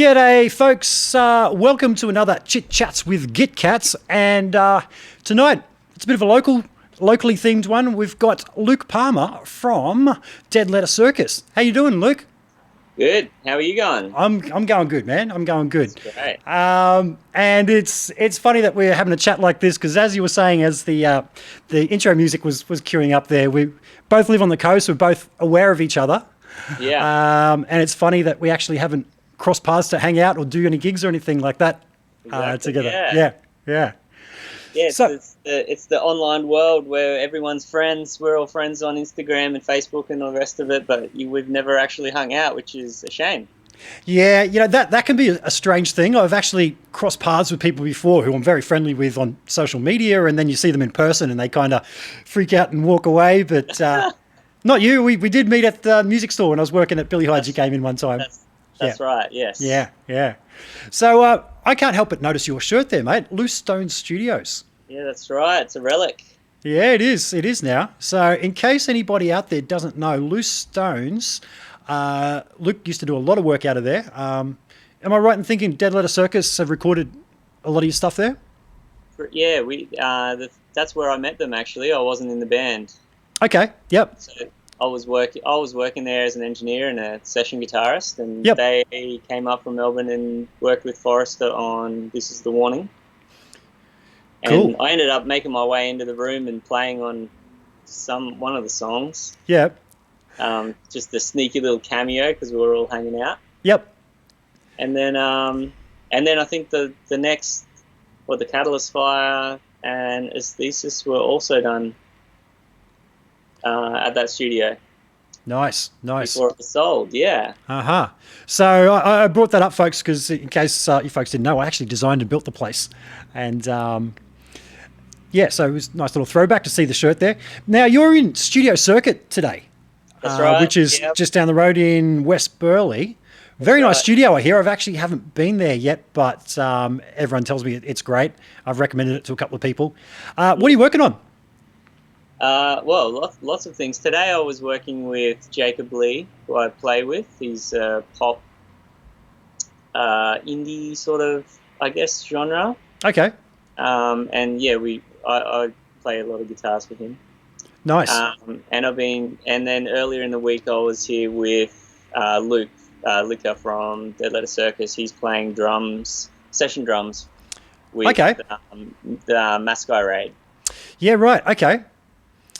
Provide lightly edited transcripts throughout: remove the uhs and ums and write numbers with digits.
G'day, folks. Welcome to another Chit Chats with Git Cats. And tonight, it's a bit of a locally themed one. We've got Luke Palmer from Dead Letter Circus. How you doing, Luke? Good. How are you going? I'm going good, man. I'm going good. That's great. And it's funny that we're having a chat like this because, as you were saying, as the intro music was queuing up there, we both live on the coast. We're both aware of each other. Yeah. And it's funny that we actually haven't crossed paths to hang out or do any gigs or anything like that together. Yeah. Yeah, So- it's the online world where everyone's friends. We're all friends on Instagram and Facebook and all the rest of it, but we've never actually hung out, which is a shame. Yeah, that can be a strange thing. I've actually crossed paths with people before who I'm very friendly with on social media, and then you see them in person and they kind of freak out and walk away. But not you. We did meet at the music store when I was working at Billy Hyde's. You came in one time. That's right, yes. Yeah. So I can't help but notice your shirt there, mate. Loose Stone Studios. Yeah, that's right. It's a relic. Yeah, it is. It is now. So in case anybody out there doesn't know, Loose Stones, Luke used to do a lot of work out of there. Am I right in thinking Dead Letter Circus have recorded a lot of your stuff there? Yeah, that's where I met them, actually. I wasn't in the band. Okay, yep. So I was working there as an engineer and a session guitarist, and Yep. They came up from Melbourne and worked with Forrester on This Is the Warning. Cool. And I ended up making my way into the room and playing on one of the songs. Yep. Just a sneaky little cameo because we were all hanging out. Yep. And then I think the next, the Catalyst Fire and Aesthesis were also done at that studio. Nice. Before it was sold, yeah. Uh-huh. So I brought that up, folks, because in case you folks didn't know, I actually designed and built the place. And, so it was a nice little throwback to see the shirt there. Now, you're in Studio Circuit today. That's right. Which is just down the road in West Burleigh. Very nice studio, I hear. I've actually haven't been there yet, but everyone tells me it's great. I've recommended it to a couple of people. What are you working on? Lots of things. Today I was working with Jacob Lee, who I play with. He's a pop, indie sort of, I guess, genre. Okay. I play a lot of guitars with him. Nice. And then earlier in the week I was here with Luke Licker from Dead Letter Circus. He's playing drums, session drums, with the Maskai Raid. Yeah, right. Okay.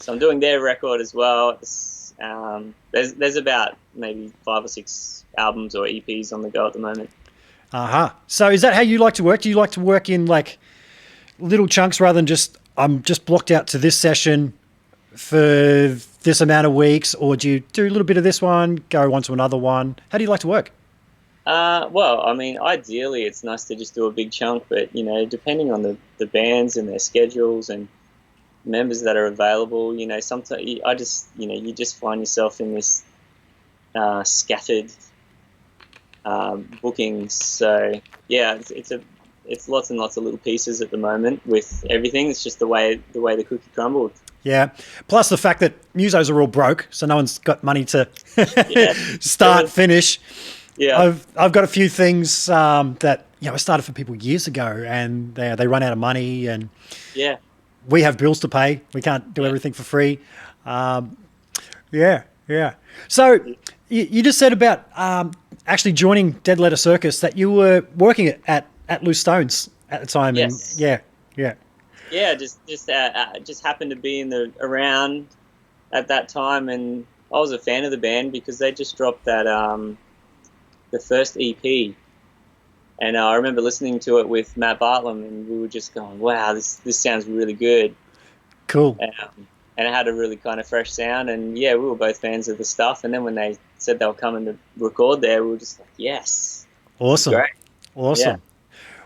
So I'm doing their record as well. There's about maybe 5 or 6 albums or EPs on the go at the moment. Uh-huh. So is that how you like to work? Do you like to work in like little chunks rather than just, I'm just blocked out to this session for this amount of weeks, or do you do a little bit of this one, go on to another one? How do you like to work? Ideally it's nice to just do a big chunk, but, depending on the bands and their schedules and members that are available, sometimes you just find yourself in this scattered bookings. So yeah, it's lots and lots of little pieces at the moment with everything. It's just the way the cookie crumbled. Yeah. Plus the fact that musos are all broke, so no one's got money to finish. Yeah. I've got a few things that I started for people years ago, and they run out of money, and we have bills to pay. We can't do everything for free. Yeah. So you just said about actually joining Dead Letter Circus that you were working at Loose Stones at the time. Yes. And yeah. Yeah, just happened to be around at that time, and I was a fan of the band because they just dropped that the first EP, and I remember listening to it with Matt Bartlam, and we were just going, "Wow, this sounds really good." Cool. And it had a really kind of fresh sound, and we were both fans of the stuff. And then when they said they were coming to record there, we were just like, "Yes, awesome, great,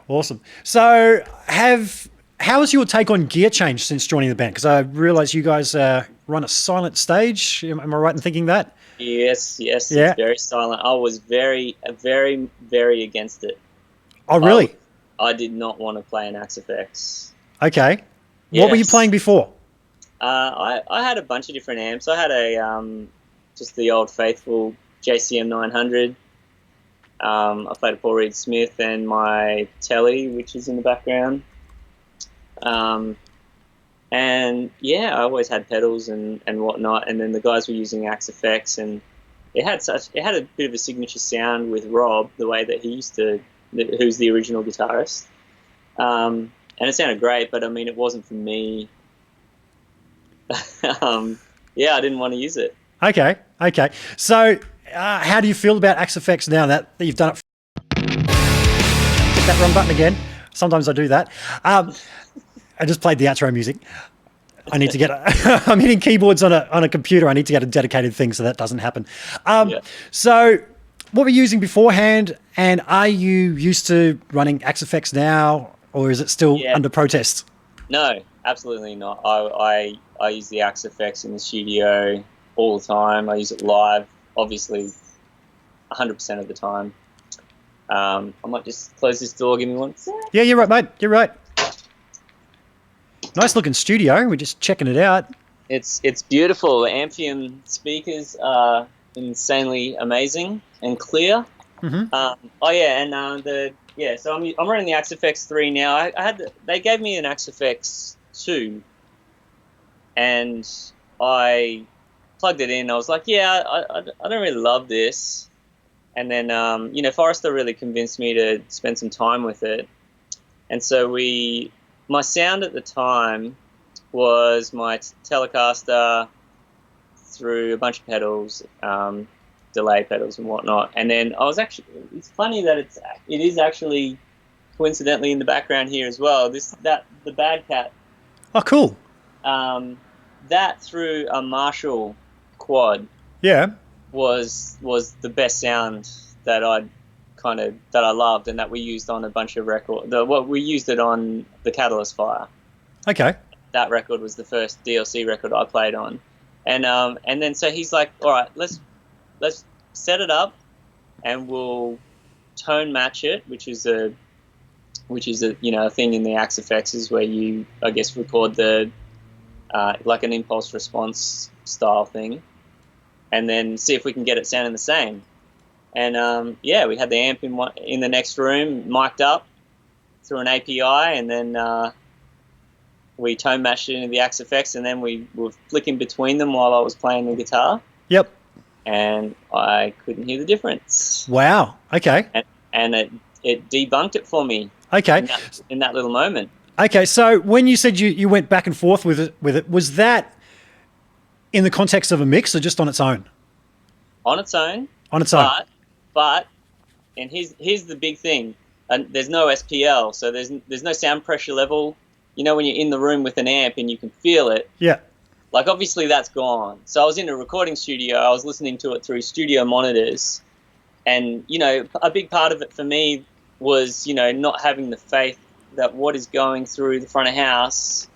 awesome." So how has your take on gear changed since joining the band? Because I realise you guys run a silent stage. Am I right in thinking that? Yes, it's very silent. I was very, very, very against it. Oh, really? I did not want to play an Axe FX. Okay. Yes. What were you playing before? I had a bunch of different amps. I had just the old faithful JCM 900. I played a Paul Reed Smith and my Telly, which is in the background. And yeah, I always had pedals and whatnot. And then the guys were using Axe effects, and it had a bit of a signature sound with Rob, the way that he who's the original guitarist. And it sounded great, but I mean, it wasn't for me. Yeah, I didn't want to use it. Okay. So, how do you feel about Axe effects now that you've done it? Hit that wrong button again. Sometimes I do that. I just played the outro music. I need to get. I'm hitting keyboards on a computer. I need to get a dedicated thing so that doesn't happen. So, what were you using beforehand? And are you used to running Axe effects now, or is it still under protest? No, absolutely not. I use the Axe effects in the studio all the time. I use it live, obviously, 100% of the time. I might just close this door. Give me one sec. Yeah, you're right, mate. You're right. Nice looking studio. We're just checking it out. It's beautiful. The Amphium speakers are insanely amazing and clear. Mm-hmm. So I'm running the Axe FX 3 now. They gave me an Axe FX 2, and I plugged it in. I was like, I don't really love this. And then Forrester really convinced me to spend some time with it, and so my sound at the time was my Telecaster through a bunch of pedals, delay pedals and whatnot. And then it's funny that it is actually coincidentally in the background here as well. The Bad Cat. Oh, cool. That through a Marshall quad. Yeah. Was the best sound that I loved, and that we used on a bunch of records. We used it on the Catalyst Fire. Okay. That record was the first DLC record I played on, and then so he's like, all right, let's set it up, and we'll tone match it, which is a thing in the Axe effects is where you, I guess, record the like an impulse response style thing, and then see if we can get it sounding the same. And we had the amp in the next room, mic'd up through an API, and then we tone matched it into the Axe effects, and then we were flicking between them while I was playing the guitar. Yep. And I couldn't hear the difference. Wow. Okay. And it debunked it for me. Okay. In that little moment. Okay. So when you said you went back and forth with it, was that in the context of a mix or just on its own? On its own. On its own. But and here's the big thing. And there's no SPL, so there's no sound pressure level. You know, when you're in the room with an amp and you can feel it. Yeah. Like, obviously that's gone. So I was in a recording studio. I was listening to it through studio monitors. And, a big part of it for me was, not having the faith that what is going through the front of house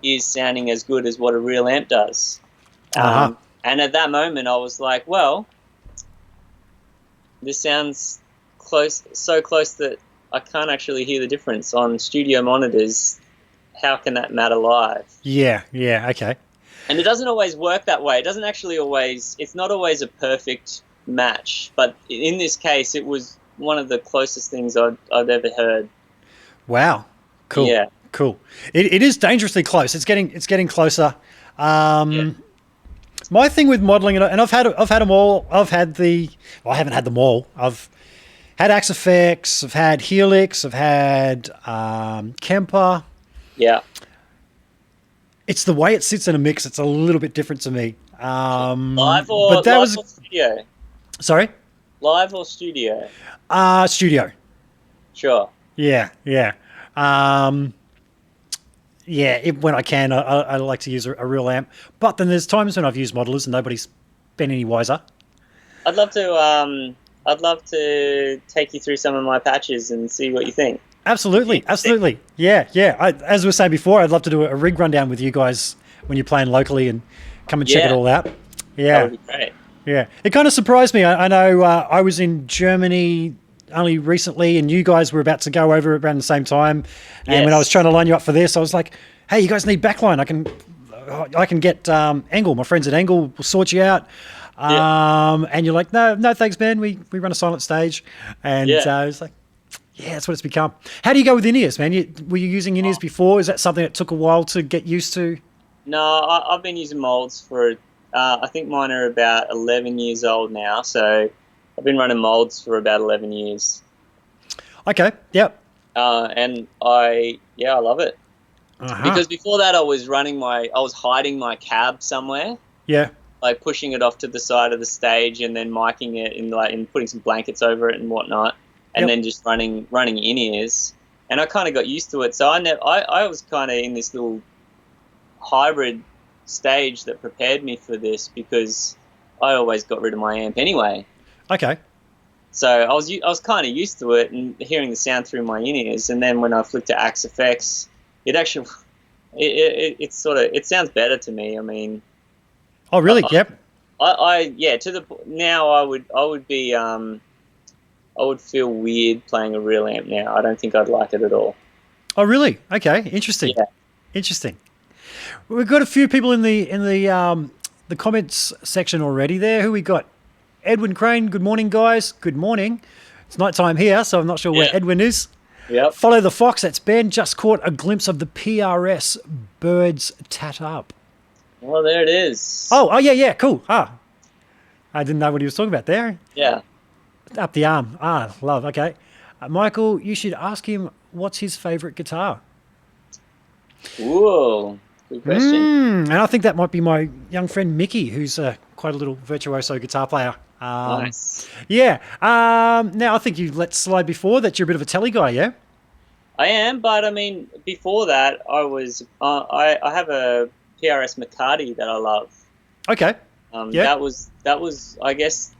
is sounding as good as what a real amp does. And at that moment I was like, well, this sounds so close that I can't actually hear the difference on studio monitors. How can that matter live? Yeah, okay. And it doesn't always work that way. It doesn't actually it's not always a perfect match. But in this case, it was one of the closest things I've ever heard. Wow. Cool. Yeah. Cool. It is dangerously close. It's getting closer. My thing with modeling, and I've had them all. I haven't had them all. I've had Axe effects. I've had Helix. I've had Kemper. Yeah. It's the way it sits in a mix. It's a little bit different to me. Live or studio? Sorry? Live or studio? Studio. Sure. Yeah. When I can, I like to use a real amp. But then there's times when I've used modelers and nobody's been any wiser. I'd love to take you through some of my patches and see what you think. Absolutely. Yeah. As we were saying before, I'd love to do a rig rundown with you guys when you're playing locally and come and check it all out. Yeah. That would be great. Yeah. It kind of surprised me. I know I was in Germany only recently and you guys were about to go over around the same time. And when I was trying to line you up for this, I was like, hey, you guys need backline. I can get Angle. My friends at Angle will sort you out. And you're like, no, thanks, man. We run a silent stage, and it's like, yeah, that's what it's become. How do you go with in-ears, man? Were you using in-ears before? Is that something that took a while to get used to? No, I've been using molds for, I think mine are about 11 years old now. So I've been running molds for about 11 years. Okay, yep. And I love it. Because before that I was hiding my cab somewhere. Yeah. Like pushing it off to the side of the stage and then miking it and putting some blankets over it and whatnot. And then just running in-ears, and I kind of got used to it. So I was kind of in this little hybrid stage that prepared me for this because I always got rid of my amp anyway. Okay. So I was kind of used to it and hearing the sound through my in-ears, and then when I flicked to Axe Effects, it actually it sounds better to me. I mean. Oh really? Yep. Now I would be I would feel weird playing a real amp now. I don't think I'd like it at all. Oh, really? Okay, interesting. Yeah. Interesting. We've got a few people in the comments section already there. Who we got? Edwin Crane. Good morning, guys. Good morning. It's nighttime here, so I'm not sure where Edwin is. Yep. Follow the Fox. That's Ben. Just caught a glimpse of the PRS birds tat up. Well, there it is. Oh, yeah. Cool. I didn't know what he was talking about there. Yeah. Up the arm. Love. Okay. Michael, you should ask him what's his favourite guitar. Whoa. Good question. And I think that might be my young friend Mickey, who's quite a little virtuoso guitar player. Nice. Yeah. Now, I think you let slide before that you're a bit of a telly guy, yeah? I am, but I mean, before that, I was I have a PRS McCarty that I love. Okay. That was I guess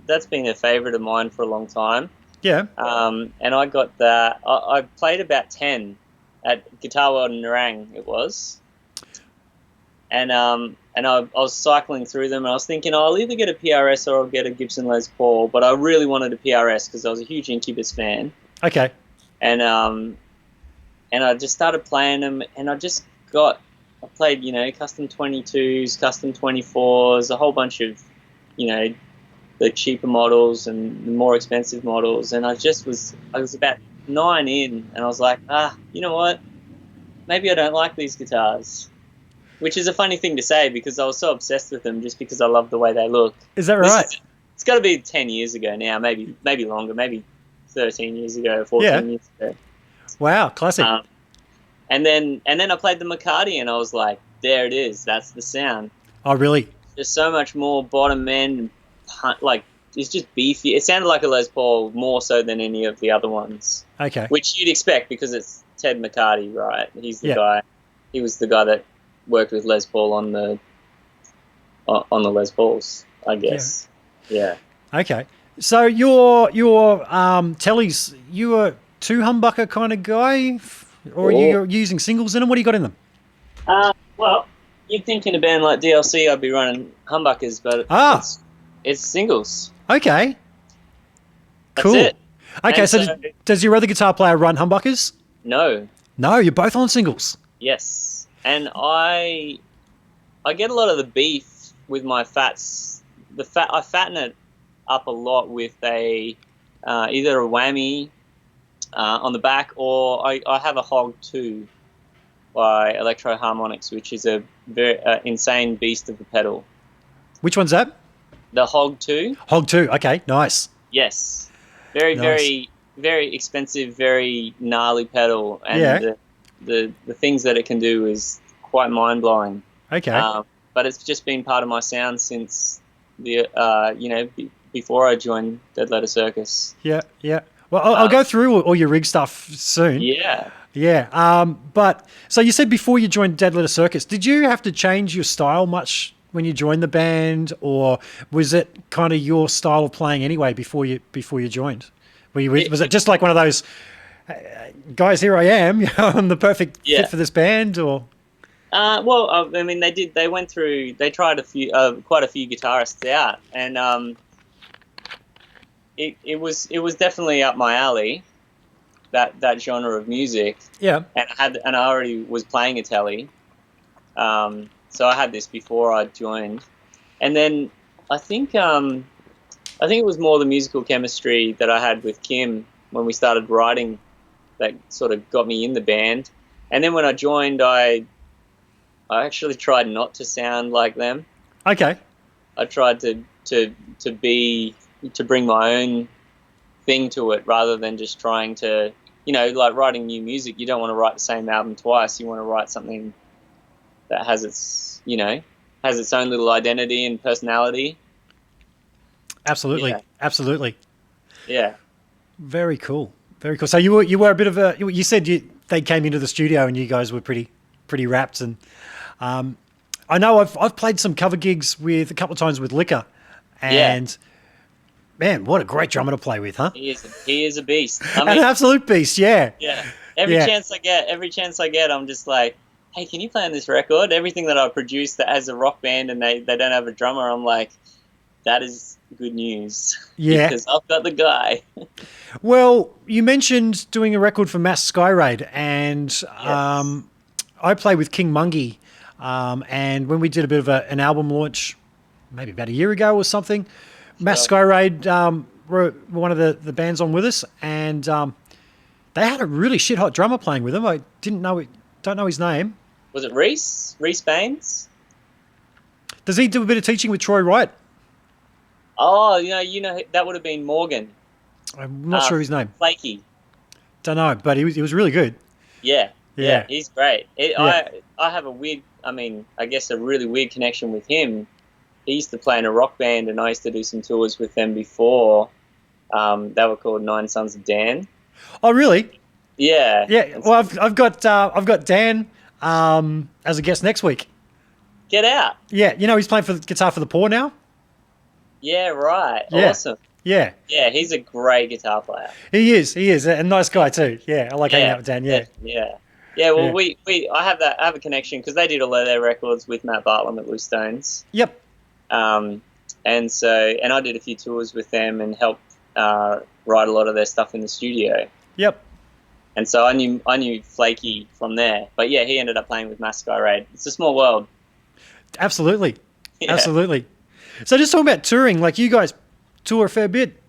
that's been a favourite of mine for a long time. Yeah. And I got that. I played about 10 at Guitar World in Nerang. It was. And I was cycling through them, and I was thinking, I'll either get a PRS or I'll get a Gibson Les Paul. But I really wanted a PRS because I was a huge Incubus fan. Okay. And I just started playing them, and I played, custom 22s, custom 24s, a whole bunch of, the cheaper models and the more expensive models. And I was about 9 in, and I was like, you know what? Maybe I don't like these guitars. Which is a funny thing to say because I was so obsessed with them just because I love the way they look. Is that right? It's got to be 10 years ago now, maybe longer, maybe 13 years ago, 14 years ago. Wow, classic. And then I played the McCarty, and I was like, there it is. That's the sound. Oh, really? There's so much more bottom end, like it's just beefy. It sounded like a Les Paul more so than any of the other ones. Okay. Which you'd expect because it's Ted McCarty, right? He's the guy. He was the guy that worked with Les Paul on the Les Pauls, I guess. Yeah. Okay. So your tellies, you a 2 humbucker kind of guy, or are you using singles in them? What do you got in them? Well, you'd think in a band like DLC I'd be running humbuckers, but it's singles. Okay. Cool. That's it. Okay, so does your other guitar player run humbuckers? No. No, you're both on singles. Yes. And I get a lot of the beef with my fats. I fatten it up a lot with either a whammy on the back, or I have a Hog 2 by Electro Harmonics, which is a very insane beast of a pedal. Which one's that? The Hog 2. Hog 2. Okay, nice. Yes, very very expensive, very gnarly pedal, and the things that it can do is quite mind-blowing. Okay. But it's just been part of my sound since before I joined Dead Letter Circus. Yeah. Well, I'll go through all your rig stuff soon. Yeah. Yeah. But so you said before you joined Dead Letter Circus, did you have to change your style much when you joined the band, or was it kind of your style of playing anyway before you joined? Was it just like one of those guys, here I am, I'm the perfect fit for this band, or? Well, I mean, they tried quite a few guitarists out, and it was definitely up my alley, that genre of music. Yeah. And I already was playing a telly, so I had this before I joined, and then I think it was more the musical chemistry that I had with Kim when we started writing that sort of got me in the band. And then when I joined, I actually tried not to sound like them. Okay. I tried to bring my own thing to it rather than just trying to, like writing new music. You don't want to write the same album twice. You want to write something that has its own little identity and personality. Absolutely. Yeah. Absolutely. Yeah. Very cool. Very cool. So you were a bit of a, you said they came into the studio and you guys were pretty wrapped. And I know I've played some cover gigs a couple of times with Liquor, and man, what a great drummer to play with, huh? He is a beast. An absolute beast. Yeah. Yeah. Every chance I get, I'm just like, hey, can you play on this record? Everything that I produce that as a rock band and they don't have a drummer, I'm like, that is good news. Yeah. Because I've got the guy. Well, you mentioned doing a record for Mass Sky Raid, and I play with King Mungie, and when we did a bit of an album launch, maybe about a year ago or something, Mass Sky Raid were one of the bands on with us, and they had a really shit hot drummer playing with them. I don't know his name. Was it Reese Baines? Does he do a bit of teaching with Troy Wright? Oh, that would have been Morgan. I'm not sure his name. Flaky. Don't know, but he was really good. Yeah, he's great. I have a really weird connection with him. He used to play in a rock band, and I used to do some tours with them before. They were called Nine Sons of Dan. Oh, really? Yeah. Yeah. Well, I've got Dan as a guest next week. Get out. Yeah, he's playing for Guitar for the Poor now. Yeah, right. Yeah. Awesome. Yeah. Yeah, he's a great guitar player. He is a nice guy too. Yeah, I like hanging out with Dan. Yeah. Yeah. Well, I have a connection because they did a lot of their records with Matt Bartlett at Loose Stones. Yep. And I did a few tours with them and helped write a lot of their stuff in the studio. Yep. And so I knew Flaky from there. But yeah, he ended up playing with Mass Sky Raid. It's a small world. Absolutely. Yeah. Absolutely. So just talking about touring, like you guys tour a fair bit.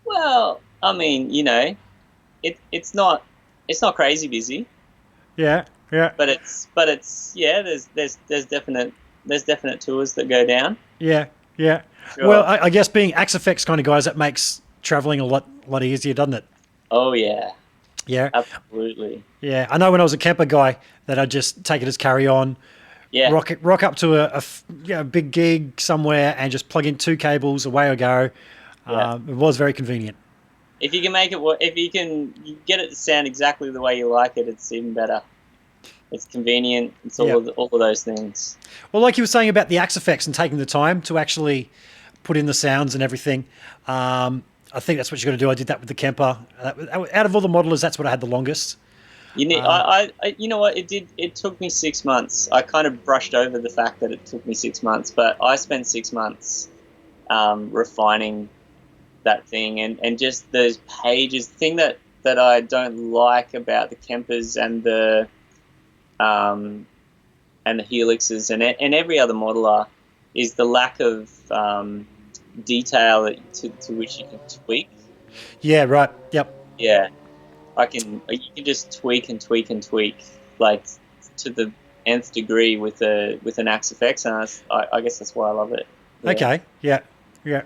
Well, I mean, it's not crazy busy. Yeah. But it's there's definite tours that go down. Yeah. Sure. Well, I guess being Axe Effects kind of guys, that makes traveling a lot easier, doesn't it? Oh yeah. Yeah. Absolutely. Yeah, I know when I was a Kemper guy that I'd just take it as carry on. Yeah. Rock up to a big gig somewhere and just plug in 2 cables, away I go. Yeah. It was very convenient. If you can make it, if you can get it to sound exactly the way you like it, it's even better. It's convenient. It's all of those things. Well, like you were saying about the Axe Effects and taking the time to actually put in the sounds and everything, I think that's what you're going to do. I did that with the Kemper. Out of all the modelers, that's what I had the longest. You know what? It took me 6 months. I kind of brushed over the fact that it took me 6 months, but I spent 6 months refining that thing and just those pages. The thing that I don't like about the Kempers and the Helixes and every other modeler is the lack of detail to which you can tweak. Yeah. Right. Yep. Yeah. You can just tweak and tweak and tweak, like to the nth degree with an Axe Effects, and I guess that's why I love it. Yeah. Okay, yeah.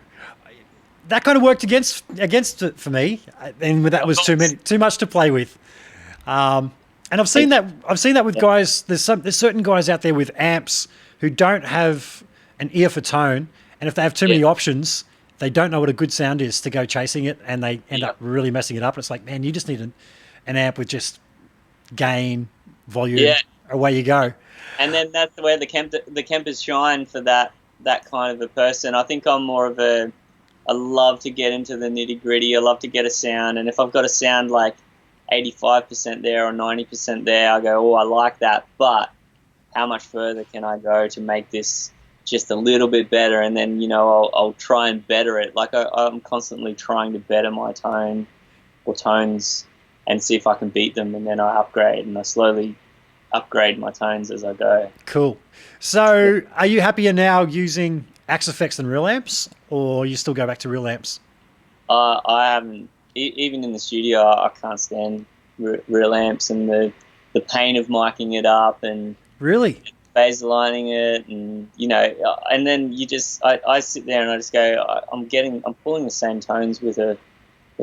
That kind of worked against it for me, and that was too much to play with. And I've seen that with guys. There's certain guys out there with amps who don't have an ear for tone, and if they have too many options, they don't know what a good sound is to go chasing it, and they end up really messing it up. It's like, man, you just need an amp with just gain, volume, away you go. And then that's where the Kempers shine for that kind of a person. I think I'm more of I love to get into the nitty gritty. I love to get a sound, and if I've got a sound like 85% there or 90% there, I go, oh, I like that, but how much further can I go to make this just a little bit better? And then, I'll try and better it. Like I'm constantly trying to better my tone or tones and see if I can beat them, and then I upgrade, and I slowly upgrade my tones as I go. Cool. So are you happier now using Axe effects than real amps, or you still go back to real amps? I haven't, even in the studio, I can't stand real amps and the pain of miking it up and Really? baselining it, and and then I sit there and I just go, I'm pulling the same tones with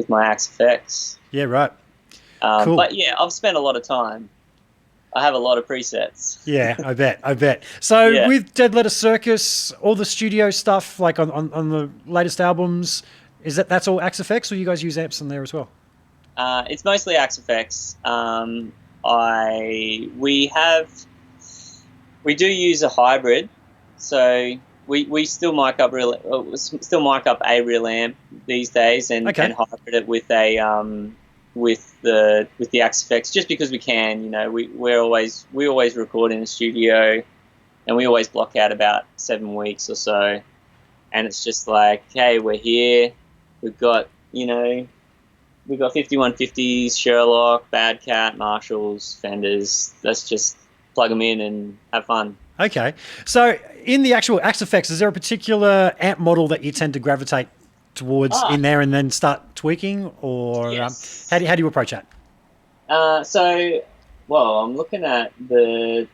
my Axe effects. Yeah, right. Cool. Cool. But yeah, I've spent a lot of time. I have a lot of presets. Yeah, I bet. So Yeah. with Dead Letter Circus, all the studio stuff, like on the latest albums, that's all Axe effects, or you guys use amps in there as well? It's mostly Axe effects. We do use a hybrid, so we still mic up a real amp these days, and hybrid it with a with the Axe effects, just because we can. We always record in the studio, and we always block out about 7 weeks or so, and it's just like, hey, we're here, we've got 5150s, Sherlock, Bad Cat, Marshalls, Fenders. Let's just plug them in and have fun. Okay. So in the actual Axe effects, is there a particular amp model that you tend to gravitate towards in there and then start tweaking, or yes. How do you approach that? I'm looking at the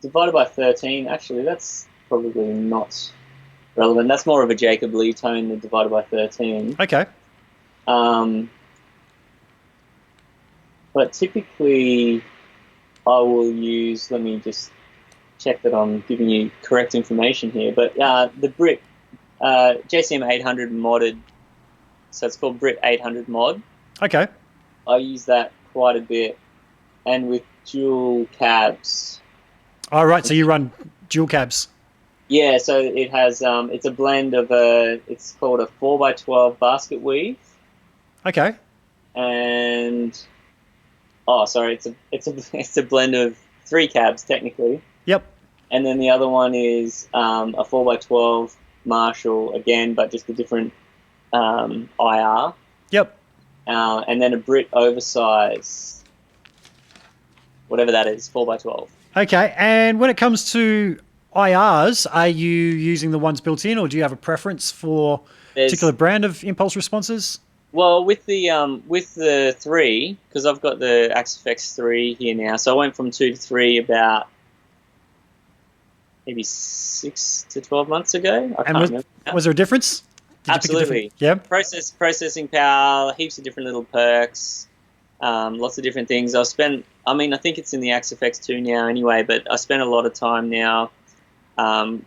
divided by 13. Actually, that's probably not relevant. That's more of a Jacob Lee tone than divided by 13. Okay. But typically I will use, let me just check that I'm giving you correct information here, but the Brit JCM 800 modded, so it's called Brit 800 mod. Okay. I use that quite a bit, and with dual cabs. All right, so you run dual cabs. Yeah, so it has it's a blend of it's called a 4x12 basket weave. Okay. And it's a blend of 3 cabs technically. Yep. And then the other one is a 4x12 Marshall again, but just a different IR. Yep. And then a Brit oversize, whatever that is, 4x12. Okay, and when it comes to IRs, are you using the ones built in, or do you have a preference for a particular brand of impulse responses? Well, with the 3, because I've got the Axe FX 3 here now, so I went from 2 to 3 about maybe 6 to 12 months ago. I can't remember. Was there a difference? Absolutely. Yeah. Processing power, heaps of different little perks, lots of different things. I think it's in the Axe FX 2 now anyway, but I spend a lot of time now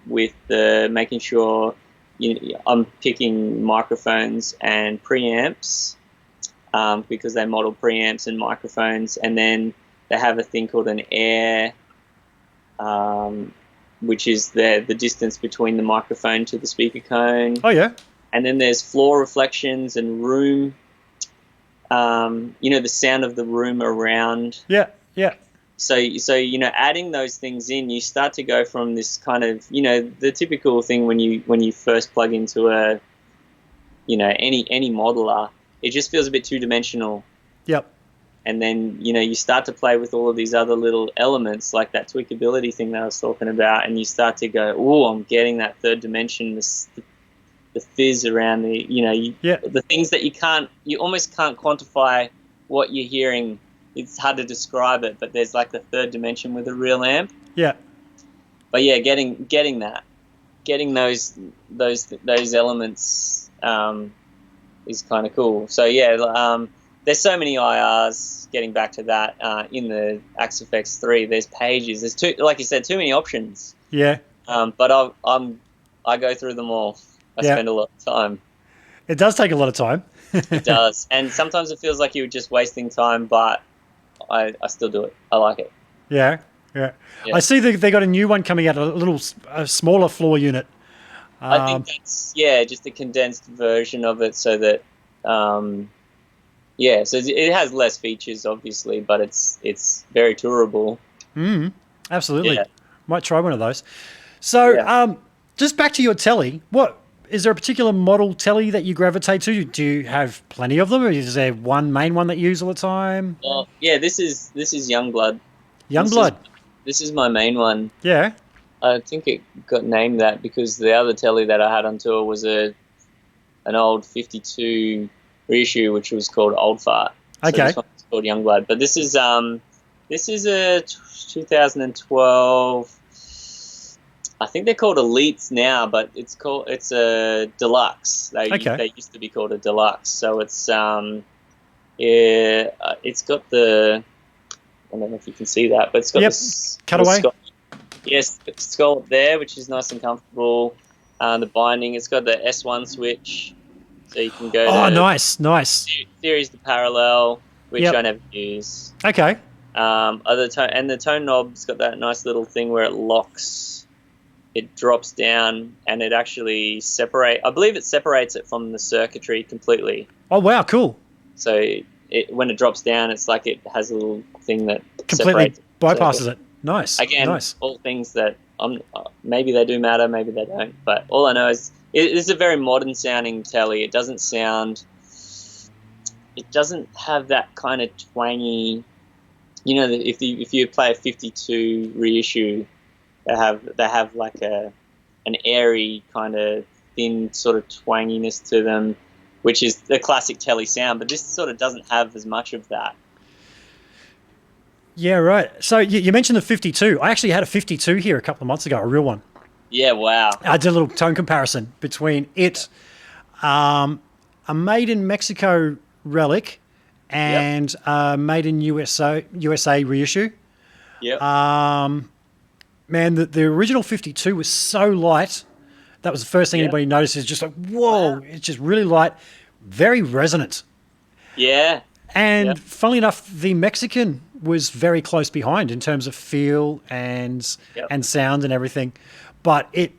with making sure I'm picking microphones and preamps because they model preamps and microphones, and then they have a thing called an air, which is the distance between the microphone to the speaker cone. Oh, yeah. And then there's floor reflections and room, the sound of the room around. Yeah, yeah. So adding those things in, you start to go from this kind of, the typical thing when you first plug into any modeler, it just feels a bit two-dimensional. Yep. And then, you start to play with all of these other little elements, like that tweakability thing that I was talking about, and you start to go, oh, I'm getting that third dimension, the fizz around the things that you almost can't quantify what you're hearing. It's hard to describe it, but there's like the third dimension with a real amp. Yeah. But yeah, getting those elements is kind of cool. So yeah, there's so many IRs. Getting back to that, in the Axe FX 3, there's pages. There's like you said, too many options. Yeah. But I go through them all. I spend a lot of time. It does take a lot of time. It does, and sometimes it feels like you're just wasting time, but I still do it. I like it. Yeah. I see they got a new one coming out, a smaller floor unit. I think that's just a condensed version of it, so that so it has less features, obviously, but it's very tourable. Absolutely. Yeah. Might try one of those. So just back to your telly, is there a particular model telly that you gravitate to? Do you have plenty of them, or is there one main one that you use all the time? Well, yeah, this is Youngblood. Youngblood. This is my main one. Yeah. I think it got named that because the other telly that I had on tour was an old 52 reissue, which was called Old Fart. So Okay. this one's called Youngblood. But this is a 2012. I think they're called Elites now, but it's a deluxe. They used to be called a deluxe. So it's it's got the, I don't know if you can see that, but it's got the cutaway. Yes, the skull up there, which is nice and comfortable. The binding, it's got the S1 switch, so you can go to nice. series to parallel, which Yep. I never use. Okay. The tone knob's got that nice little thing where it locks, it drops down, and it actually I believe it separates it from the circuitry completely. Oh, wow, cool. So when it drops down, it's like it has a little thing that Completely bypasses circuit. it. Nice. Again, nice. all things that maybe they do matter, maybe they don't. But all I know is it is a very modern sounding telly. It doesn't have that kind of twangy. You know, if you play a 52 reissue, they have like an airy kind of thin sort of twanginess to them, which is the classic telly sound. But this sort of doesn't have as much of that. Yeah, right. So you mentioned the 52. I actually had a 52 here a couple of months ago, a real one. Yeah, wow. I did a little tone comparison between it, a made in Mexico relic, and made in USA reissue. Yeah. Man, the original 52 was so light. That was the first thing anybody noticed. Is just like, whoa, it's just really light, very resonant. Yeah. And funnily enough, the Mexican was very close behind in terms of feel and sound and everything. But it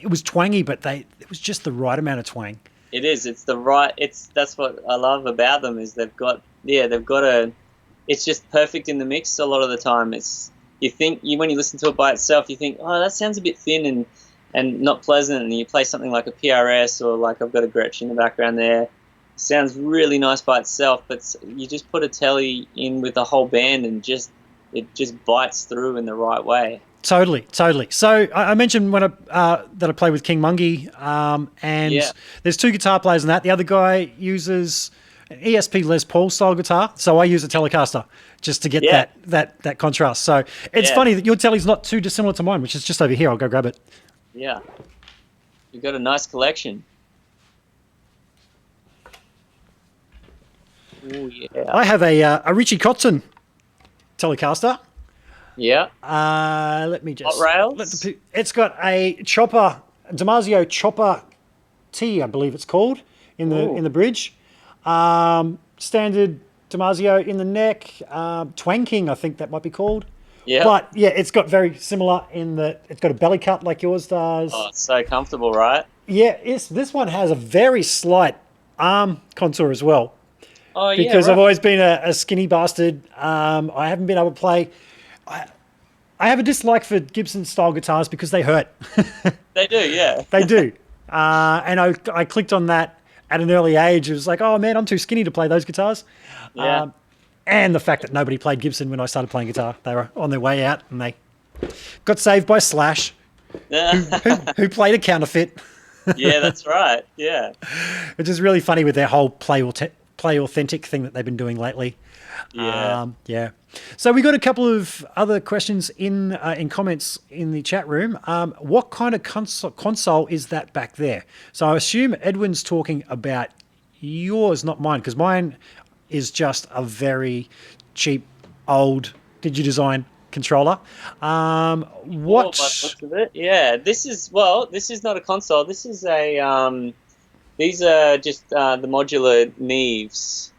was twangy, but it was just the right amount of twang. It is. That's what I love about them is they've got it's just perfect in the mix a lot of the time. When you listen to it by itself, you think, oh, that sounds a bit thin and not pleasant. And you play something like a PRS or like I've got a Gretsch in the background there. Sounds really nice by itself, but you just put a telly in with the whole band and it just bites through in the right way. Totally. So I mentioned that I play with King Mungie, and there's two guitar players in that. The other guy uses an ESP Les Paul style guitar, so I use a Telecaster just to get that contrast. So it's funny that your telly's not too dissimilar to mine, which is just over here. I'll go grab it. Yeah, you've got a nice collection. Oh yeah. I have a Richie Kotzen Telecaster. Yeah. Let me just... Hot rails? It's got a chopper, Damasio Chopper T, I believe it's called, in the bridge. Standard Damasio in the neck. Twang King, I think that might be called. Yeah. But yeah, it's got very similar in that it's got a belly cut like yours does. Oh, it's so comfortable, right? Yeah, this one has a very slight arm contour as well. Oh, yeah, because right. I've always been a skinny bastard. I haven't been able to play. I have a dislike for Gibson style guitars because they hurt. They do, yeah. They do. And I clicked on that at an early age. It was like, oh man, I'm too skinny to play those guitars. Yeah. And the fact that nobody played Gibson when I started playing guitar. They were on their way out and they got saved by Slash, who played a counterfeit. Yeah, that's right. Yeah. Which is really funny with their whole play authentic thing that they've been doing lately. Yeah. So we got a couple of other questions in comments in the chat room. What kind of console is that back there? So I assume Edwin's talking about yours, not mine, because mine is just a very cheap old Digidesign controller. Looks of it. Yeah, this is not a console. This is a these are just the modular Neves.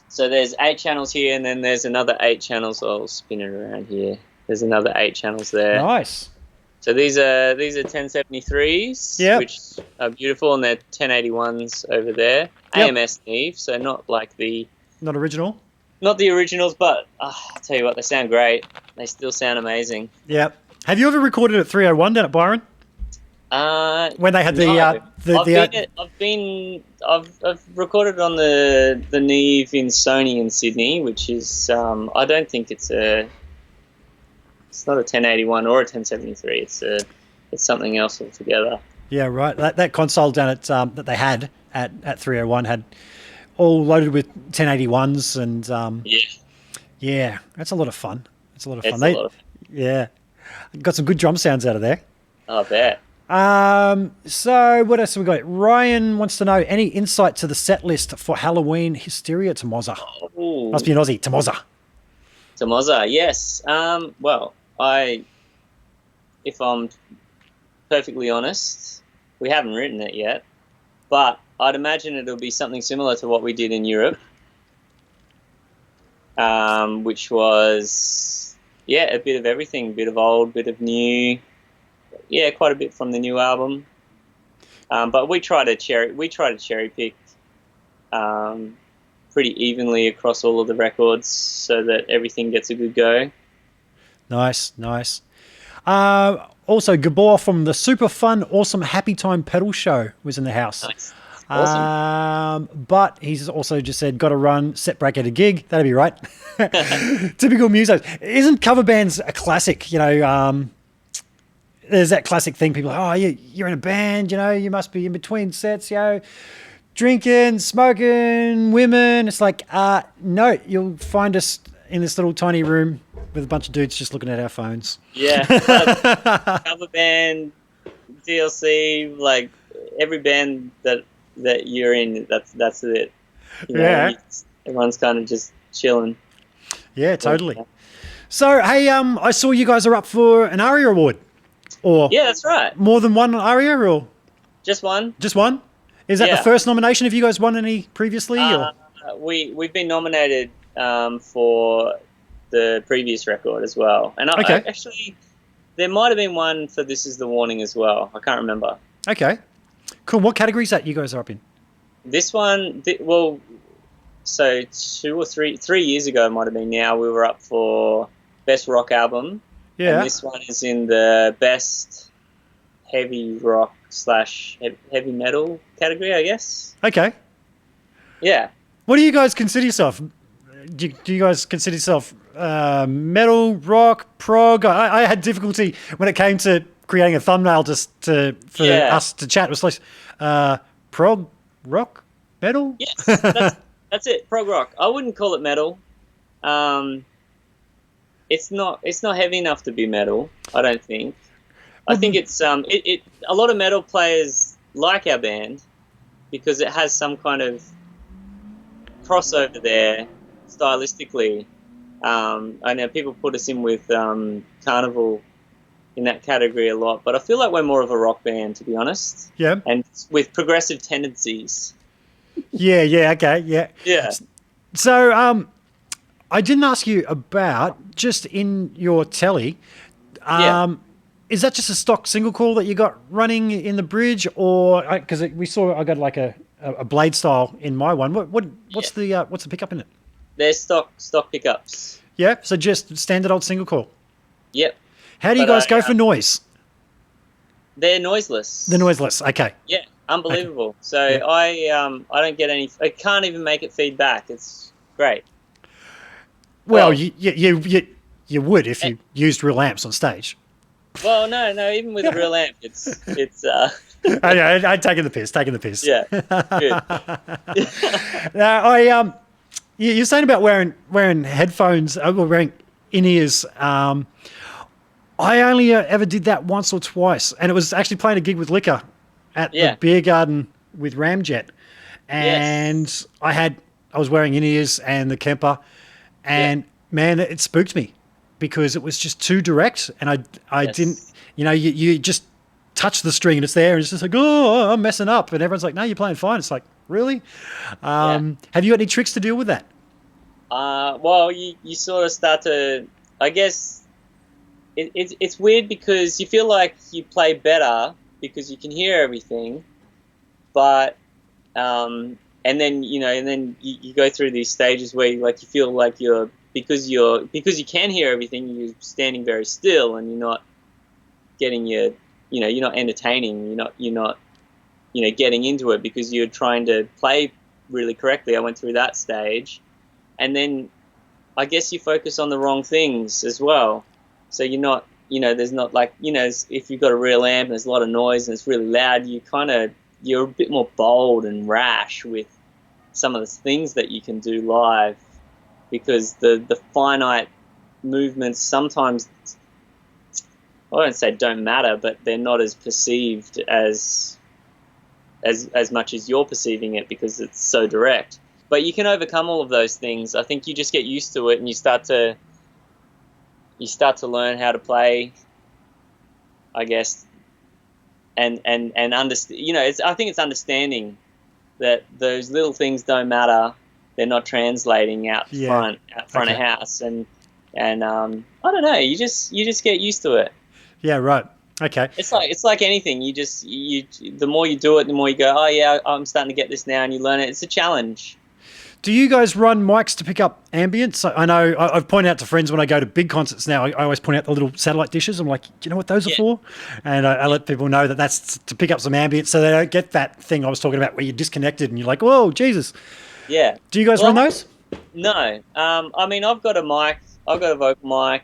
So there's 8 channels here, and then there's another 8 channels. I'll spin it around here. There's another 8 channels there. Nice. So these are 1073s, which are beautiful, and they're 1081s over there. Yep. AMS Neve, so not original. Not the originals, but I'll tell you what, they sound great. They still sound amazing. Yeah. Have you ever recorded at 301 down at Byron? When they had I've recorded on the Neve in Sony in Sydney, which is I don't think it's a It's not a 1081 or a 1073. It's something else altogether. Yeah, right. That console down at that they had at 301 had all loaded with 1081s, and yeah, that's a lot of fun. It's a lot of fun. A lot of fun. Yeah, got some good drum sounds out of there. I bet. So what else have we got? Ryan wants to know any insight to the set list for Halloween Hysteria Tamoza. Oh. Must be an Aussie. Tamoza. Tamoza, yes. Well, if I'm perfectly honest, we haven't written it yet, but I'd imagine it'll be something similar to what we did in Europe, which was, a bit of everything, a bit of old, bit of new. Yeah, quite a bit from the new album, but we try to cherry pick pretty evenly across all of the records so that everything gets a good go. Nice. Also, Gabor from the super fun, awesome Happy Time Pedal Show was in the house. Nice. Awesome. But he's also just said, got to run, set break at a gig. That'd be right. Typical musos. Isn't cover bands a classic? You know, there's that classic thing. People are, you're in a band, you must be in between sets, drinking, smoking, women. It's like, no, you'll find us in this little tiny room with a bunch of dudes just looking at our phones. Yeah. Cover band, DLC, like every band that you're in, that's it. Everyone's kind of just chilling. Yeah, totally. So, hey, I saw you guys are up for an ARIA award. Or yeah, that's right. More than one ARIA, or just one? Just one? Is that the first nomination? Have you guys won any previously? Or? We've been nominated for the previous record as well, and I actually there might have been one for This Is the Warning as well. I can't remember. Okay, cool. What category is that you guys are up in? This one, so 2 or 3 years ago, it might have been now, we were up for Best Rock Album. Yeah. And this one is in the Best Heavy Rock / Heavy Metal category, I guess. Okay. Yeah. What do you guys consider yourself? Do you guys consider yourself metal, rock, prog? I had difficulty when it came to creating a thumbnail for us to chat. It was like prog, rock, metal? Yes, that's it, prog rock. I wouldn't call it metal. It's not heavy enough to be metal, I don't think. I think it's a lot of metal players like our band because it has some kind of crossover there stylistically. I know people put us in with Carnival in that category a lot, but I feel like we're more of a rock band, to be honest. Yeah. And with progressive tendencies. Yeah, okay, yeah. Yeah. So, I didn't ask you about, just in your telly, is that just a stock single coil that you got running in the bridge, or because we saw I got like a blade style in my one. What's the pickup in it? They're stock pickups. Yeah, so just standard old single coil. Yep. How do you guys go for noise? They're noiseless. They're noiseless. Okay. Yeah, unbelievable. Okay. So yeah. I don't get any. I can't even make it feed back. It's great. Well, you would if you used real amps on stage. Well, no, even with a real amp, it's. I'm taking the piss. Yeah, good. Now, you're saying about wearing headphones, or wearing in-ears. I only ever did that once or twice, and it was actually playing a gig with Liquor at the beer garden with Ramjet, and I was wearing in-ears and the Kemper. And man, it spooked me because it was just too direct, and I didn't, you just touch the string and it's there, and it's just like, oh, I'm messing up, and everyone's like, no, you're playing fine. It's like, really? Have you got any tricks to deal with that? Well, you sort of start to, I guess, it's weird because you feel like you play better because you can hear everything, but and then you go through these stages where you feel like because you can hear everything, you're standing very still and you're not getting you're not entertaining, you're not getting into it because you're trying to play really correctly. I went through that stage, and then I guess you focus on the wrong things as well. So you're not, there's not like, if you've got a real amp and there's a lot of noise and it's really loud, you're a bit more bold and rash with some of the things that you can do live, because the finite movements sometimes, I don't say don't matter, but they're not as perceived as much as you're perceiving it, because it's so direct. But you can overcome all of those things. I think you just get used to it, and you start to learn how to play, I guess, and understand. I think it's understanding that those little things don't matter. They're not translating out front Okay. of house, and I don't know. You just get used to it. Yeah, right. Okay. It's like anything. The more you do it, the more you go, oh yeah, I'm starting to get this now, and you learn it. It's a challenge. Do you guys run mics to pick up ambience? I know I've pointed out to friends when I go to big concerts now, I always point out the little satellite dishes. I'm like, do you know what those are for? And I let people know that that's to pick up some ambience, so they don't get that thing I was talking about where you're disconnected and you're like, whoa, Jesus. Yeah. Do you guys run those? No. I mean, I've got a mic. I've got a vocal mic.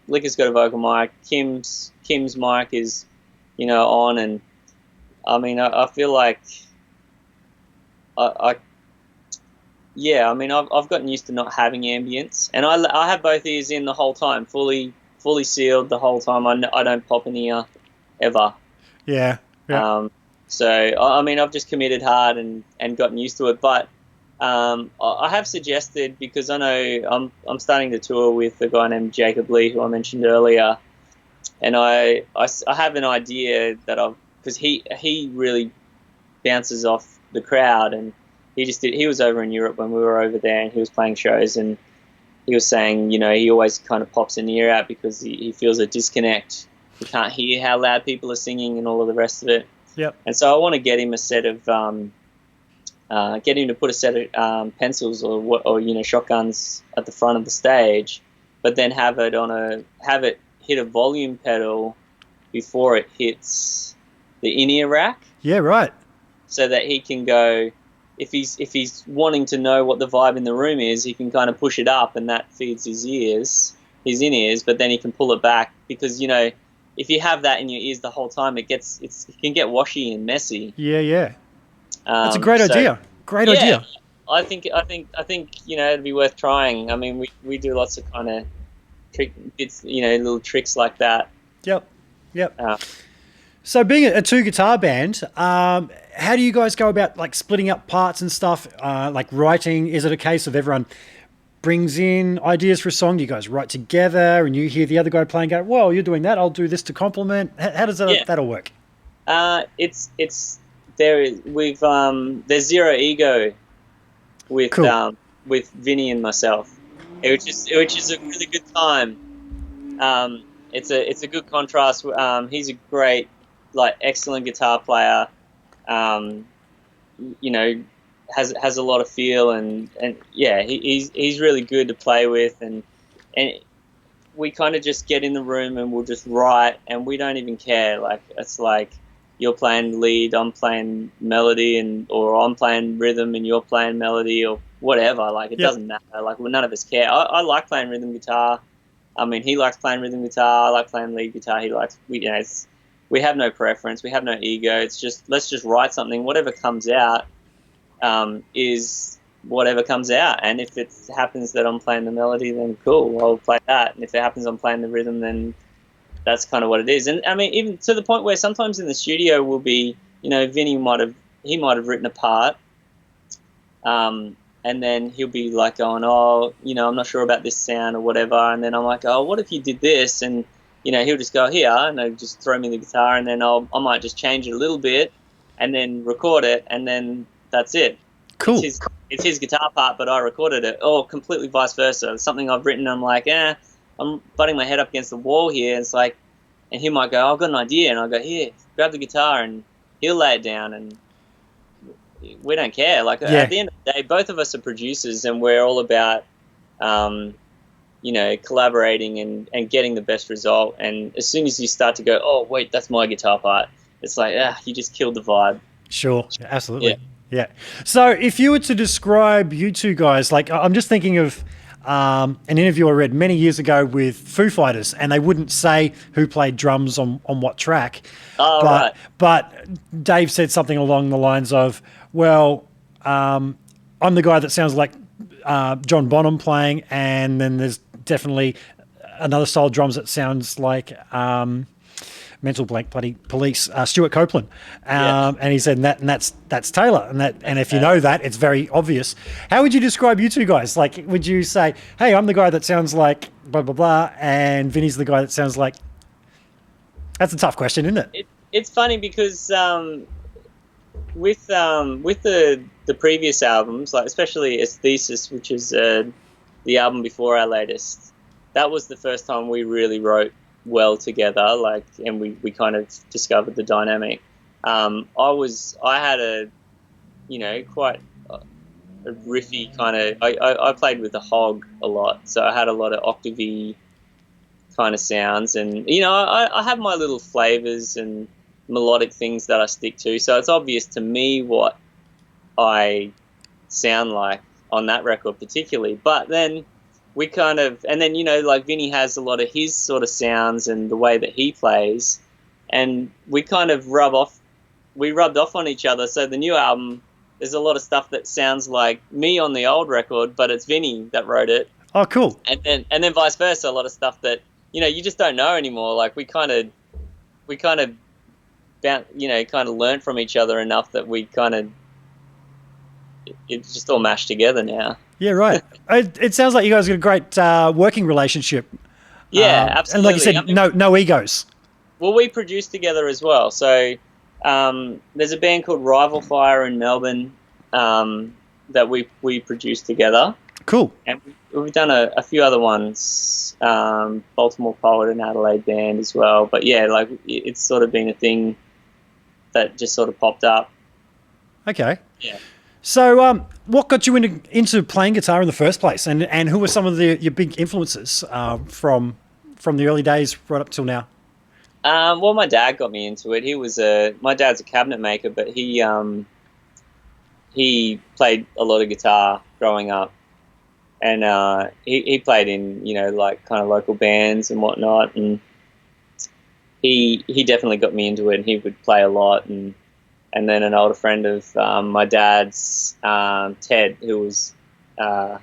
Licker's got a vocal mic. Kim's mic is, on, and I mean, I feel like I've gotten used to not having ambience, and I have both ears in the whole time, fully sealed the whole time. I don't pop an ear ever. Yeah. So I mean, I've just committed hard and gotten used to it. But I have suggested, because I know I'm starting to tour with a guy named Jacob Lee, who I mentioned earlier, and I have an idea that because he really bounces off the crowd, and he was over in Europe when we were over there, and he was playing shows, and he was saying, he always kind of pops an ear out because he feels a disconnect. He can't hear how loud people are singing and all of the rest of it. Yep. And so I want to get him a set of get him to put a set of pencils or shotguns at the front of the stage, but then have it hit a volume pedal before it hits the in-ear rack. Yeah, right. So that he can go, if he's wanting to know what the vibe in the room is, he can kind of push it up, and that feeds his in-ears, but then he can pull it back, because if you have that in your ears the whole time, it can get washy and messy. Yeah. That's a great idea. Great idea. I think it'd be worth trying. I mean, we do lots of kind of little tricks like that. Yep. So being a two guitar band, how do you guys go about like splitting up parts and stuff? Like writing, is it a case of everyone brings in ideas for a song? Do you guys write together and you hear the other guy playing, go, well, you're doing that, I'll do this to complement? How does that'll work? There's zero ego with cool. With Vinny and myself, which is a really good time. It's a good contrast. He's a great, excellent guitar player. Has a lot of feel, and he's really good to play with, and we kind of just get in the room and we'll just write, and we don't even care. Like, it's like you're playing lead, I'm playing melody, or I'm playing rhythm and you're playing melody, or whatever. Like, it doesn't matter. Like, none of us care. I like playing rhythm guitar. I mean, he likes playing rhythm guitar. I like playing lead guitar. He likes. We have no preference. We have no ego. It's just, let's just write something. Whatever comes out is whatever comes out. And if it happens that I'm playing the melody, then cool, I'll play that. And if it happens I'm playing the rhythm, then that's kind of what it is. And I mean, even to the point where sometimes in the studio we'll be, Vinny might have written a part, and then he'll be like going, oh, I'm not sure about this sound or whatever. And then I'm like, oh, what if you did this? And he'll just go here, and he'll just throw me the guitar, and then I might just change it a little bit, and then record it, and then that's it. Cool. It's his guitar part, but I recorded it. Or completely vice versa. Something I've written, I'm like, I'm butting my head up against the wall here. And it's like, and he might go, I've got an idea, and I go, here, grab the guitar, and he'll lay it down, and we don't care. Like, at the end of the day, both of us are producers, and we're all about collaborating and getting the best result. And as soon as you start to go, oh, wait, that's my guitar part, it's like, you just killed the vibe. Sure, absolutely. Yeah. So if you were to describe you two guys, like, I'm just thinking of an interview I read many years ago with Foo Fighters, and they wouldn't say who played drums on what track. Oh, but, right. But Dave said something along the lines of, well, I'm the guy that sounds like John Bonham playing, and then there's definitely another style of drums that sounds like mental blank bloody Police, Stuart Copeland, and he said that's Taylor, and if you know that, it's very obvious. How would you describe you two guys? Like, would you say, hey, I'm the guy that sounds like blah blah blah, and Vinny's the guy that sounds like? That's a tough question, isn't it? It's funny because with the previous albums, like especially Aesthesis, which is the album before our latest, that was the first time we really wrote well together, like, and we kind of discovered the dynamic. I had a, quite a riffy kind of, I played with the hog a lot, so I had a lot of octavey kind of sounds, and I have my little flavors and melodic things that I stick to, so it's obvious to me what I sound like on that record particularly. But then we kind of, and then like Vinny has a lot of his sort of sounds and the way that he plays, and we kind of rubbed off on each other. So the new album, there's a lot of stuff that sounds like me on the old record, but it's Vinny that wrote it. Oh, cool. And then vice versa, a lot of stuff that you just don't know anymore. Like we kind of learned from each other enough that we kind of, it's just all mashed together now. Yeah, right. It sounds like you guys got a great working relationship. Yeah, absolutely. And like you said, no egos. Well, we produce together as well. So there's a band called Rival Fire in Melbourne that we produce together. Cool. And we've done a few other ones, Baltimore Poet and Adelaide Band as well. But yeah, like it's sort of been a thing that just sort of popped up. Okay. Yeah. So, what got you into playing guitar in the first place, and who were some of your big influences from the early days right up till now? Well, my dad got me into it. My dad's a cabinet maker, but he played a lot of guitar growing up, and he played in like kind of local bands and whatnot, and he definitely got me into it, and he would play a lot. And then an older friend of my dad's, Ted, who was a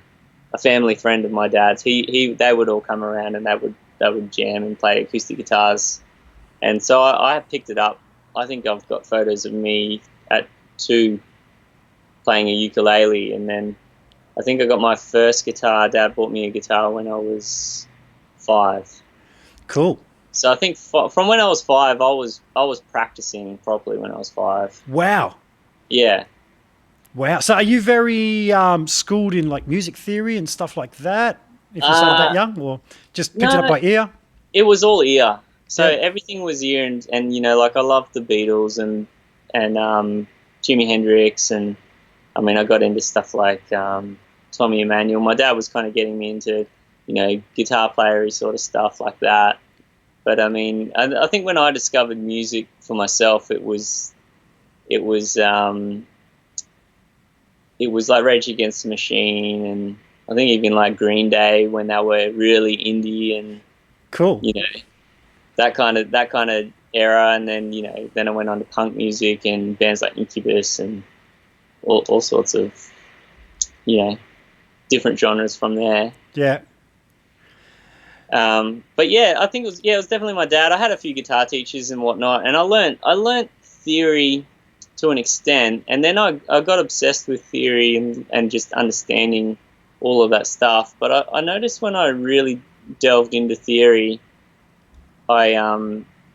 family friend of my dad's, they would all come around and they would jam and play acoustic guitars. And so I picked it up. I think I've got photos of me at 2 playing a ukulele, and then I think I got my first guitar. Dad bought me a guitar when I was 5. Cool. So I think from when I was 5, I was practicing properly when I was 5. Wow. Yeah. Wow. So are you very schooled in like music theory and stuff like that? If you started that young, or just picked it up by ear? It was all ear. So Yeah. everything was ear, and like I loved the Beatles and Jimi Hendrix, and I mean I got into stuff like Tommy Emmanuel. My dad was kind of getting me into guitar playery sort of stuff like that. But I mean, I think when I discovered music for myself, it was like Rage Against the Machine, and I think even like Green Day when they were really indie, and cool, that kind of era. And then then I went on to punk music and bands like Incubus and all sorts of different genres from there. Yeah. But yeah, I think it was definitely my dad. I had a few guitar teachers and whatnot, and I learned theory to an extent, and then I got obsessed with theory and just understanding all of that stuff. But I noticed when I really delved into theory, I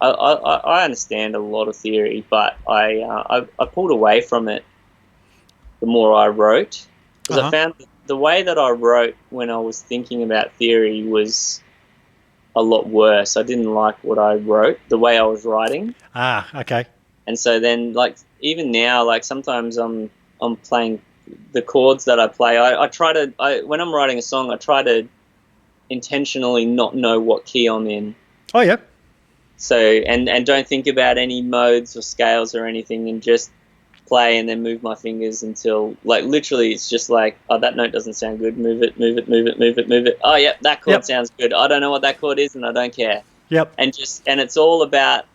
understand a lot of theory, but I pulled away from it the more I wrote, because I found the way that I wrote when I was thinking about theory was a lot worse. I didn't like what I wrote, the way I was writing. Ah, okay. And so then, like, even now, like, sometimes I'm playing the chords that I play. When I'm writing a song, I try to intentionally not know what key I'm in. Oh, yeah. So, and don't think about any modes or scales or anything, and just play and then move my fingers until, like, literally it's just like, oh, that note doesn't sound good, move it, move it, move it, move it, move it. Oh, yep, that chord sounds good. I don't know what that chord is and I don't care. Yep. And it's all about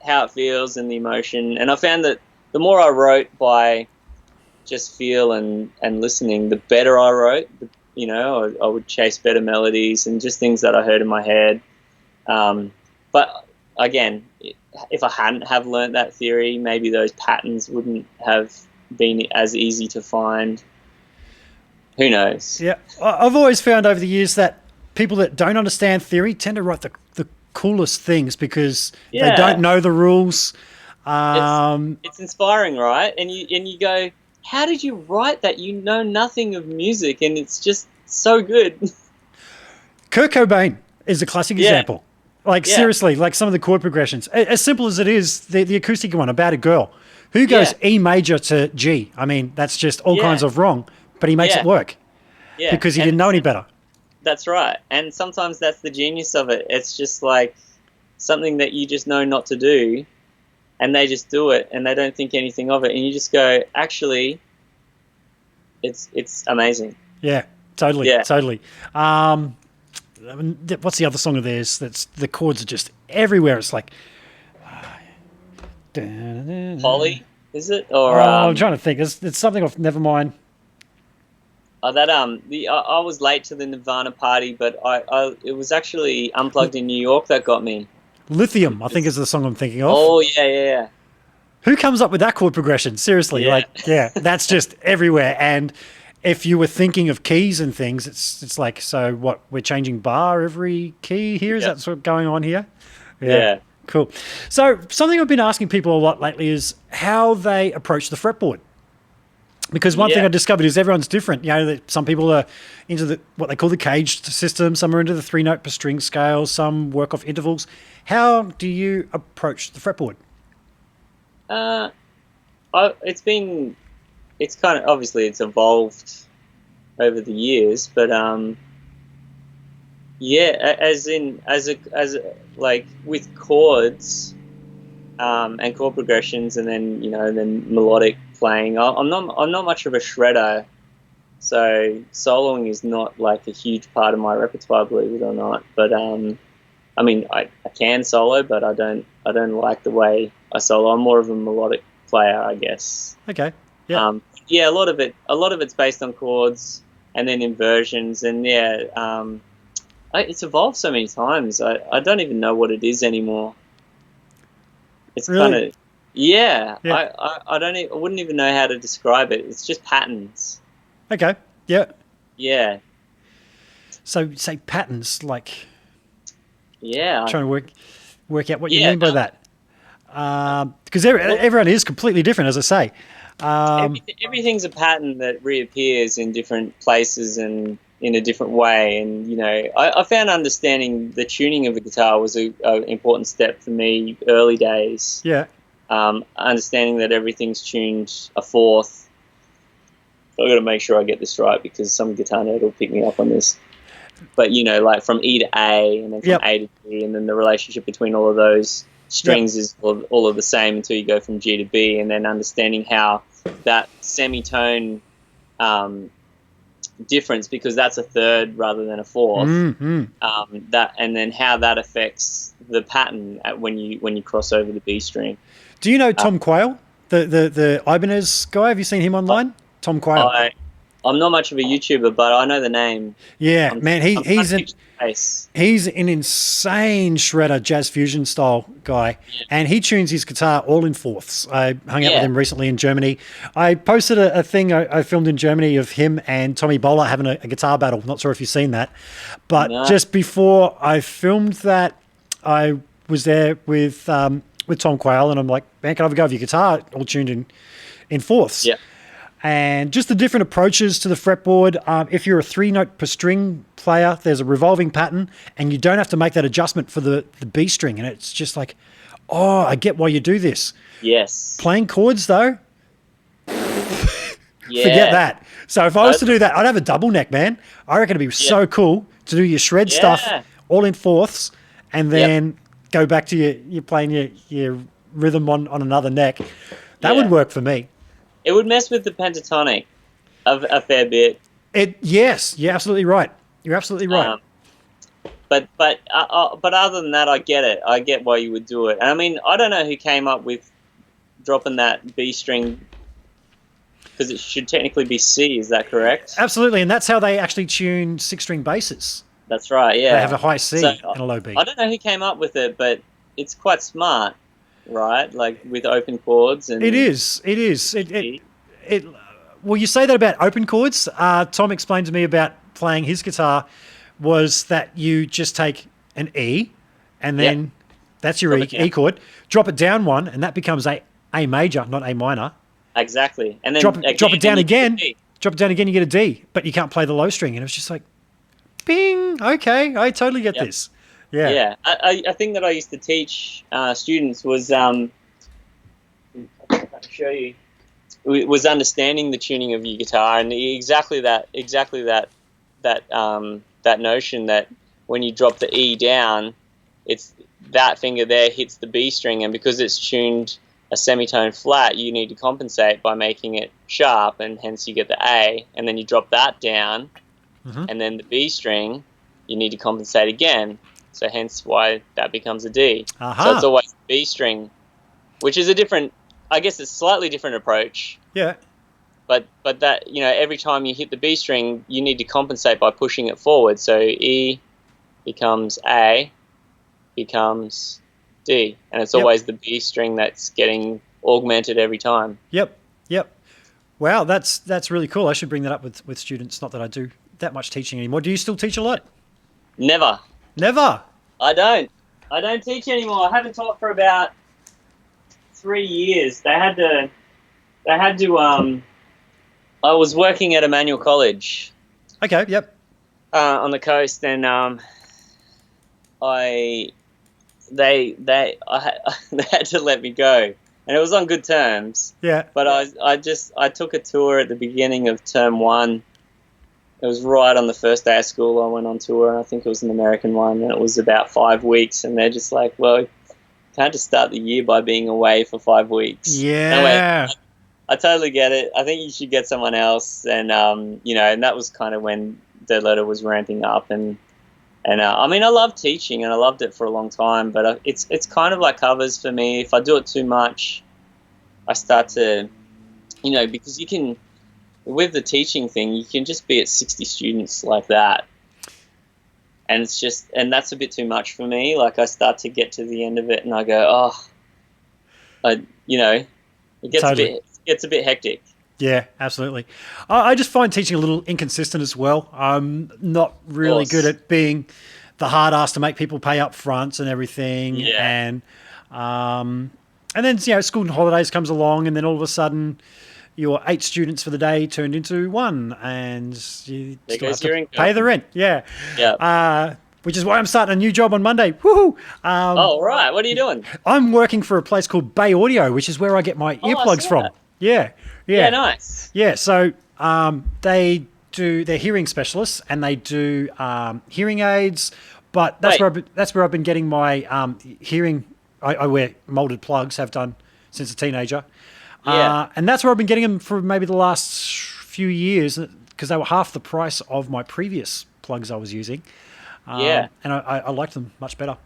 how it feels and the emotion. And I found that the more I wrote by just feel and listening, the better I wrote. You know, I would chase better melodies and just things that I heard in my head. But again, if I hadn't have learnt that theory, maybe those patterns wouldn't have been as easy to find. Who knows? Yeah, I've always found over the years that people that don't understand theory tend to write the coolest things because they don't know the rules. It's inspiring, right? And you go, how did you write that? You know nothing of music, and it's just so good. Kurt Cobain is a classic example. Like, seriously, like some of the chord progressions. As simple as it is, the acoustic one, About a Girl. Who goes E major to G? I mean, that's just all kinds of wrong, but he makes it work because he didn't know any better. That's right. And sometimes that's the genius of it. It's just like something that you just know not to do, and they just do it, and they don't think anything of it. And you just go, actually, it's amazing. Yeah, totally, totally. What's the other song of theirs that's the chords are just everywhere? It's like Polly, is it? Or I'm trying to think. It's something off Nevermind. I was late to the Nirvana party, but it was actually Unplugged in New York that got me. Lithium, I think, is the song I'm thinking of. Oh yeah. Who comes up with that chord progression? Seriously, that's just everywhere. And if you were thinking of keys and things, it's like, so what, we're changing bar every key here? Is that sort of going on here? Yeah. Cool. So something I've been asking people a lot lately is how they approach the fretboard. Because one thing I discovered is everyone's different. You know, some people are into what they call the caged system. Some are into the 3-note per string scale. Some work off intervals. How do you approach the fretboard? It's kind of, obviously it's evolved over the years, but like with chords and chord progressions, and then melodic playing. I'm not much of a shredder, so soloing is not like a huge part of my repertoire, believe it or not. But I mean, I can solo, but I don't like the way I solo. I'm more of a melodic player, I guess. Okay. Yeah. A lot of it's based on chords and then inversions, and it's evolved so many times. I don't even know what it is anymore. It's really? kind of I wouldn't even know how to describe it. It's just patterns. Okay. Yeah. Yeah. So say patterns, like. Yeah. I'm trying to work out what you mean by that. Because everyone is completely different, as I say. Everything's a pattern that reappears in different places and in a different way. And, I found understanding the tuning of a guitar was an important step for me early days. Yeah. Understanding that everything's tuned a fourth. I've got to make sure I get this right because some guitar nerd will pick me up on this. But, like from E to A and then from A to G, and then the relationship between all of those strings is all of the same until you go from G to B, and then understanding how that semitone difference, because that's a third rather than a fourth, that, and then how that affects the pattern when you cross over the B string. Do you know Tom Quayle, the Ibanez guy? Have you seen him online? Tom Quayle. I'm not much of a YouTuber, but I know the name. Yeah, man, he's an insane shredder, jazz fusion style guy, and he tunes his guitar all in fourths. I hung out with him recently in Germany. I posted a thing I filmed in Germany of him and Tommy Bowler having a guitar battle. Not sure if you've seen that, but just before I filmed that, I was there with Tom Quayle, and I'm like, man, can I have a go of your guitar all tuned in fourths? Yeah. And just the different approaches to the fretboard. If you're a 3-note per string player, there's a revolving pattern, and you don't have to make that adjustment for the B string. And it's just like, oh, I get why you do this. Yes. Playing chords, though, forget that. So if I was to do that, I'd have a double neck, man. I reckon it'd be so cool to do your shred stuff all in fourths, and then go back to your playing your rhythm on another neck. That would work for me. It would mess with the pentatonic a fair bit. Yes, you're absolutely right. You're absolutely right. But other than that, I get it. I get why you would do it. And I mean, I don't know who came up with dropping that B string, because it should technically be C. Is that correct? Absolutely, and that's how they actually tune 6-string basses. That's right. Yeah, they have a high C and a low B. I don't know who came up with it, but it's quite smart, right? Like with open chords and it is. Well, you say that about open chords. Tom explained to me about playing his guitar was that you just take an E, and then that's your E chord. Drop it down one, and that becomes A major, not A minor. Exactly. And then drop it down again. Drop it down again, you get a D, but you can't play the low string. And it was just like, bing. Okay, I totally get this. Yeah. Yeah. A thing that I used to teach students was I'll show you. Was understanding the tuning of your guitar, and exactly that notion that when you drop the E down, it's that finger there hits the B string, and because it's tuned a semitone flat, you need to compensate by making it sharp, and hence you get the A, and then you drop that down, and then the B string, you need to compensate again, so hence why that becomes a D. So it's always the B string, which is a different, I guess it's a slightly different approach. Yeah. But that, every time you hit the B string, you need to compensate by pushing it forward. So E becomes A, becomes D, and it's always the B string that's getting augmented every time. Yep. Wow, that's really cool. I should bring that up with students. Not that I do that much teaching anymore. Do you still teach a lot? Never. I don't teach anymore. I haven't taught for about 3 years. They had to. I was working at Emmanuel College. Okay. Yep. On the coast, and they had to let me go, and it was on good terms. Yeah. But I took a tour at the beginning of term 1. It was right on the first day of school. I went on tour. I think it was an American one, and it was about 5 weeks. And they're just like, well, can't just start the year by being away for 5 weeks. Yeah. Anyway, I totally get it. I think you should get someone else. And, and that was kind of when Dead Letter was ramping up. And I mean, I love teaching, and I loved it for a long time. But it's kind of like covers for me. If I do it too much, I start to, because you can, with the teaching thing, you can just be at 60 students like that. And that's a bit too much for me. Like, I start to get to the end of it and I go, it gets a bit hectic. Yeah, absolutely. I just find teaching a little inconsistent as well. I'm not really good at being the hard ass to make people pay up front and everything. Yeah. And then, school and holidays comes along, and then all of a sudden your 8 students for the day turned into 1, and you still have to pay the rent. Yeah. Yeah. Which is why I'm starting a new job on Monday. Woohoo! Right. What are you doing? I'm working for a place called Bay Audio, which is where I get my earplugs from. Yeah. Yeah, nice. Yeah, so they're hearing specialists, and they do hearing aids, but that's where I've been getting my hearing. I wear molded plugs, have done since a teenager. And that's where I've been getting them for maybe the last few years, because they were half the price of my previous plugs I was using. And I liked them much better.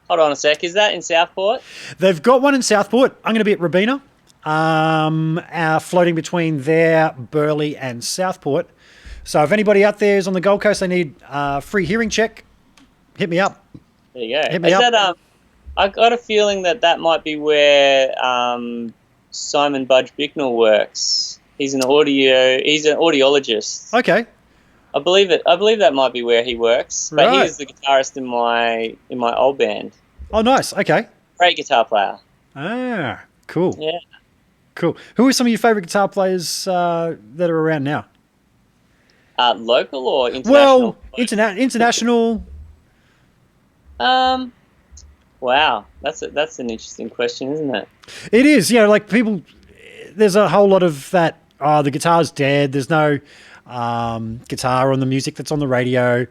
Hold on a sec. Is that in Southport? They've got one in Southport. I'm going to be at Robina, floating between there, Burleigh and Southport. So if anybody out there is on the Gold Coast, they need a free hearing check, hit me up. There you go. Hit me up. I got a feeling that might be where Simon Budge Bicknell works. He's an audiologist. Okay. I believe that might be where he works. But he was the guitarist in my old band. Oh, nice. Okay. Great guitar player. Ah, cool. Yeah. Cool. Who are some of your favourite guitar players that are around now? Local or international? Well, international. Wow, that's an interesting question, isn't it? It is. Like people. There's a whole lot of that. The guitar's dead. There's no guitar on the music that's on the radio.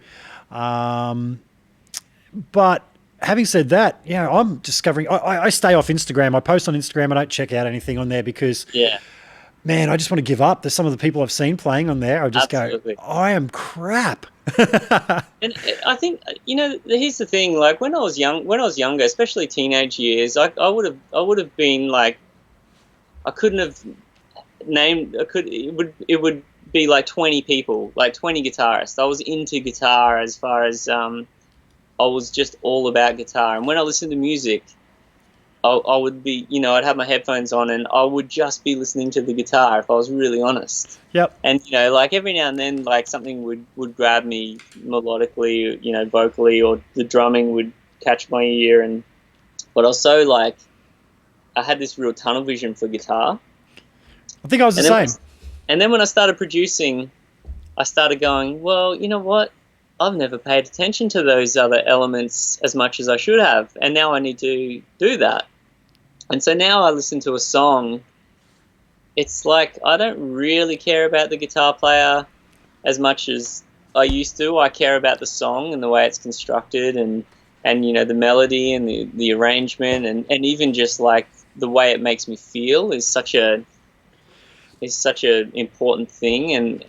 But having said that, I'm discovering. I stay off Instagram. I post on Instagram. I don't check out anything on there because man, I just want to give up. There's some of the people I've seen playing on there. I just Absolutely. go, I am crap. And I think, here's the thing. Like when I was younger, especially teenage years, I would have been like, I couldn't have named. It would be like 20 people, like 20 guitarists. I was into guitar as far as I was just all about guitar. And when I listened to music, I would be, I'd have my headphones on and I would just be listening to the guitar if I was really honest. Yep. And, like every now and then, like something would grab me melodically, vocally, or the drumming would catch my ear. But also like, I had this real tunnel vision for guitar. I think I was the same. And then when I started producing, I started going, well, you know what? I've never paid attention to those other elements as much as I should have. And now I need to do that. And so now I listen to a song, it's like I don't really care about the guitar player as much as I used to. I care about the song and the way it's constructed and the melody and the arrangement and even just like the way it makes me feel is such an important thing.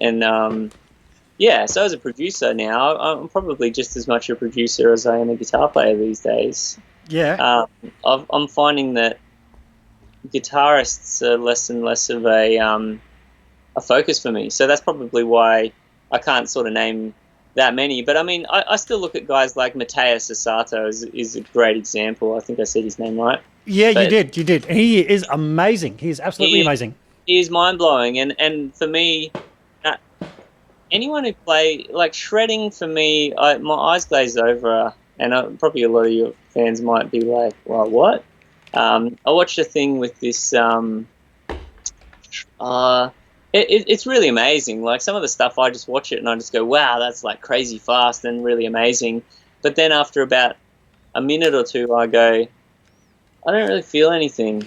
So as a producer now, I'm probably just as much a producer as I am a guitar player these days. Yeah. I'm finding that guitarists are less and less of a focus for me. So that's probably why I can't sort of name that many. But I mean, I still look at guys like Matthias Asato is a great example. I think I said his name right. Yeah, but you did. He is amazing. He is absolutely amazing. He is mind-blowing. And for me, anyone who play, like shredding for me, my eyes glaze over. And probably a lot of your fans might be like, well, what? I watched a thing with this. It's really amazing. Like some of the stuff, I just watch it and I just go, wow, that's like crazy fast and really amazing. But then after about a minute or two, I go, I don't really feel anything.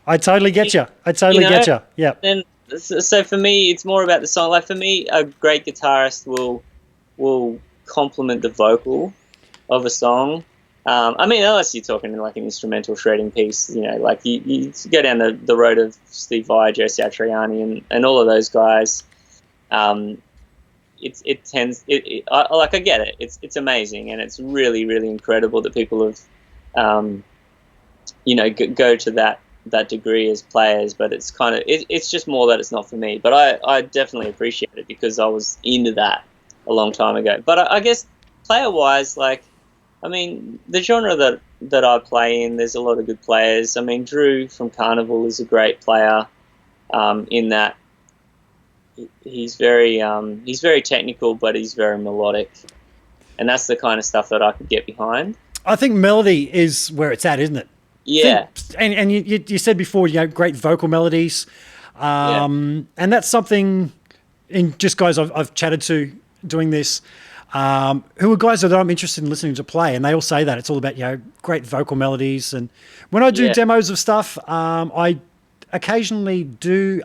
I totally get you. Get you. Yeah. Then so for me, it's more about the song. Like for me, a great guitarist will complement the vocal of a song. I mean, unless you're talking like an instrumental shredding piece, like you go down the road of Steve Vai, Joe Satriani, and all of those guys. I get it. It's amazing, and it's really, really incredible that people have, go to that degree as players. But it's kind of it's just more that it's not for me. But I definitely appreciate it because I was into that a long time ago. But I guess player wise, like. I mean, the genre that I play in, there's a lot of good players. I mean, Drew from Carnival is a great player in that he's very technical, but he's very melodic. And that's the kind of stuff that I could get behind. I think melody is where it's at, isn't it? Yeah. And you said before, great vocal melodies. And that's something in just guys I've chatted to doing this, who are guys that I'm interested in listening to play, and they all say that it's all about great vocal melodies. And when I do demos of stuff, I occasionally do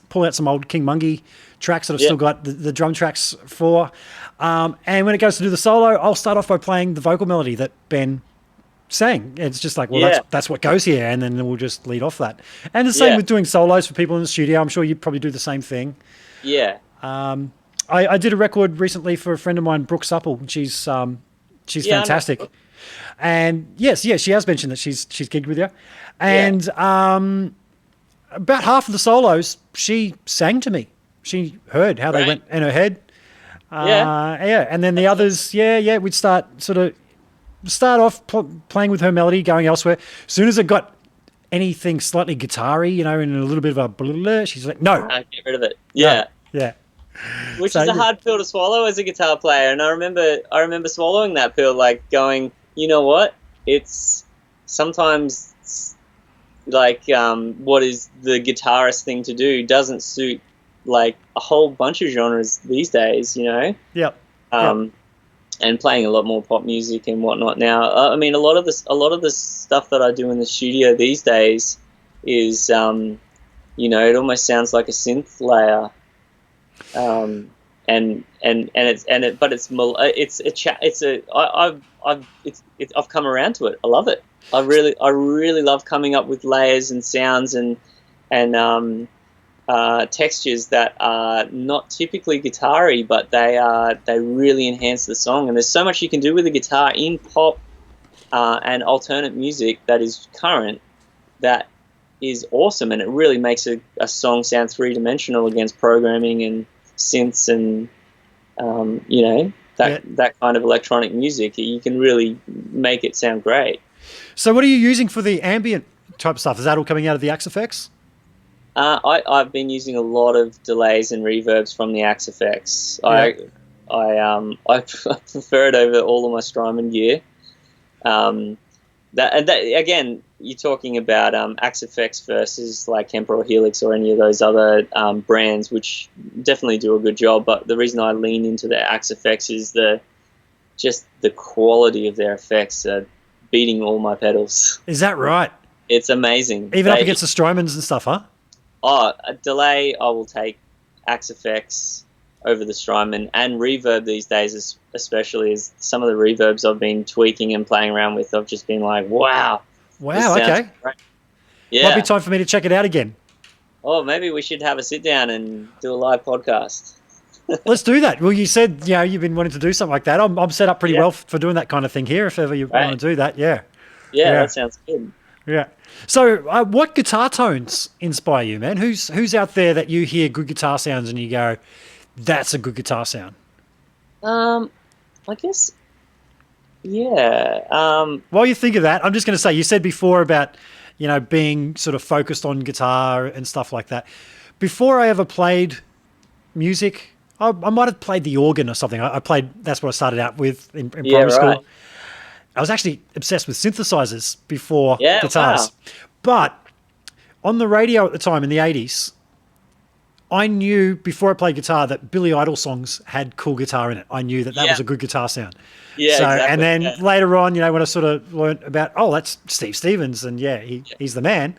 pull out some old King Mungie tracks that I've still got the drum tracks for. And when it goes to do the solo, I'll start off by playing the vocal melody that Ben sang. It's just like, well, that's what goes here, and then we'll just lead off that. And the same with doing solos for people in the studio. I'm sure you probably do the same thing. Yeah. I did a record recently for a friend of mine, Brooke Supple. She's fantastic. And yes, she has mentioned that she's gigged with you. And about half of the solos, she sang to me. She heard how they went in her head. And then the others, we'd start off playing with her melody, going elsewhere. As soon as it got anything slightly guitar-y, and a little bit of a blah, she's like, no. Get rid of it. Yeah. Yeah. Which is a hard pill to swallow as a guitar player, and I remember swallowing that pill, like going, you know what? It's sometimes like what is the guitarist thing to do doesn't suit like a whole bunch of genres these days, Yep. And playing a lot more pop music and whatnot now. I mean, a lot of the stuff that I do in the studio these days is, it almost sounds like a synth layer. I've come around to it. I love it. I really love coming up with layers and sounds and textures that are not typically guitar-y, but they really enhance the song. And there's so much you can do with a guitar in pop and alternate music that is current that is awesome, and it really makes a song sound three-dimensional against programming and synths and that kind of electronic music. You can really make it sound great. So what are you using for the ambient type stuff? Is that all coming out of the Axe effects? I've been using a lot of delays and reverbs from the Axe effects. Yeah. I prefer it over all of my Strymon gear. That again, you're talking about Axe effects versus like Kemper or Helix or any of those other brands, which definitely do a good job. But the reason I lean into the Axe effects is the quality of their effects are beating all my pedals. Is that right? It's amazing. Even up against the Strymons and stuff, huh? Oh, a delay, I will take Axe effects over the Strymon, and reverb these days, especially, is some of the reverbs I've been tweaking and playing around with. I've just been like, wow. Wow, okay. Great. Yeah. Might be time for me to check it out again. Oh, maybe we should have a sit down and do a live podcast. Let's do that. Well, you said you've been wanting to do something like that. I'm set up pretty well for doing that kind of thing here. If ever you want to do that, yeah, that sounds good. Yeah. So, what guitar tones inspire you, man? Who's out there that you hear good guitar sounds and you go, "That's a good guitar sound"? I guess, yeah. While you think of that, I'm just going to say, you said before about being sort of focused on guitar and stuff like that. Before I ever played music, I might have played the organ or something. I played. That's what I started out with in primary school. I was actually obsessed with synthesizers before guitars. Wow. But on the radio at the time in the 80s, I knew before I played guitar that Billy Idol songs had cool guitar in it. I knew that was a good guitar sound. Yeah, so, exactly. And then later on, when I sort of learned about, that's Steve Stevens, and he's the man.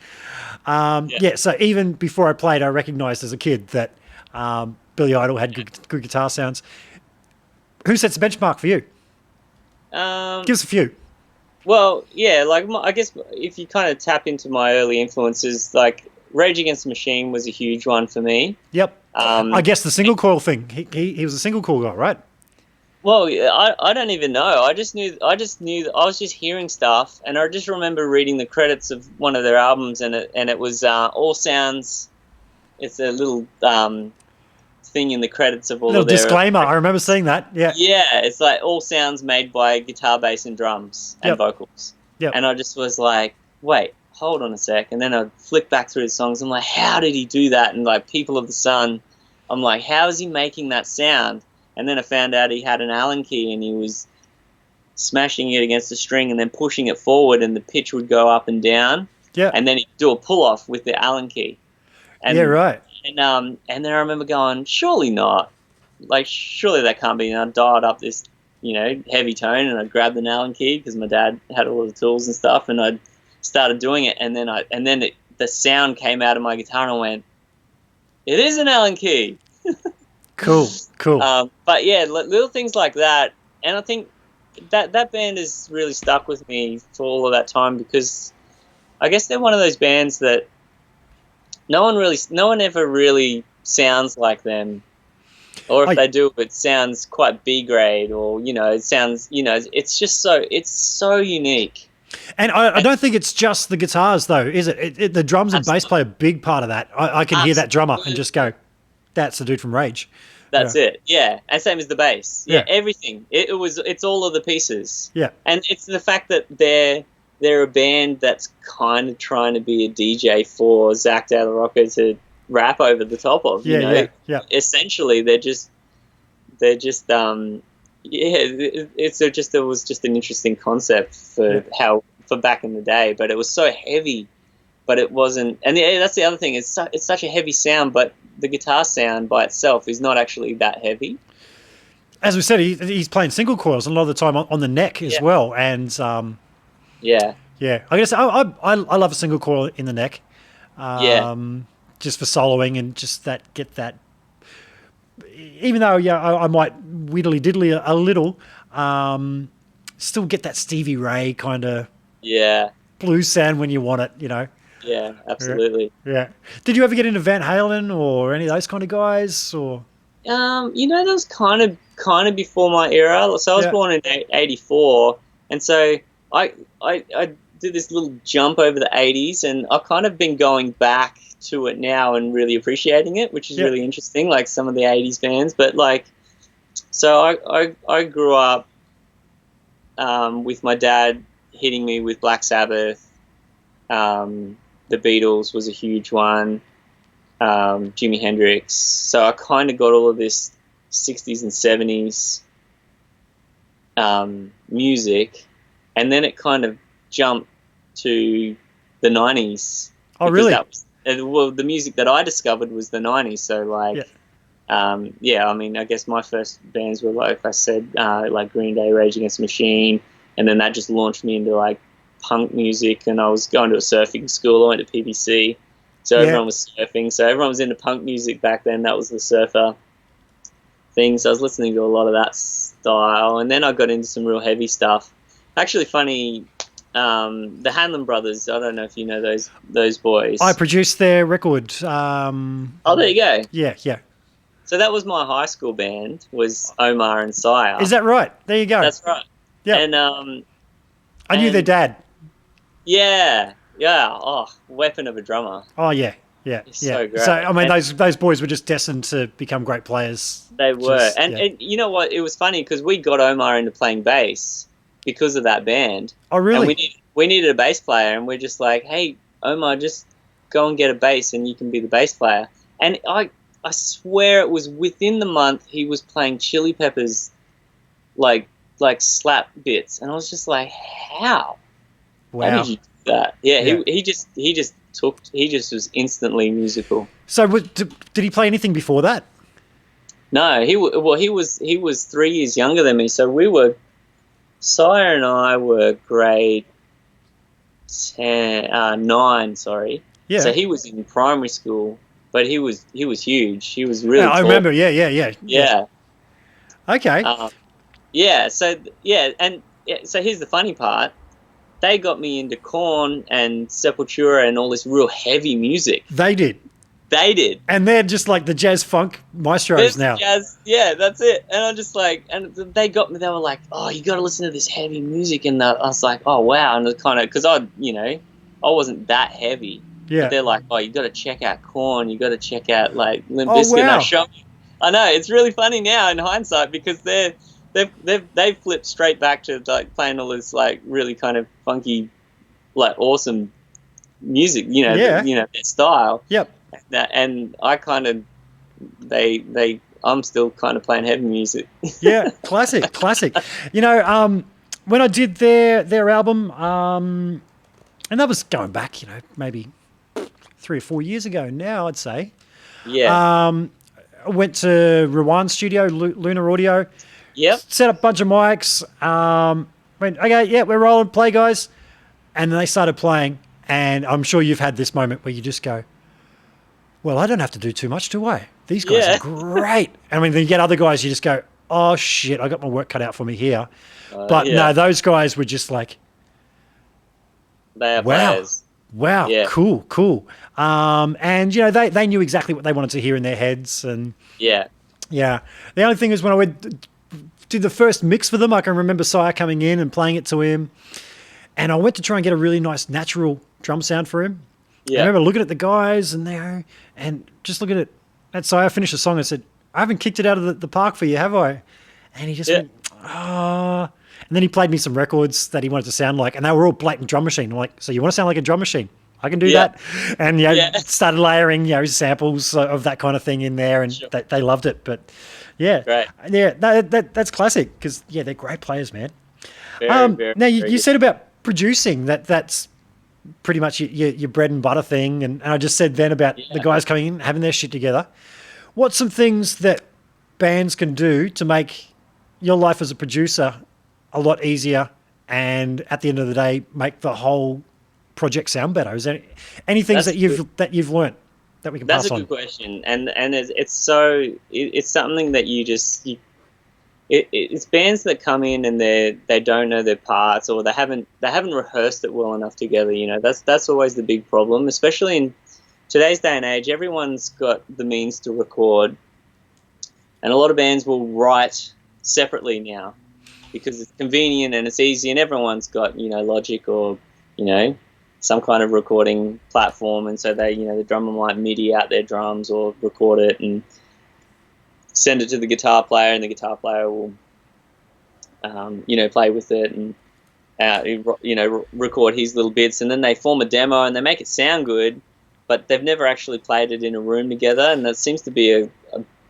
So even before I played, I recognized as a kid that Billy Idol had good guitar sounds. Who sets the benchmark for you? Give us a few. Well, yeah, like I guess if you kind of tap into my early influences, like Rage Against the Machine was a huge one for me. Yep. I guess the single coil thing. He was a single coil guy, right? Well, I don't even know. I just knew that I was just hearing stuff, and I just remember reading the credits of one of their albums, and it was all sounds. It's a little thing in the credits of all little of their disclaimer. I remember seeing that. Yeah. Yeah, it's like all sounds made by guitar, bass, and drums and vocals. Yeah. And I just was like, wait, hold on a sec. And then I flipped back through the songs. I'm like, how did he do that? And like People of the Sun, I'm like, how is he making that sound? And then I found out he had an Allen key and he was smashing it against the string and then pushing it forward, and the pitch would go up and down. Yeah. And then he'd do a pull off with the Allen key. And, yeah, right. And then I remember going, surely not. Like, surely that can't be. And I dialed up this, heavy tone, and I grabbed an Allen key because my dad had all the tools and stuff, and I started doing it, and then the sound came out of my guitar, and I went, it is an Allen key. Cool. But yeah, little things like that, and I think that band has really stuck with me for all of that time, because I guess they're one of those bands that no one ever really sounds like them, or if they do, it sounds quite B grade, or it sounds, it's just so unique. And I don't think it's just the guitars, though, is it? The drums and bass play a big part of that. I can hear that drummer and just go, that's the dude from Rage. That's it. Yeah, and same as the bass. Yeah, everything. It's all of the pieces. Yeah, and it's the fact that they're a band that's kind of trying to be a DJ for Zach De La Rocca to rap over the top of. Yeah. Essentially, there was just an interesting concept for back in the day, but it was so heavy, but it wasn't. And that's the other thing. It's such a heavy sound, but the guitar sound by itself is not actually that heavy. As we said, he's playing single coils a lot of the time on the neck as well, and I guess I love a single coil in the neck, just for soloing and just get that. Even though I might whittly diddly a little, still get that Stevie Ray kind of blues sound when you want it, Yeah, absolutely. Yeah. Did you ever get into Van Halen or any of those kind of guys? Or That was kind of before my era. So I was yeah, born in '84, and so I did this little jump over the '80s, and I've kind of been going back to it now and really appreciating it, which is yeah, really interesting. Like some of the '80s bands, but like, so I grew up with my dad hitting me with Black Sabbath. The Beatles was a huge one. Jimi Hendrix. So I kind of got all of this 60s and 70s music, and then it kind of jumped to the 90s. Oh, really? That was, well, the music that I discovered was the 90s. So like, I mean, I guess my first bands were, like I said, like Green Day, Rage Against the Machine, and then that just launched me into like punk music. And I was going to a surfing school. I went to PBC. So everyone was surfing. So everyone was into punk music back then. That was the surfer thing. So I was listening to a lot of that style. And then I got into some real heavy stuff. Actually, funny, the Hanlon Brothers, I don't know if you know those boys. I produced their record. Oh, there you go. Yeah, yeah. So that was my high school band, was Omar and Sire. Is that right? There you go. That's right. Yeah. And I knew their dad. Yeah. Yeah. Oh, weapon of a drummer. Oh, yeah. Yeah. He's yeah. so great. So, I mean, those boys were just destined to become great players. They were. And you know what? It was funny because we got Omar into playing bass because of that band. Oh, really? And we needed a bass player, and we're just like, hey, Omar, just go and get a bass and you can be the bass player. And I swear it was within the month he was playing Chili Peppers like slap bits. And I was just like, how? Wow. How did you do that? Yeah. He just was instantly musical. So did he play anything before that? No, he was 3 years younger than me. So Sire and I were grade 9. Sorry. Yeah. So he was in primary school, but he was huge. He was really. I tall. remember. Yeah. Okay. So here's the funny part. They got me into Korn and Sepultura and all this real heavy music. They did. And they're just like the jazz funk maestros now. Yeah, that's it. And I'm just like, and they got me. They were like, "Oh, you got to listen to this heavy music." And I was like, "Oh, wow!" And it kind of, because I wasn't that heavy. Yeah. But they're like, "Oh, you got to check out Korn. You got to check out like Limp Oh, Bizkit." wow. I know it's really funny now in hindsight because they've flipped straight back to like playing all this like really kind of funky, like awesome music. Their style. Yep. And I kind of, I'm still kind of playing heavy music. Yeah, classic. When I did their album, and that was going back, maybe 3 or 4 years ago now, I'd say. Yeah. I went to Rewind Studio, Lunar Audio. Yep. Set up a bunch of mics. Went, okay, yeah, we're rolling, play, guys. And then they started playing, and I'm sure you've had this moment where you just go, well, I don't have to do too much, do I? These guys are great. I mean, then you get other guys, you just go, oh, shit, I got my work cut out for me here. But no, those guys were just like, they are players. Wow, yeah. Cool. And, they knew exactly what they wanted to hear in their heads. And yeah. The only thing is when I did the first mix for them, I can remember Sire coming in and playing it to him. And I went to try and get a really nice natural drum sound for him. Yeah. I remember looking at the guys and just looking at Sire finish the song and said, I haven't kicked it out of the park for you, have I? And he just went, oh. And then he played me some records that he wanted to sound like, and they were all blatant drum machine. I'm like, so you want to sound like a drum machine? I can do that. And started layering samples of that kind of thing in there, and they loved it. But that's classic because they're great players, man. Now you said about producing that's pretty much your bread and butter thing, and I just said then about the guys coming in having their shit together. What's some things that bands can do to make your life as a producer a lot easier, and at the end of the day make the whole project sound better? Is there any things that you've learned that we can pass on? That's a good question, and it's something that it's it's bands that come in and they don't know their parts, or they haven't rehearsed it well enough together. You know, that's always the big problem, especially in today's day and age. Everyone's got the means to record, and a lot of bands will write separately now because it's convenient and it's easy, and everyone's got, you know, Logic or, you know, some kind of recording platform, and so they, you know, the drummer might MIDI out their drums or record it and send it to the guitar player, and the guitar player will, you know, play with it and, you know, record his little bits, and then they form a demo and they make it sound good, but they've never actually played it in a room together, and that seems to be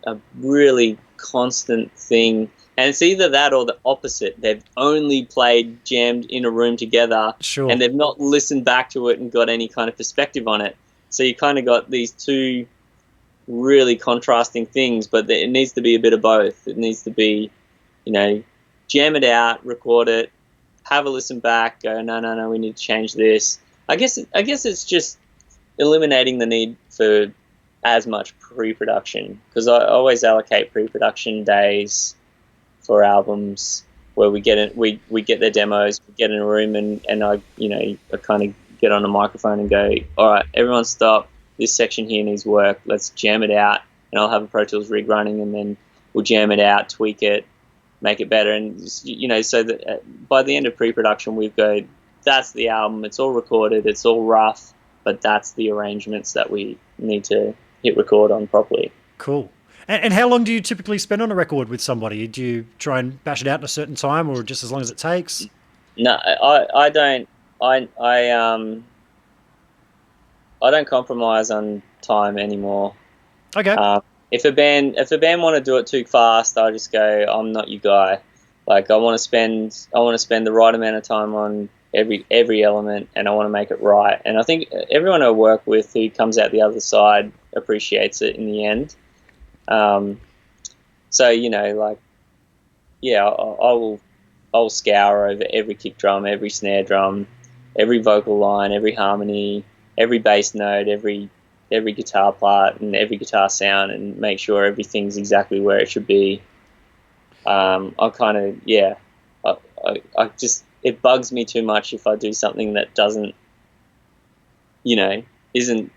a really constant thing. And it's either that or the opposite. They've only played jammed in a room together, Sure. and they've not listened back to it and got any kind of perspective on it. So you kind of got these two really contrasting things, but it needs to be a bit of both. It needs to be, you know, jam it out, record it, have a listen back, go, no, we need to change this. I guess it's just eliminating the need for as much pre-production, because I always allocate pre-production days for albums where we get it, we get their demos, we get in a room, and I, you know, I kind of get on a microphone and go, all right, everyone stop, this section here needs work, let's jam it out, and I'll have a Pro Tools rig running, and then we'll jam it out, tweak it, make it better, and, you know, so that by the end of pre-production we go, that's the album, it's all recorded, it's all rough, but that's the arrangements that we need to hit record on properly. Cool. And how long do you typically spend on a record with somebody? Do you try and bash it out in a certain time, or just as long as it takes? No, I don't. I don't compromise on time anymore. Okay. If a band want to do it too fast, I just go, I'm not your guy. Like, I want to spend the right amount of time on every element, and I want to make it right. And I think everyone I work with who comes out the other side appreciates it in the end. So, you know, like, yeah, I will scour over every kick drum, every snare drum, every vocal line, every harmony, every bass note, every guitar part and every guitar sound, and make sure everything's exactly where it should be. I kind of, yeah, I just, it bugs me too much if I do something that doesn't, you know, isn't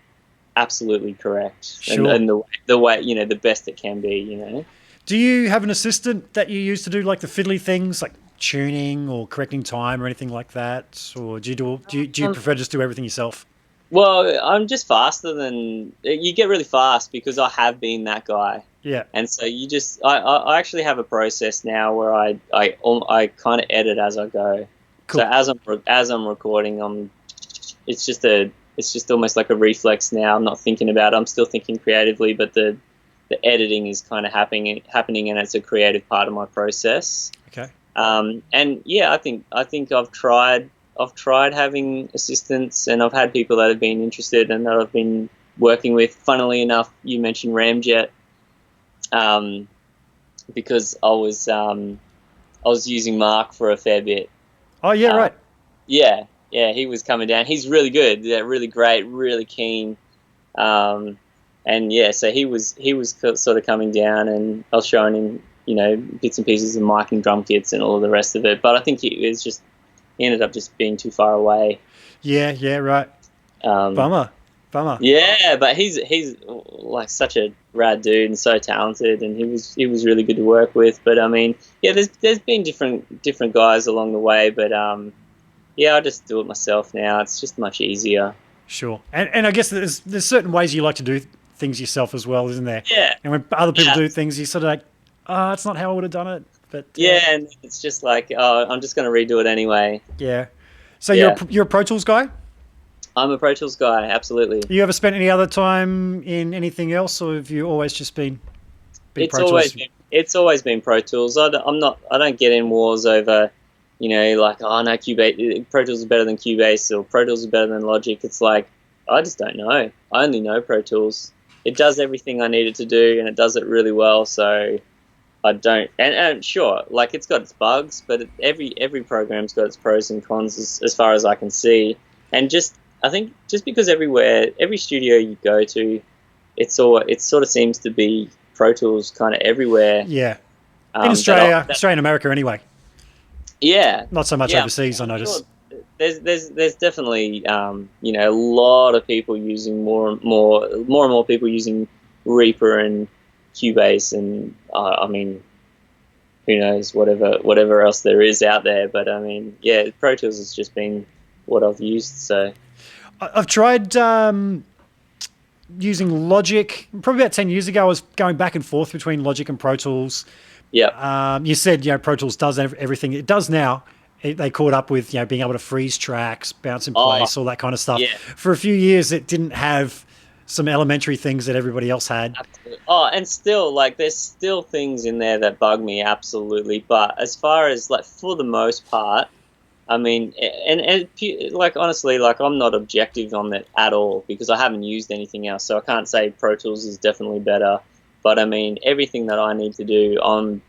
absolutely correct. Sure. And the way, you know, the best it can be, you know. Do you have an assistant that you use to do like the fiddly things, like tuning or correcting time or anything like that, or do you prefer just do everything yourself? Well, I'm just faster than you get really fast because I have been that guy. Yeah. And so you just, I actually have a process now where I kind of edit as I go. Cool. So as I'm recording, it's just almost like a reflex now. I'm not thinking about it. I'm still thinking creatively, but the editing is kind of happening, and it's a creative part of my process. Okay. And yeah, I think I've tried having assistants, and I've had people that have been interested and that I've been working with. Funnily enough, you mentioned Ramjet, because I was using Mark for a fair bit. Oh yeah, right. Yeah, he was coming down. He's really good. Yeah, really great, really keen. And yeah, so he was sort of coming down, and I was showing him, you know, bits and pieces of mic and drum kits and all of the rest of it. But I think he ended up just being too far away. Yeah, right. Bummer. Yeah, but he's like such a rad dude and so talented, and he was really good to work with. But I mean, yeah, there's been different guys along the way, but yeah, I just do it myself now. It's just much easier. Sure, and I guess there's certain ways you like to do things yourself as well, isn't there? Yeah. And when other people do things, you sort of like, it's not how I would have done it. But yeah, and it's just like, I'm just going to redo it anyway. Yeah. So you're a Pro Tools guy? I'm a Pro Tools guy, absolutely. You ever spent any other time in anything else, or have you always just been Pro Tools? It's always been Pro Tools. I don't get in wars over, you know, like, oh no, Cubase, Pro Tools is better than Cubase, or Pro Tools is better than Logic. It's like, I just don't know. I only know Pro Tools. It does everything I need it to do, and it does it really well. So I don't, and sure, like, it's got its bugs, but every program's got its pros and cons as far as I can see. And I think just because every studio you go to, it sort of seems to be Pro Tools kind of everywhere. Yeah. In Australia, Australia and America anyway. Yeah. Not so much overseas, I notice. Sure. There's definitely you know, a lot of people using more and more people using Reaper and Cubase, and I mean, who knows, whatever else there is out there. But I mean, yeah, Pro Tools has just been what I've used. So I've tried using Logic. Probably about 10 years ago, I was going back and forth between Logic and Pro Tools. Yeah. You said, you know, Pro Tools does everything it does now. They caught up with, you know, being able to freeze tracks, bounce in place, all that kind of stuff. Yeah. For a few years, it didn't have some elementary things that everybody else had. Absolutely. Oh, and still, like, there's still things in there that bug me, absolutely. But as far as, like, for the most part, I mean, and like, honestly, like, I'm not objective on that at all because I haven't used anything else. So I can't say Pro Tools is definitely better. But, I mean, everything that I need to do, I'm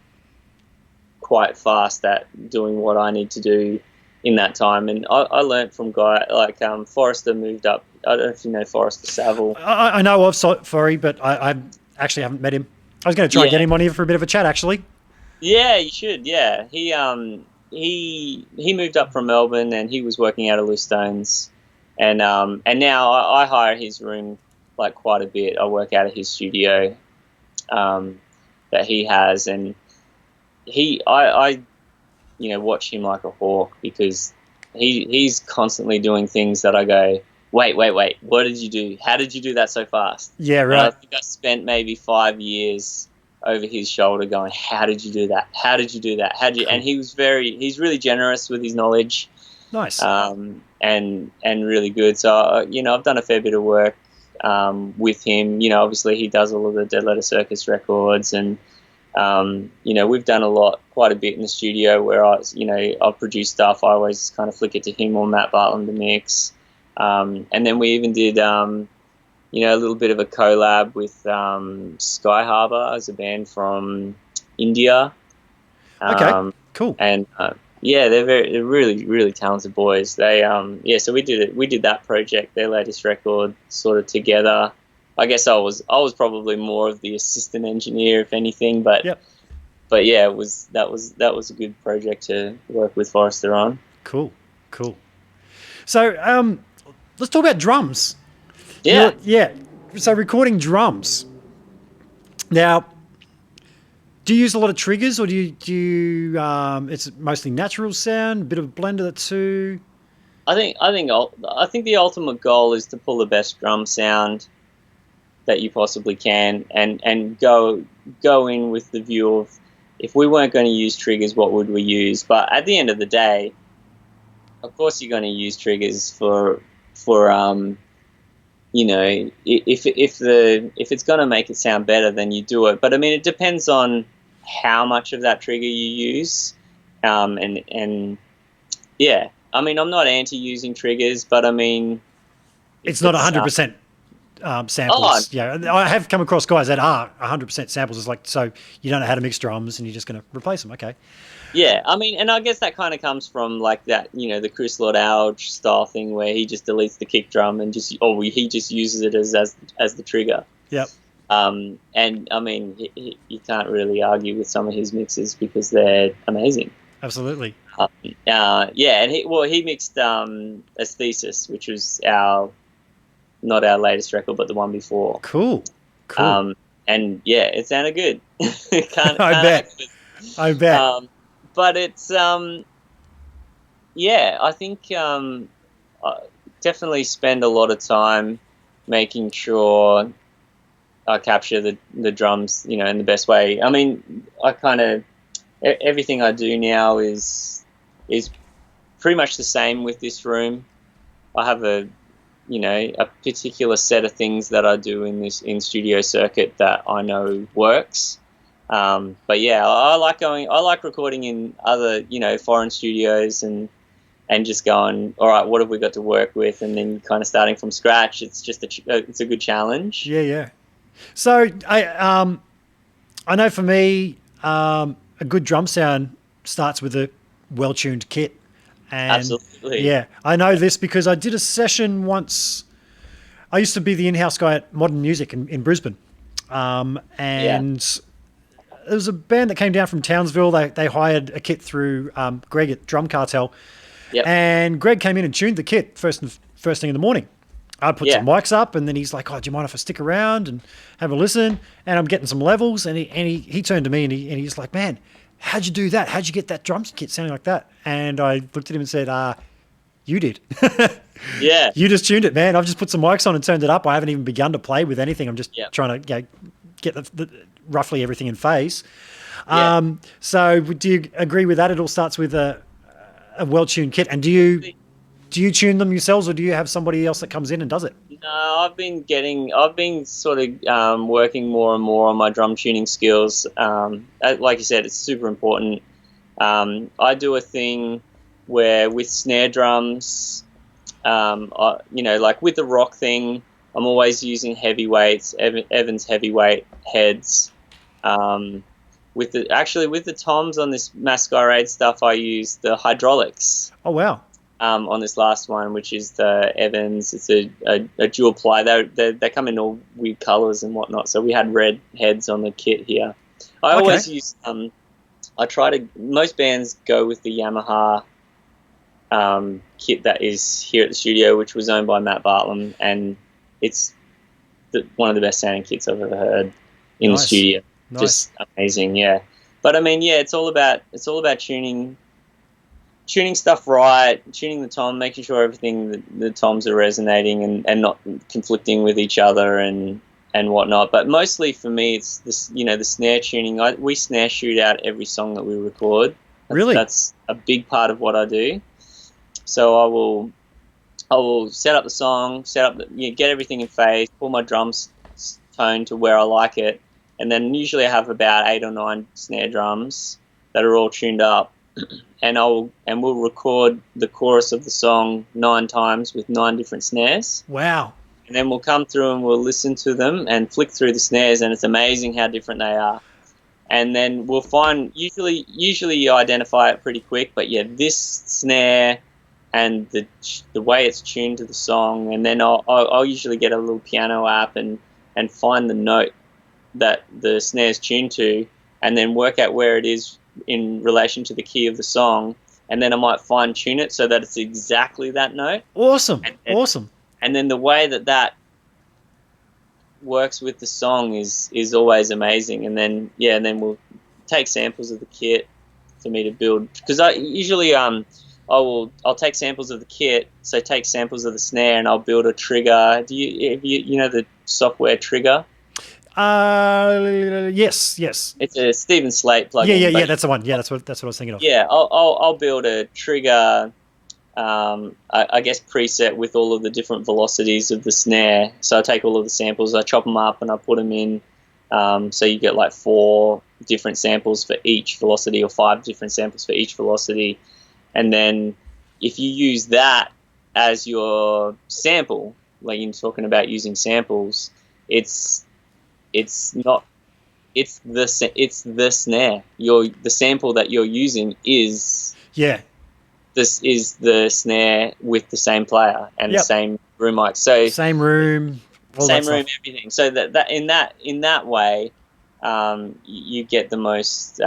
quite fast at doing what I need to do in that time. And I learned from guy like Forrester moved up. I don't know if you know Forrester Saville. I know of Forry, but I actually haven't met him. I was going to try and get him on here for a bit of a chat, actually. Yeah, you should. Yeah, he moved up from Melbourne and he was working out of Loose Stones, and now I hire his room like quite a bit. I work out of his studio that he has, and I you know, watch him like a hawk because he's constantly doing things that I go, wait, what did you do? How did you do that so fast? Yeah, right. And I think I spent maybe 5 years over his shoulder going, how did you do that? How did you do that? Cool. And he's really generous with his knowledge. Nice. And really good. So, you know, I've done a fair bit of work with him. You know, obviously he does all of the Dead Letter Circus records, and you know, we've done quite a bit in the studio where I've produced stuff. I always kind of flick it to him or Matt Bartlam to mix. And then we even did, you know, a little bit of a collab with Sky Harbor as a band from India. Okay, cool. And yeah, they're really, really talented boys. They so we did that project, their latest record, sort of together. I guess I was probably more of the assistant engineer, if anything, but yeah, that was a good project to work with Forrester on. Cool. So let's talk about drums. Yeah. So recording drums. Now, do you use a lot of triggers, or do you it's mostly natural sound, a bit of a blend of the two? I think the ultimate goal is to pull the best drum sound that you possibly can, and go in with the view of, if we weren't going to use triggers, what would we use? But at the end of the day, of course you're going to use triggers for you know, if it's going to make it sound better, then you do it. But I mean, it depends on how much of that trigger you use, and yeah, I mean, I'm not anti using triggers, but I mean, it's not 100%. Samples. Yeah, I have come across guys that are 100% samples. It's like, so you don't know how to mix drums and you're just going to replace them. Okay. Yeah, I mean, and I guess that kind of comes from like that, you know, the Chris Lord Alge style thing where he just deletes the kick drum and he just uses it as the trigger. Yep. And I mean, you can't really argue with some of his mixes because they're amazing. Absolutely. Yeah, and he mixed Aesthesis, which was not our latest record, but the one before. Cool. And yeah, it sounded good. I bet. But it's yeah, I think I definitely spend a lot of time making sure I capture the drums, you know, in the best way. I mean, I kind of everything I do now is pretty much the same with this room. I have a particular set of things that I do in studio circuit that I know works. But yeah, I like recording in other, you know, foreign studios and just going, all right, what have we got to work with? And then kind of starting from scratch. It's just it's a good challenge. Yeah. So I know for me, a good drum sound starts with a well-tuned kit. And absolutely. Yeah, I know this because I did a session once. I used to be the in-house guy at Modern Music in Brisbane. was a band that came down from Townsville. They hired a kit through Greg at Drum Cartel. Yep. And Greg came in and tuned the kit first thing in the morning. I put some mics up, and then he's like, "Oh, do you mind if I stick around and have a listen?" And I'm getting some levels, and he turned to me and he's like, "Man, how'd you do that? How'd you get that drum kit sounding like that?" And I looked at him and said, "You did." Yeah. You just tuned it, man. I've just put some mics on and turned it up. I haven't even begun to play with anything. I'm just trying to get the roughly everything in phase. So do you agree with that? It all starts with a well-tuned kit. And do you tune them yourselves, or do you have somebody else that comes in and does it? No, I've been sort of working more and more on my drum tuning skills. Like you said, it's super important. I do a thing where with snare drums, like with the rock thing, I'm always using heavyweights, Evans heavyweight heads. With the toms on this Masquerade stuff, I use the hydraulics. Oh wow! On this last one, which is the Evans, it's a dual ply. They come in all weird colors and whatnot. So we had red heads on the kit here. I always use. Most bands go with the Yamaha kit that is here at the studio, which was owned by Matt Bartlett, and it's one of the best sounding kits I've ever heard in the studio. Nice. Just amazing, yeah. But I mean, it's all about tuning stuff right, tuning the tom, making sure everything the toms are resonating and not conflicting with each other and whatnot. But mostly for me, it's this, the snare tuning. We snare shoot out every song that we record. That's a big part of what I do. So I will set up the song, get everything in phase, pull my drums tone to where I like it, and then usually I have about 8 or 9 snare drums that are all tuned up, and we'll record the chorus of the song 9 times with 9 different snares. Wow. And then we'll come through and we'll listen to them and flick through the snares, and it's amazing how different they are. And then we'll find, usually you identify it pretty quick, but this snare and the way it's tuned to the song, and then I'll usually get a little piano app and find the note that the snare's tuned to, and then work out where it is in relation to the key of the song, and then I might fine tune it so that it's exactly that note. Awesome. Awesome. And then the way that works with the song is always amazing. And then we'll take samples of the kit for me to build, because I usually I'll take samples of the kit, so take samples of the snare, and I'll build a trigger. Do you know the software Trigger? Yes. It's a Stephen Slate plugin. Yeah, that's the one. Yeah, that's what I was thinking of. Yeah, I'll build a trigger, I guess preset with all of the different velocities of the snare. So I take all of the samples, I chop them up, and I put them in. So you get like 4 different samples for each velocity, or 5 different samples for each velocity. And then if you use that as your sample, like you're talking about using samples, it's the snare. The sample that you're using is this is the snare with the same player and the same room mic. So same room, everything. So that in that way, you get the most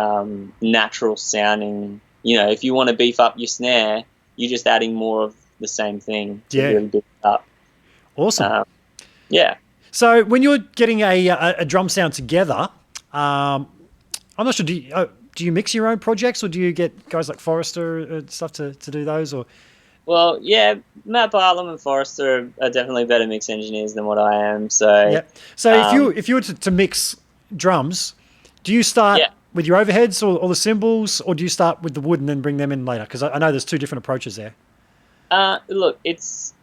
natural sounding. If you want to beef up your snare, you're just adding more of the same thing to really beef it up. Awesome. Yeah. So when you're getting a drum sound together, I'm not sure. Do you mix your own projects, or do you get guys like Forrester and stuff to do those? Or well, yeah, Matt Bartlett and Forrester are definitely better mix engineers than what I am. So So if you were to mix drums, do you start with your overheads or the cymbals, or do you start with the wood and then bring them in later? Because I know there's 2 different approaches there. Look, it's.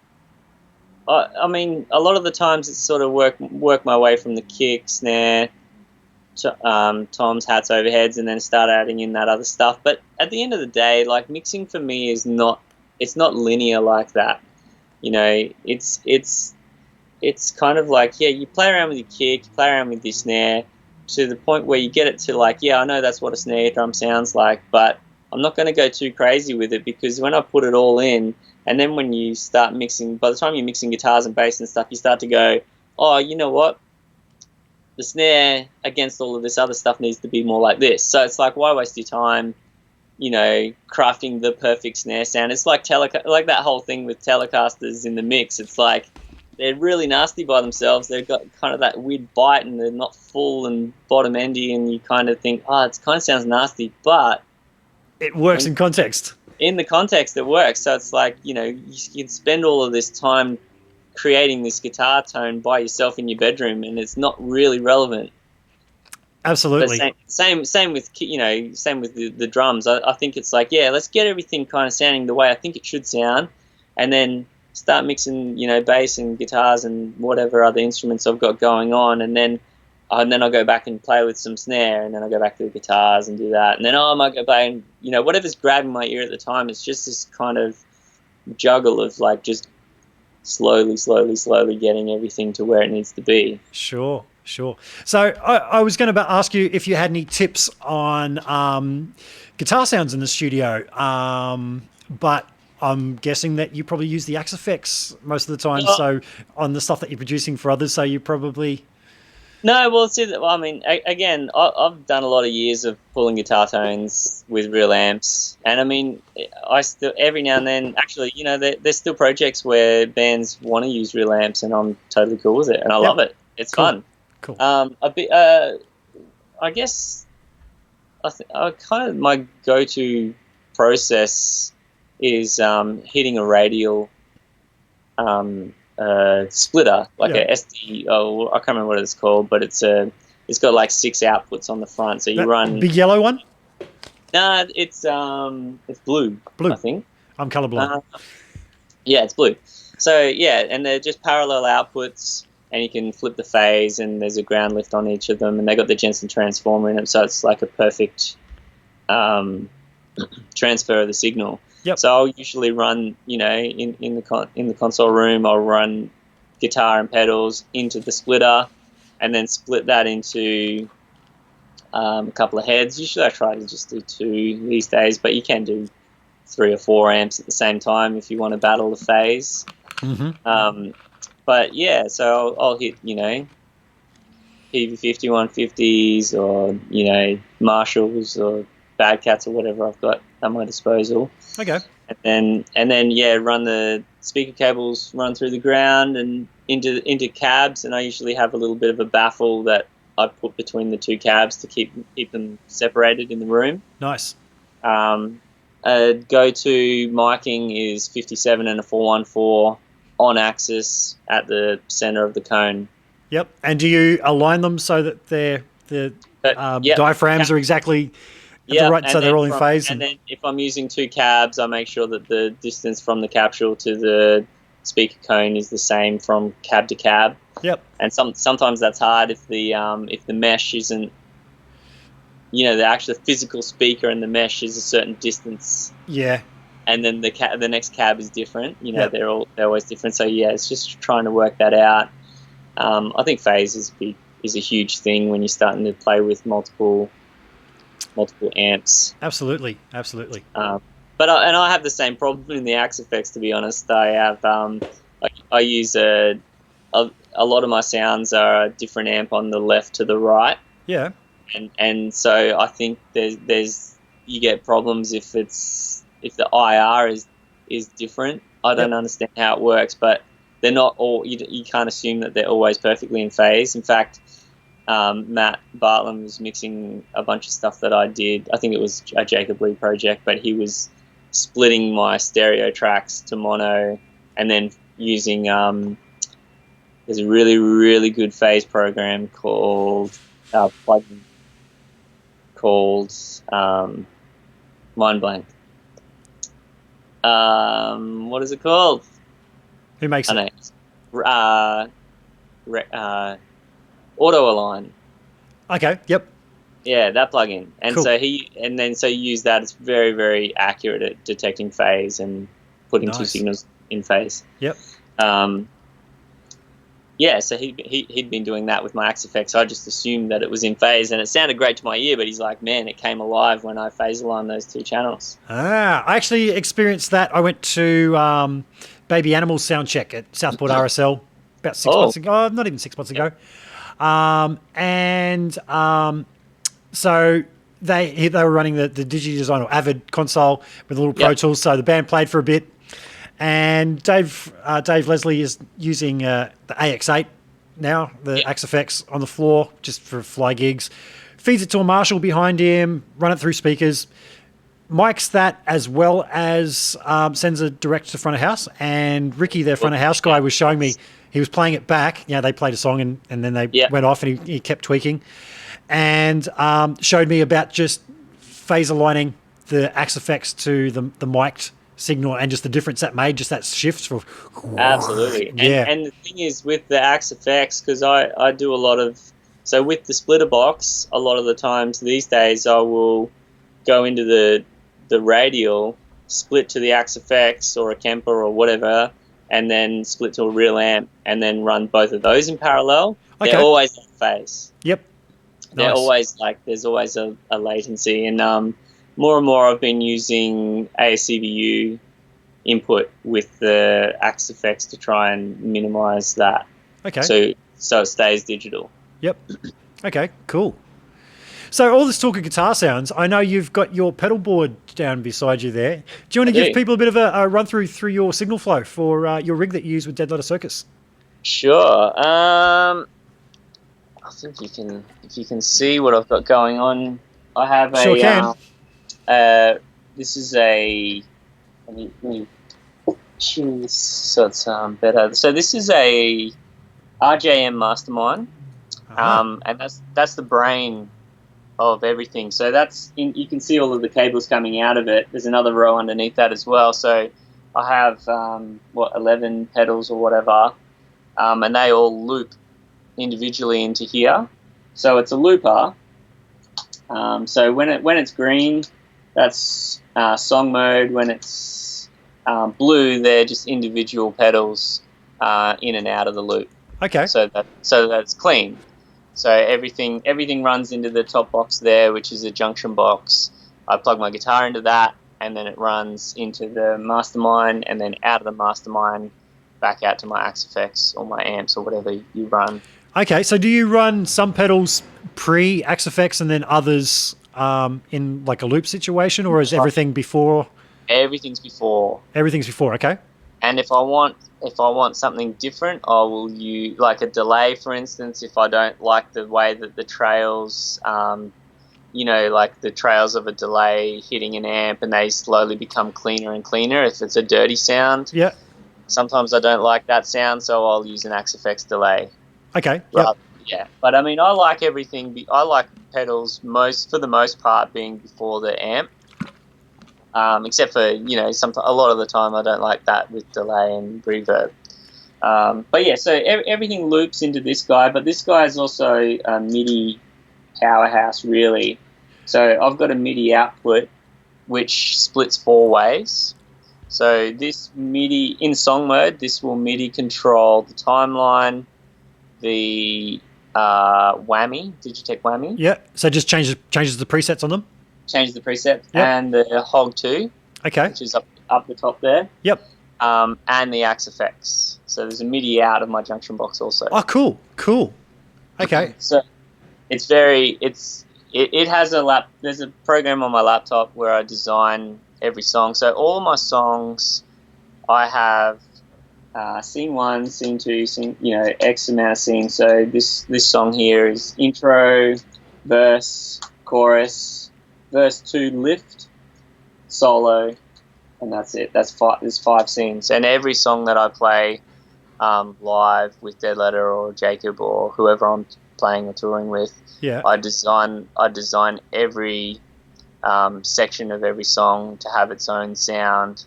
I mean, a lot of the times it's sort of work my way from the kick, snare, toms, hats, overheads, and then start adding in that other stuff. But at the end of the day, like, mixing for me is not linear like that. It's kind of like, you play around with your kick, you play around with your snare to the point where you get it to like, I know that's what a snare drum sounds like, but I'm not going to go too crazy with it, because when I put it all in, and then when you start mixing, by the time you're mixing guitars and bass and stuff, you start to go, oh, you know what? the snare against all of this other stuff needs to be more like this. So it's like, why waste your time, crafting the perfect snare sound? It's like like that whole thing with Telecasters in the mix. It's like they're really nasty by themselves. They've got kind of that weird bite, and they're not full and bottom endy, and you kind of think, it kind of sounds nasty, but it works in context. In the context, it works. So it's like, you can spend all of this time creating this guitar tone by yourself in your bedroom, and it's not really relevant. Absolutely. But same with the drums. I think it's like, let's get everything kind of sounding the way I think it should sound, and then start mixing, bass and guitars and whatever other instruments I've got going on, and then I'll go back and play with some snare, and then I'll go back to the guitars and do that, and then I might go back and whatever's grabbing my ear at the time. It's just this kind of juggle of like just slowly getting everything to where it needs to be. Sure. So I was going to ask you if you had any tips on guitar sounds in the studio, but I'm guessing that you probably use the Axe effects most of the time. So on the stuff that you're producing for others, so you probably... No, well, again, I've done a lot of years of pulling guitar tones with real amps, and I mean, I still every now and then, actually, there's still projects where bands want to use real amps, and I'm totally cool with it, and I love it. It's fun. Cool. I guess my go-to process is hitting a radial splitter, like a SD. I can't remember what it's called, but it's got like 6 outputs on the front. So you run big yellow one. No, it's blue. I think I'm colorblind. Yeah, it's blue. So and they're just parallel outputs, and you can flip the phase, and there's a ground lift on each of them, and they got the Jensen transformer in them, so it's like a perfect transfer of the signal. Yep. So I'll usually run, in the console room, I'll run guitar and pedals into the splitter, and then split that into a couple of heads. Usually I try to just do 2 these days, but you can do 3 or 4 amps at the same time if you want to battle the phase. Mm-hmm. But so I'll hit, PV50 150s, or Marshalls or Bad Cats or whatever I've got at my disposal. Okay. And then run the speaker cables, run through the ground and into cabs, and I usually have a little bit of a baffle that I put between the 2 cabs to keep them separated in the room. Nice. Go-to miking is 57 and a 414 on axis at the center of the cone. Yep. And do you align them so that the diaphragms are exactly at the right, so they're all in phase? And then if I'm using 2 cabs, I make sure that the distance from the capsule to the speaker cone is the same from cab to cab. Yep. And sometimes that's hard if the mesh isn't, the actual physical speaker and the mesh is a certain distance. Yeah. And then the next cab is different. They're always different. So it's just trying to work that out. I think phase is a huge thing when you're starting to play with multiple amps. Absolutely. But I have the same problem in the Axe effects, to be honest. I have I use a lot of my sounds are a different amp on the left to the right. Yeah. And so I think there's you get problems if the IR is different. I don't understand how it works, but they're not all. You can't assume that they're always perfectly in phase. In fact, Matt Bartlam was mixing a bunch of stuff that I did. I think it was a Jacob Lee project, but he was splitting my stereo tracks to mono, and then using there's a really, really good phase program called plugin called Mind Blank. What is it called? Who makes it? Auto Align. Okay. Yep. Yeah, that plugin. And cool. so you use that. It's very, very accurate at detecting phase and putting 2 signals in phase. Yep. So he'd been doing that with my Axe effects. So I just assumed that it was in phase, and it sounded great to my ear. But he's like, man, it came alive when I phase aligned those 2 channels. I actually experienced that. I went to Baby Animals sound check at Southport RSL about 6 months ago. Not even 6 months ago. So they were running the DigiDesign or Avid console with a little Pro Tools. So the band played for a bit, and Dave Leslie is using the AX8 now, the Axe-Fx on the floor just for fly gigs. Feeds it to a Marshall behind him, run it through speakers, mics that as well as sends it direct to front of house. And Ricky, their front of house guy, was showing me he was playing it back. They played a song and then they went off, and he kept tweaking, and showed me about just phase aligning the Axe-Fx to the mic'd signal and just the difference that made, just that shift. For absolutely. And the thing is with the Axe-Fx, because I do a lot of, so with the splitter box, a lot of the times these days I will go into the radial, split to the Axe-Fx or a Kemper or whatever, and then split to a real amp, and then run both of those in parallel. Okay. They're always in phase. Yep. They're always there's always a latency, and more and more I've been using ASCVU input with the Axe-Fx to try and minimize that. Okay. So it stays digital. Yep. Okay, cool. So all this talk of guitar sounds, I know you've got your pedal board down beside you there. Do you want to give people a bit of a run through your signal flow for your rig that you use with Dead Letter Circus? Sure. I think if you can see what I've got going on, I have sure can. This is a, let me tune this so it's better. So this is a RJM Mastermind, and that's the brain of everything. So you can see all of the cables coming out of it. There's another row underneath that as well. So I have 11 pedals or whatever, and they all loop individually into here. So it's a looper. So when it's green, that's song mode. When it's blue, they're just individual pedals in and out of the loop. Okay. So that's clean. So everything runs into the top box there, which is a junction box. I plug my guitar into that, and then it runs into the Mastermind, and then out of the Mastermind back out to my Axe-Fx or my amps or whatever you run. Okay, so do you run some pedals pre-Axe-Fx and then others in like a loop situation, or is everything before? Everything's before. Everything's before, okay. And if I want something different, I will use like a delay, for instance. If I don't like the way that the trails, like the trails of a delay hitting an amp, and they slowly become cleaner and cleaner. If it's a dirty sound, sometimes I don't like that sound, so I'll use an Axe-Fx delay. Okay. Yeah. But I mean, I like everything. I like pedals for the most part being before the amp. Except for, a lot of the time I don't like that with delay and reverb. But yeah, so everything loops into this guy, but this guy is also a MIDI powerhouse, really. So I've got a MIDI output which splits 4 ways. So this MIDI, in song mode, this will MIDI control the timeline, the whammy, Digitech whammy. Yeah, so just changes the presets on them? Change the preset, and the Hog 2, which is up the top there. Yep. And the Axe-Fx. So there's a MIDI out of my junction box also. Oh, cool. Okay. So it has there's a program on my laptop where I design every song. So all of my songs, I have scene 1, scene 2, X amount of scenes. So this song here is intro, verse, chorus, verse 2 lift, solo, and that's it. There's 5 scenes, and every song that I play live with Dead Letter or Jacob or whoever I'm playing or touring with, I design every section of every song to have its own sound,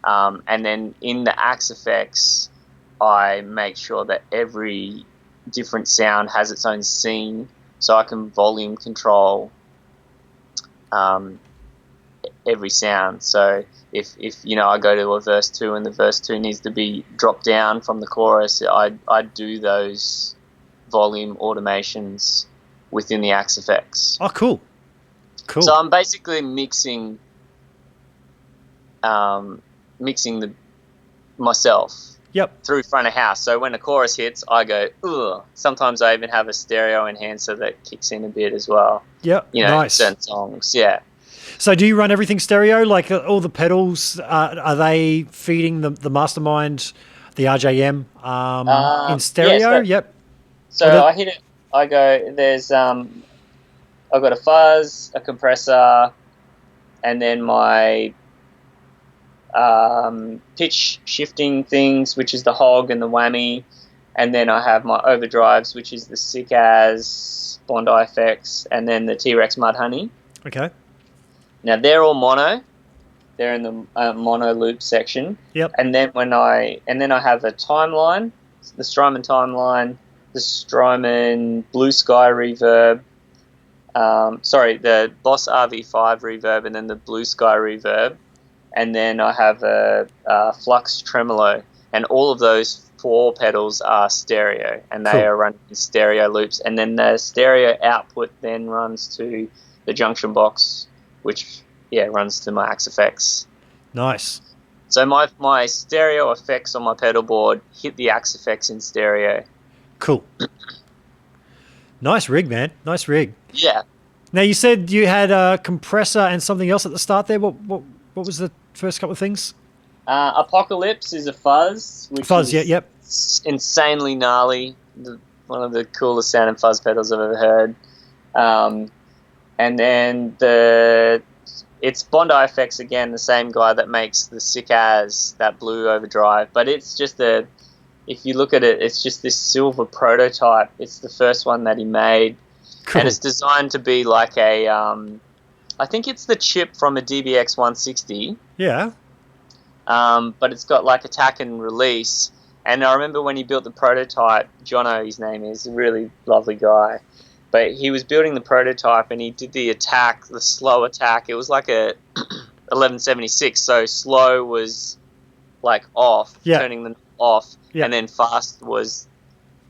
and then in the Axe-Fx, I make sure that every different sound has its own scene, so I can volume control every sound. So if I go to a verse 2 and the verse 2 needs to be dropped down from the chorus, I do those volume automations within the Axe-Fx. Oh, cool. So I'm basically mixing myself Yep. through front of house. So when the chorus hits, I go, ugh. Sometimes I even have a stereo enhancer that kicks in a bit as well. Yep. You know, Nice. certain songs. Yeah. So do you run everything stereo? Like all the pedals, are they feeding the Mastermind, the RJM in stereo? Yep. So I hit it. I go. There's I've got a fuzz, a compressor, and then my pitch shifting things, which is the hog and the whammy, and then I have my overdrives, which is the sick as Bondi effects, and then the T-Rex Mudhoney. Okay. Now they're all mono. They're in the mono loop section. Yep. And then I have a timeline, the Strymon timeline, the Strymon Blue Sky reverb. The Boss RV5 reverb, and then the Blue Sky reverb, and then I have a Flux tremolo, and all of those 4 pedals are stereo, and they are running in stereo loops, and then the stereo output then runs to the junction box, which runs to my Axe effects. Nice. So my stereo effects on my pedal board hit the Axe effects in stereo. Cool. Nice rig, man. Nice rig. Yeah. Now you said you had a compressor and something else at the start there. What was the first couple of things? Apocalypse is a fuzz. Yep. Insanely gnarly. One of the coolest sounding fuzz pedals I've ever heard. And then it's Bondi Effects again, the same guy that makes the sick as that blue overdrive. But it's just if you look at it, it's just this silver prototype. It's the first one that he made. Cool. And it's designed to be like a, I think it's the chip from a DBX 160. Yeah. But it's got like attack and release. And I remember when he built the prototype, Jono, his name is, a really lovely guy. But he was building the prototype and he did the attack, the slow attack. It was like a 1176. So slow was like off, turning them off. Yep. And then fast was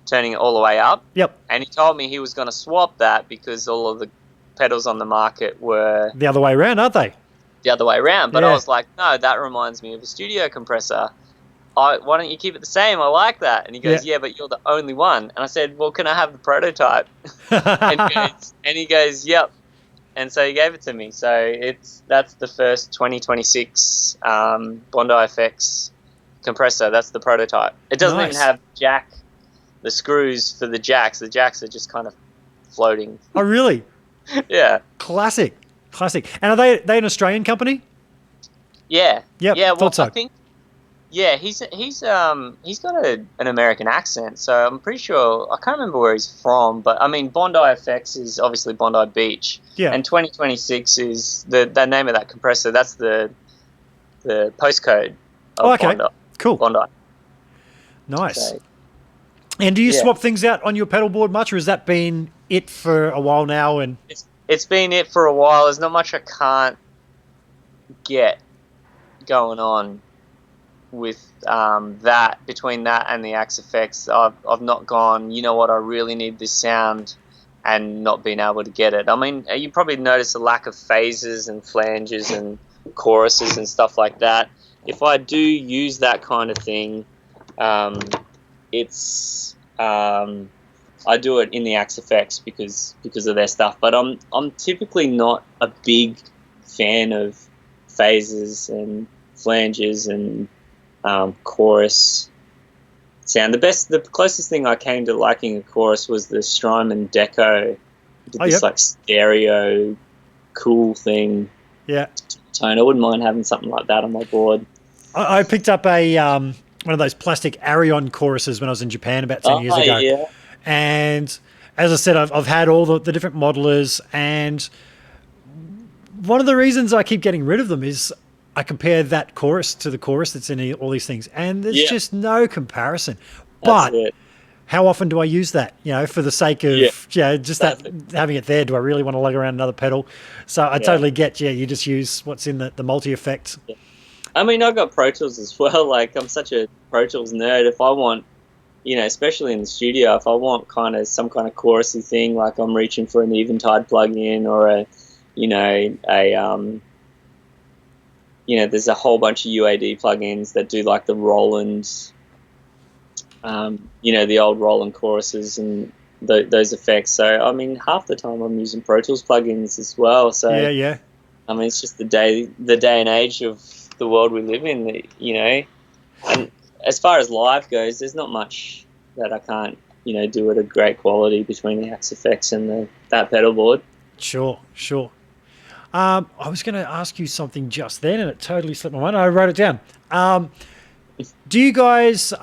turning it all the way up. Yep. And he told me he was going to swap that because all of the pedals on the market were the other way around, aren't they? The other way around. But I was like, no, that reminds me of a studio compressor. Why don't you keep it the same? I like that. And he goes, yeah, but you're the only one. And I said, well, can I have the prototype? and he goes, yep. And so he gave it to me. So that's the first 2026 Bondi Effects compressor. That's the prototype. It doesn't even have the screws for the jacks. The jacks are just kind of floating. Oh, really? Yeah. Classic. And are they an Australian company? Yeah. Yep. Yeah. Well, so. I think. Yeah, he's got an American accent, so I'm pretty sure I can't remember where he's from, but I mean Bondi Effects is obviously Bondi Beach. Yeah. And 2026 is the name of that compressor. That's the postcode of Bondi. Cool. Bondi. Nice. So, and do you swap things out on your pedal board much, or has that been it for a while now? And it's been it for a while. There's not much I can't get going on with that. Between that and the Axe effects, I've not gone, you know what, I really need this sound, and not been able to get it. I mean, you probably notice a lack of phases and flanges and choruses and stuff like that. If I do use that kind of thing, I do it in the Axe effects because of their stuff. But I'm typically not a big fan of phases and flanges and chorus sound. The closest thing I came to liking a chorus was the Strymon Deco. Did this like stereo cool thing. Yeah. Tone. I wouldn't mind having something like that on my board. I picked up a one of those plastic Arion choruses when I was in Japan about 10 years ago. Yeah. And as I said, I've had all the different modelers, and one of the reasons I keep getting rid of them is I compare that chorus to the chorus that's in all these things, and there's just no comparison. But how often do I use that? You know, for the sake of that having it there, do I really want to lug around another pedal? So I totally get. Yeah, you just use what's in the multi effect. Yeah. I mean, I've got Pro Tools as well. Like, I'm such a Pro Tools nerd. If I want, especially in the studio, if I want some kind of chorusy thing, like I'm reaching for an Eventide plug-in or there's a whole bunch of UAD plugins that do like the Roland the old Roland choruses and those effects. So, I mean, half the time I'm using Pro Tools plugins as well. So, Yeah. I mean, it's just the day and age of the world we live in, And as far as live goes, there's not much that I can't, do at a great quality between the Axe effects and that pedal board. Sure. I was going to ask you something just then, and it totally slipped my mind. I wrote it down. Do you guys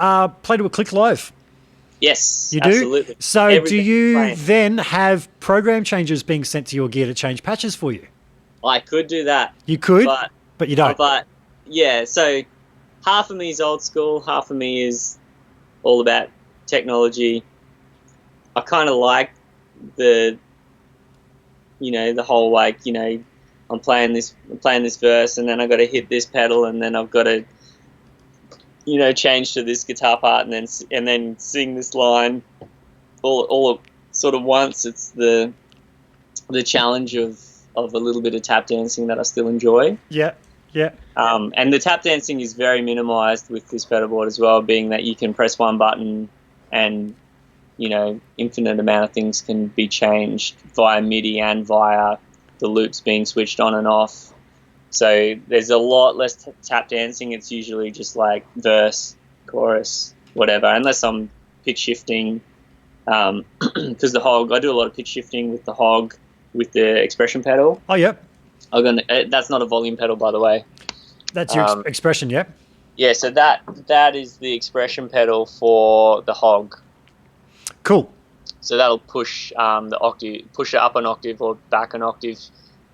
play to a click live? Yes, you do. Absolutely. So, do you then have program changes being sent to your gear to change patches for you? I could do that. You could, but you don't. But yeah, so half of me is old school, half of me is all about technology. I kind of like the whole I'm playing this verse, and then I've got to hit this pedal, and then I've got to change to this guitar part, and then sing this line all sort of once. It's the challenge of a little bit of tap dancing that I still enjoy. Yeah. And the tap dancing is very minimized with this pedal board as well, being that you can press one button and infinite amount of things can be changed via MIDI and via the loops being switched on and off. So there's a lot less tap dancing. It's usually just like verse, chorus, whatever, unless I'm pitch shifting. Because the Hog, I do a lot of pitch shifting with the Hog with the expression pedal. Oh, yep. That's not a volume pedal, by the way. That's your expression, yeah? Yeah, so that is the expression pedal for the Hog. Cool. So that'll push push it up an octave or back an octave,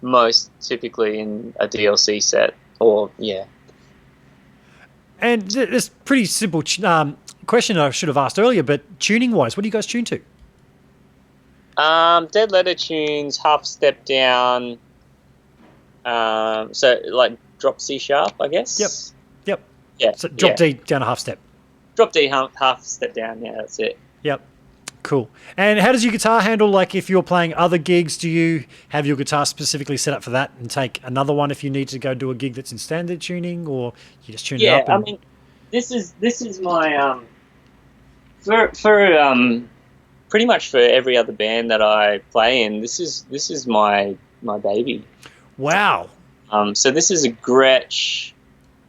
most typically in a DLC set, And this pretty simple question I should have asked earlier, but tuning-wise, what do you guys tune to? Dead Letter tunes, half step down, so like drop C sharp, I guess. Yep. Yeah. So drop D down a half step. Drop D half step down, yeah, that's it. Yep. Cool. And how does your guitar handle, like if you're playing other gigs, do you have your guitar specifically set up for that and take another one if you need to go do a gig that's in standard tuning, or you just tune it up? Yeah, I mean, this is my for pretty much for every other band that I play in, this is my baby. Wow. So this is a Gretsch.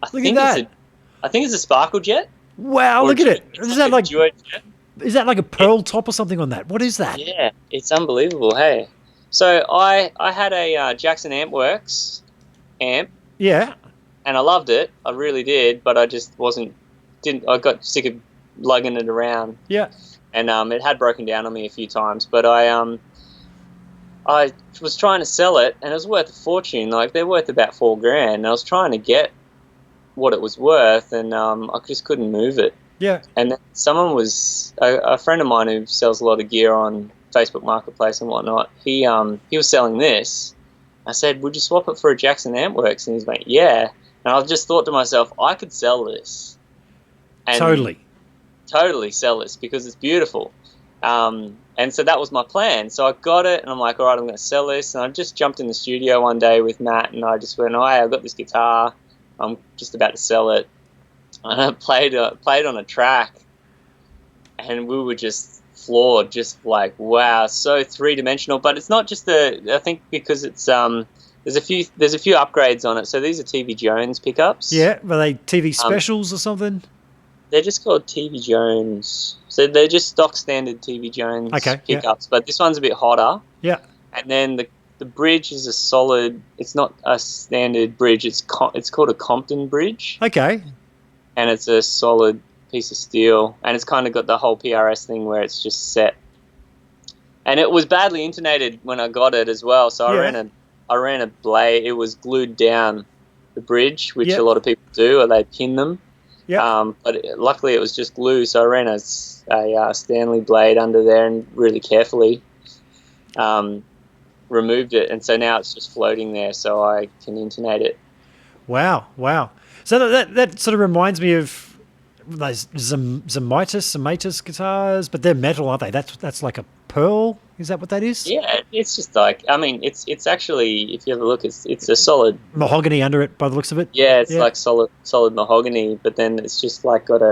I think it's a Sparkle Jet. Wow, look at it. Is that like Duo Jet? Is that like a pearl top or something on that? What is that? Yeah, it's unbelievable. Hey, so I had a Jackson Ampworks amp. Yeah. And I loved it. I really did, but I just I got sick of lugging it around. Yeah. And it had broken down on me a few times, but I was trying to sell it, and it was worth a fortune. Like, they're worth about $4,000, and I was trying to get what it was worth, and I just couldn't move it. Yeah. And someone was a friend of mine who sells a lot of gear on Facebook Marketplace and whatnot. He was selling this. I said, "Would you swap it for a Jackson Ampworks?" And he's like, "Yeah." And I just thought to myself, I could sell this. And totally sell this because it's beautiful. And so that was my plan. So I got it, and I'm like, all right, I'm going to sell this. And I just jumped in the studio one day with Matt, and I just went, oh, hey, I've got this guitar. I'm just about to sell it. And I played on a track, and we were just floored, just like, wow, so three-dimensional. But it's not just I think because it's there's a few upgrades on it. So these are TV Jones pickups. Yeah, were they TV specials or something? They're just called TV Jones. So they're just stock standard TV Jones pickups. But this one's a bit hotter. Yeah. And then the bridge is a solid. It's not a standard bridge. It's called a Compton bridge. Okay. And it's a solid piece of steel, and it's kind of got the whole PRS thing where it's just set. And it was badly intonated when I got it as well, so I ran a blade. It was glued down the bridge, which a lot of people do, or they pin them. Yeah. But luckily it was just glue, so I ran a Stanley blade under there and really carefully removed it, and so now it's just floating there, so I can intonate it. Wow. So that sort of reminds me of those Zemitis guitars, but they're metal, aren't they? That's like a pearl. Is that what that is? Yeah, it's just like, I mean, it's actually, if you have a look, it's a solid mahogany under it by the looks of it. Yeah, it's like solid mahogany, but then it's just like got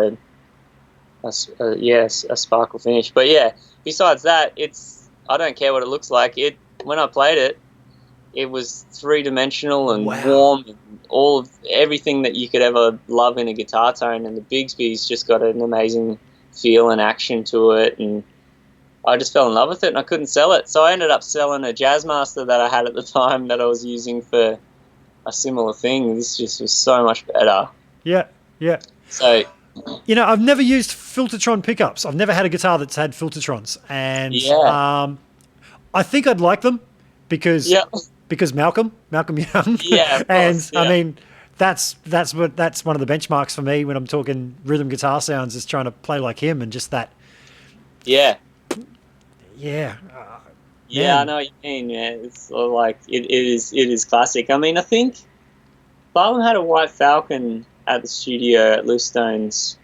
a sparkle finish. But yeah, besides that, I don't care what it looks like. When I played it, it was 3-dimensional and warm, and everything that you could ever love in a guitar tone. And the Bigsby's just got an amazing feel and action to it, and I just fell in love with it, and I couldn't sell it. So I ended up selling a Jazzmaster that I had at the time that I was using for a similar thing. This just was so much better. Yeah. So, I've never used Filtertron pickups. I've never had a guitar that's had Filtertrons, and I think I'd like them because Malcolm Young. Yeah, and I mean that's one of the benchmarks for me when I'm talking rhythm guitar sounds, is trying to play like him, and just that. Yeah. Yeah. I know what you mean, man. It's like it is classic. I mean, I think Barlam had a White Falcon at the studio at Loose Stones.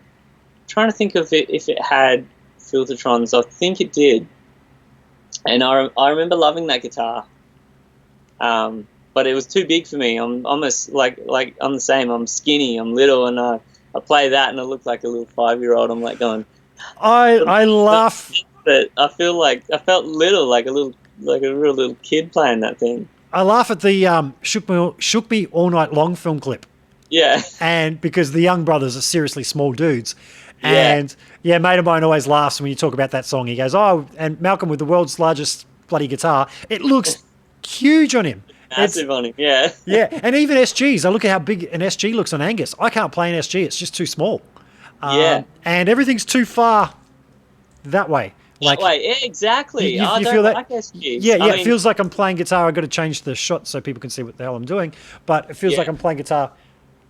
I'm trying to think of it if it had Filtertrons. I think it did, and I remember loving that guitar. But it was too big for me. I'm almost like I'm the same. I'm skinny. I'm little, and I play that, and I look like a little 5-year-old. I'm like going. I laugh. But I felt little, like a real little kid playing that thing. I laugh at the Shook Me All Night Long film clip. Yeah. And because the Young brothers are seriously small dudes. And a mate of mine always laughs when you talk about that song. He goes, "Oh, and Malcolm with the world's largest bloody guitar, it looks huge on him." Massive on him, yeah. Yeah, and even SGs. I look at how big an SG looks on Angus. I can't play an SG. It's just too small. And everything's too far that way. Exactly. You I feel don't that? like SGs. Yeah, it feels like I'm playing guitar. I've got to change the shot so people can see what the hell I'm doing. But it feels like I'm playing guitar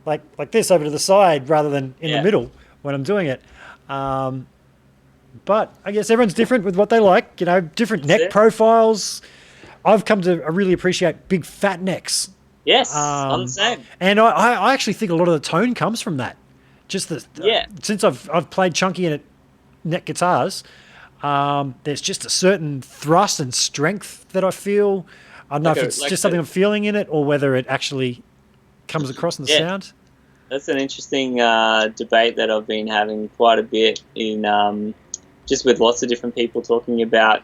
like this over to the side rather than in the middle when I'm doing it. But I guess everyone's different with what they like. Different neck profiles. I've come to really appreciate big fat necks. Yes, I'm the same. And I actually think a lot of the tone comes from that. Just since I've played chunky neck guitars, there's just a certain thrust and strength that I feel. I don't know if it's just something I'm feeling in it or whether it actually comes across in the sound. That's an interesting debate that I've been having quite a bit in just with lots of different people talking about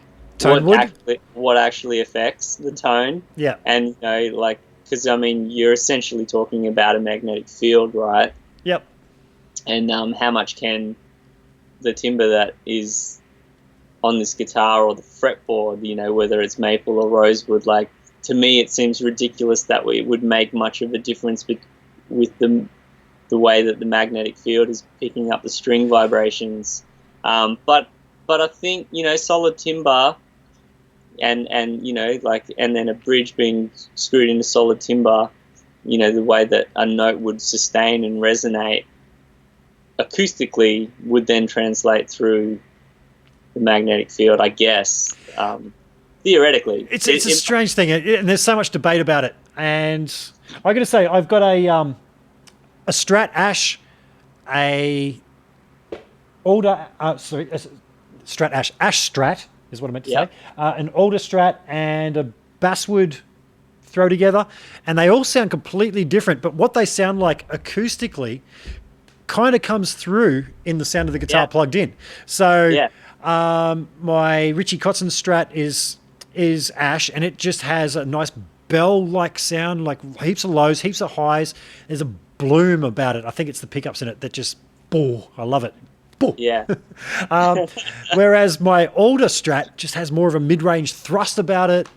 what actually affects the tone. Yeah. And, because, I mean, you're essentially talking about a magnetic field, right? Yep. And how much can the timbre that is on this guitar or the fretboard, whether it's maple or rosewood, to me it seems ridiculous that it would make much of a difference with the way that the magnetic field is picking up the string vibrations. But I think, solid timbre and then a bridge being screwed into solid timbre, the way that a note would sustain and resonate acoustically would then translate through the magnetic field, I guess. Theoretically. It's a strange thing, and there's so much debate about it. And I got to say, I've got a Strat Ash, Strat Ash Strat is what I meant to say. An older Strat and a Basswood throw together, and they all sound completely different, but what they sound like acoustically kind of comes through in the sound of the guitar plugged in. So my Richie Kotzen Strat is Ash, and it just has a nice bell-like sound, like heaps of lows, heaps of highs. There's a bloom about it. I think it's the pickups in it that just, I love it. Yeah. Whereas my older Strat just has more of a mid-range thrust about it.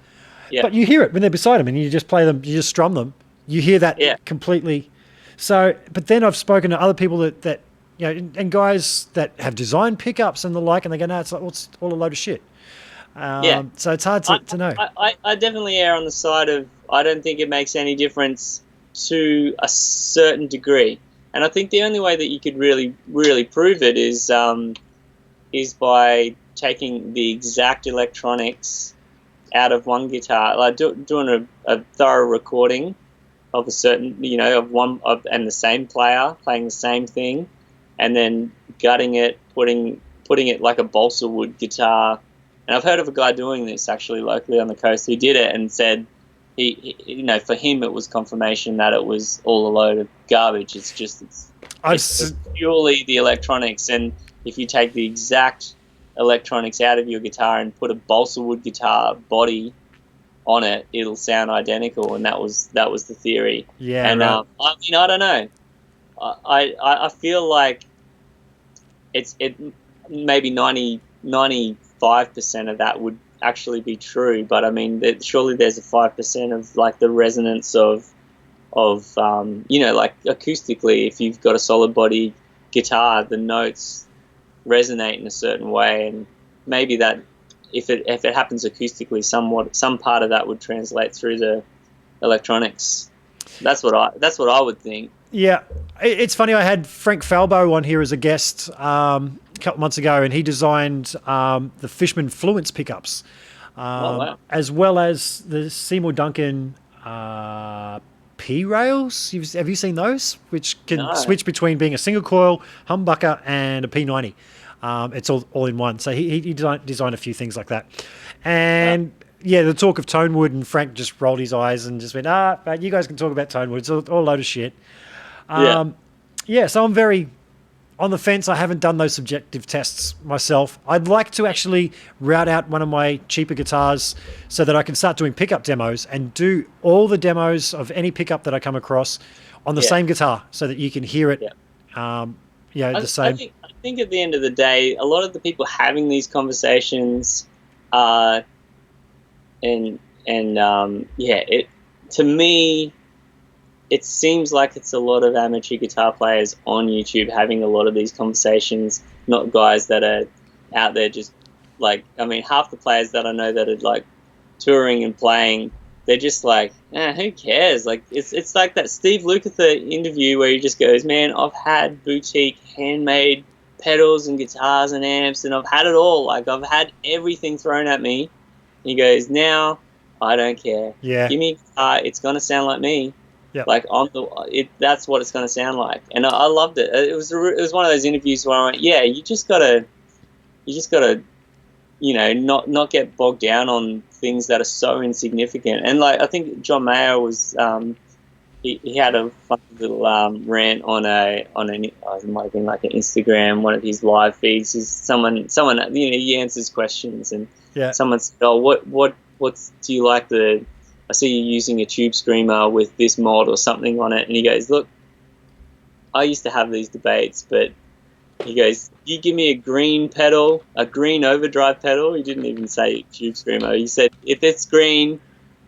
Yeah. But you hear it when they're beside them and you just play them, you just strum them. You hear that completely. So, but then I've spoken to other people that and guys that have designed pickups and the like, and they go, no, it's all a load of shit. So it's hard to know. I definitely err on the side of I don't think it makes any difference to a certain degree. And I think the only way that you could really, really prove it is by taking the exact electronics out of one guitar, like doing a thorough recording of a certain, and the same player playing the same thing, and then gutting it, putting it like a balsa wood guitar. And I've heard of a guy doing this actually locally on the coast who did it and said he for him it was confirmation that it was all a load of garbage. It's purely the electronics, and if you take the exact electronics out of your guitar and put a balsa wood guitar body on it, it'll sound identical, and that was the theory. Yeah, and right. I mean, I don't know. I feel like it maybe 95% of that would actually be true, but I mean, surely there's a 5% of like the resonance of like acoustically, if you've got a solid body guitar, the notes resonate in a certain way, and maybe that if it happens acoustically, some part of that would translate through the electronics. That's what I would think. Yeah, it's funny. I had Frank Falbo on here as a guest a couple months ago, and he designed the Fishman Fluence pickups, Wow. as well as the Seymour Duncan P rails. Have you seen those? Which can switch between being a single coil humbucker and a P90. It's all in one. So he designed a few things like that, and. Yeah, the talk of Tonewood, and Frank just rolled his eyes and just went, but you guys can talk about Tonewood. It's all a load of shit. So I'm very on the fence. I haven't done those subjective tests myself. I'd like to actually route out one of my cheaper guitars so that I can start doing pickup demos and do all the demos of any pickup that I come across on the same guitar so that you can hear it. The same. I think at the end of the day, a lot of the people having these conversations are... to me, it seems like it's a lot of amateur guitar players on YouTube having a lot of these conversations, not guys that are out there just like, I mean, half the players that I know that are like touring and playing, they're just like, who cares? Like, it's like that Steve Lukather interview where he just goes, man, I've had boutique handmade pedals and guitars and amps, and I've had it all. Like, I've had everything thrown at me. He goes, now I don't care. Yeah. Give me a guitar, it's gonna sound like me. Yeah. Like that's what it's gonna sound like. And I loved it. It was one of those interviews where I went, yeah, you just gotta, not get bogged down on things that are so insignificant. And like, I think John Mayer was, he had a fun little rant on it might have been like an Instagram, one of his live feeds. Is someone he answers questions, and someone said, oh, what do you like I see you using a tube screamer with this mod or something on it. And he goes, look, I used to have these debates, but he goes, you give me a green pedal, a green overdrive pedal. He didn't even say tube screamer. He said, if it's green,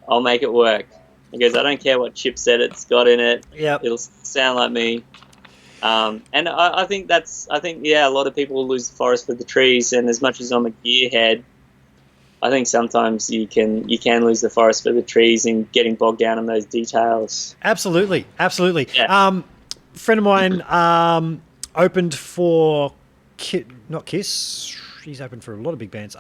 I'll make it work. He goes, I don't care what chipset it's got in it. Yep. It'll sound like me. And I think a lot of people will lose the forest for the trees. And as much as I'm a gearhead, I think sometimes you can lose the forest for the trees in getting bogged down in those details. Absolutely. Yeah. Friend of mine opened for not Kiss. He's opened for a lot of big bands.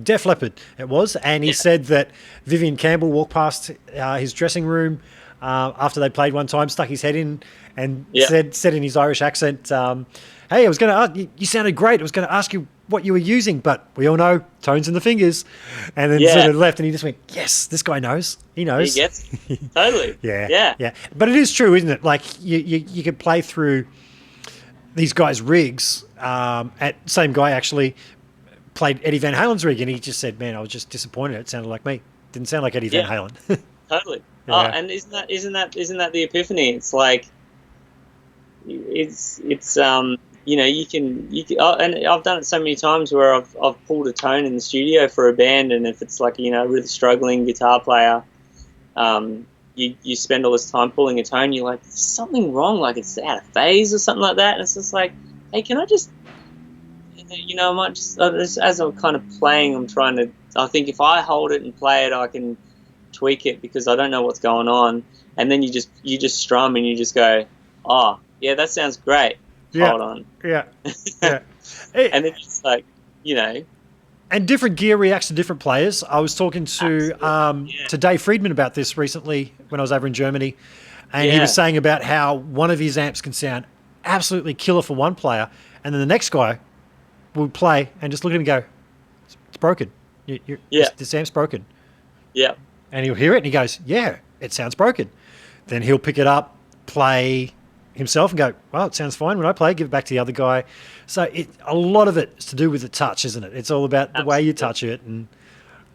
Def Leppard it was, and he said that Vivian Campbell walked past his dressing room after they played one time, stuck his head in, and said in his Irish accent, "Hey, I was going to ask you sounded great. I was going to ask you what you were using, but we all know tones in the fingers." And then sort of left, and he just went, "Yes, this guy knows. He knows." He gets it. Totally. Yeah. But it is true, isn't it? Like you could play through these guys' rigs. Same guy actually played Eddie Van Halen's rig, and he just said, "Man, I was just disappointed. It sounded like me. Didn't sound like Eddie Van Halen." Totally. Yeah. Oh, and isn't that the epiphany? It's like it's you can and I've done it so many times where I've pulled a tone in the studio for a band, and if it's like a really struggling guitar player, you spend all this time pulling a tone, you're like, there's something wrong, like it's out of phase or something like that, and it's just like, hey, can I just I might just as I'm kind of playing, I think if I hold it and play it, I can tweak it because I don't know what's going on, and then you just strum and you just go, oh yeah, that sounds great. Hold on. Yeah. And then it's like, And different gear reacts to different players. I was talking to Dave Friedman about this recently when I was over in Germany, and he was saying about how one of his amps can sound absolutely killer for one player, and then the next guy would play and just look at him and go, it's broken. This amp's broken. Yeah. And he'll hear it and he goes, yeah, it sounds broken. Then he'll pick it up, play, himself and go, well, it sounds fine when I play, give it back to the other guy. So a lot of it is to do with the touch, isn't it? It's all about the way you touch it. And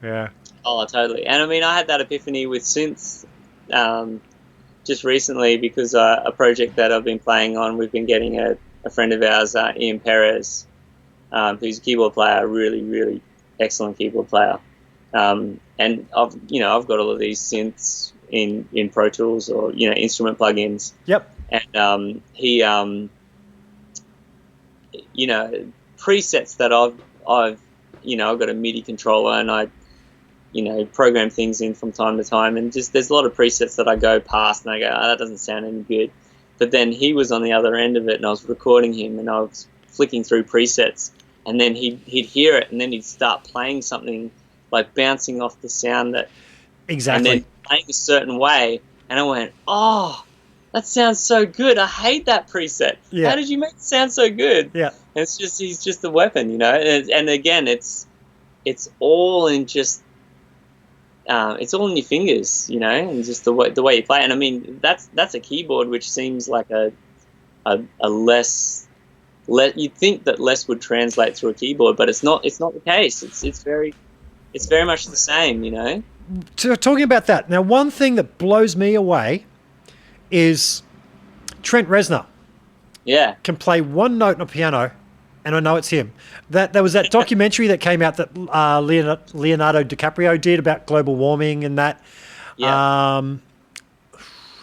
yeah. Oh, totally. And I mean, I had that epiphany with synths just recently because a project that I've been playing on, we've been getting a friend of ours, Ian Perez, who's a keyboard player, a really, really excellent keyboard player. And I've got all of these synths in Pro Tools or, instrument plugins. Yep. And he, presets that I've got a MIDI controller and I, program things in from time to time, and just there's a lot of presets that I go past and I go, that doesn't sound any good. But then he was on the other end of it, and I was recording him, and I was flicking through presets, and then he'd hear it, and then he'd start playing something like bouncing off the sound that exactly, and then playing a certain way, and I went, oh, that sounds so good. I hate that preset. Yeah. How did you make it sound so good? Yeah, and he's just a weapon, and again, it's all in just. It's all in your fingers, and just the way you play. And I mean, that's a keyboard which seems like a less. You'd think that less would translate through a keyboard, but it's not. It's not the case. It's very much the same, So talking about that now, one thing that blows me away is Trent Reznor. Yeah, can play one note on a piano, and I know it's him. There was that documentary that came out that Leonardo DiCaprio did about global warming and that. Yeah.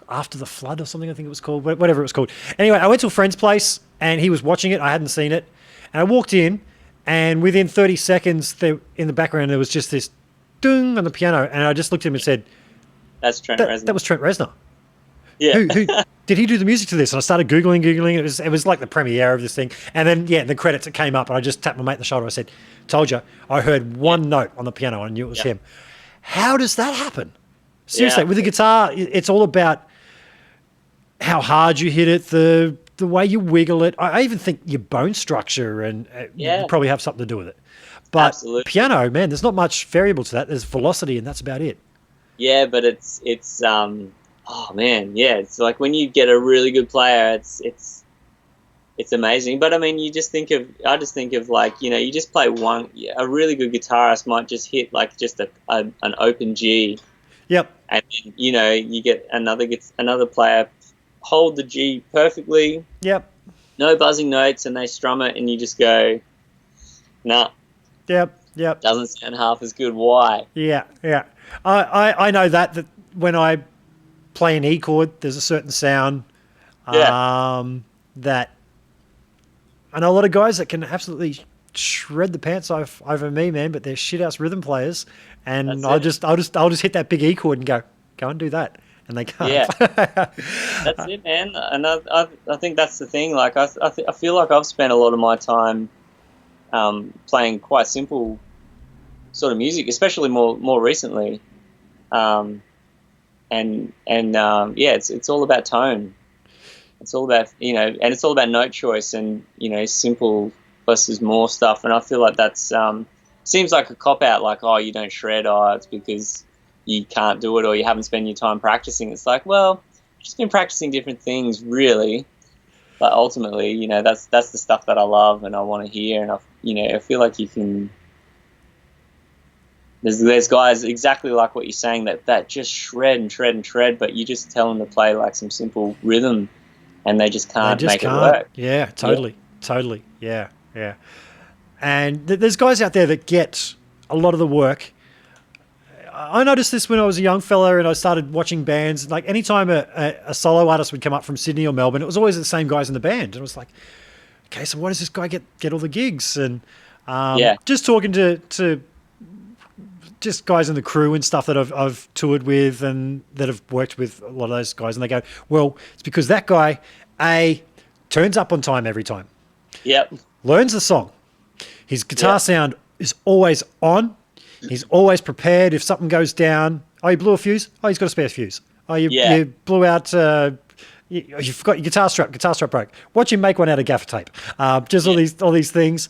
After the Flood or something, I think it was called, whatever it was called. Anyway, I went to a friend's place and he was watching it. I hadn't seen it. And I walked in, and within 30 seconds, in the background, there was just this ding on the piano. And I just looked at him and said, that's Trent Reznor. That was Trent Reznor. Yeah. Who did he do the music to this? And I started Googling. It was like the premiere of this thing. And then, the credits, it came up, and I just tapped my mate on the shoulder. I said, told you, I heard one note on the piano and I knew it was him. How does that happen? Seriously, with the guitar, it's all about how hard you hit it, the way you wiggle it. I even think your bone structure and you probably have something to do with it. But absolutely. Piano, man, there's not much variable to that. There's velocity, and that's about it. Yeah, but it's oh man, yeah, it's like when you get a really good player, it's amazing. But I mean, I just think of like, you just play one. A really good guitarist might just hit like just an open G. Yep. And then, you get another player hold the G perfectly. Yep. No buzzing notes, and they strum it, and you just go, nah. Yep. Doesn't sound half as good. Why? Yeah. I know that when I play an E chord, there's a certain sound that I know a lot of guys that can absolutely shred the pants off over me, man, but they're shit ass rhythm players, and I'll just hit that big E chord and go and do that, and they can't. Yeah, that's it, man. And I think that's the thing. Like I feel like I've spent a lot of my time playing quite simple sort of music, especially more recently. It's all about tone. It's all about, and it's all about note choice and, simple versus more stuff. And I feel like that's, seems like a cop out, like, oh, you don't shred, it's because you can't do it or you haven't spent your time practicing. It's like, well, I've just been practicing different things, really. But ultimately, that's the stuff that I love and I want to hear. And I feel like you can. There's guys exactly like what you're saying that just shred, but you just tell them to play like some simple rhythm, and they just can't make it work. Yeah, totally, yeah. And there's guys out there that get a lot of the work. I noticed this when I was a young fella and I started watching bands. Like anytime a solo artist would come up from Sydney or Melbourne, it was always the same guys in the band. And it was like, okay, so why does this guy get all the gigs? And just talking to just guys in the crew and stuff that I've toured with and that have worked with a lot of those guys, and they go, well, it's because that guy, turns up on time every time. Yep. Learns the song. His guitar sound is always on. He's always prepared. If something goes down, you blew a fuse? Oh, he's got a spare fuse. Oh, you blew out... you forgot your guitar strap broke. Watch him make one out of gaffer tape. All these things.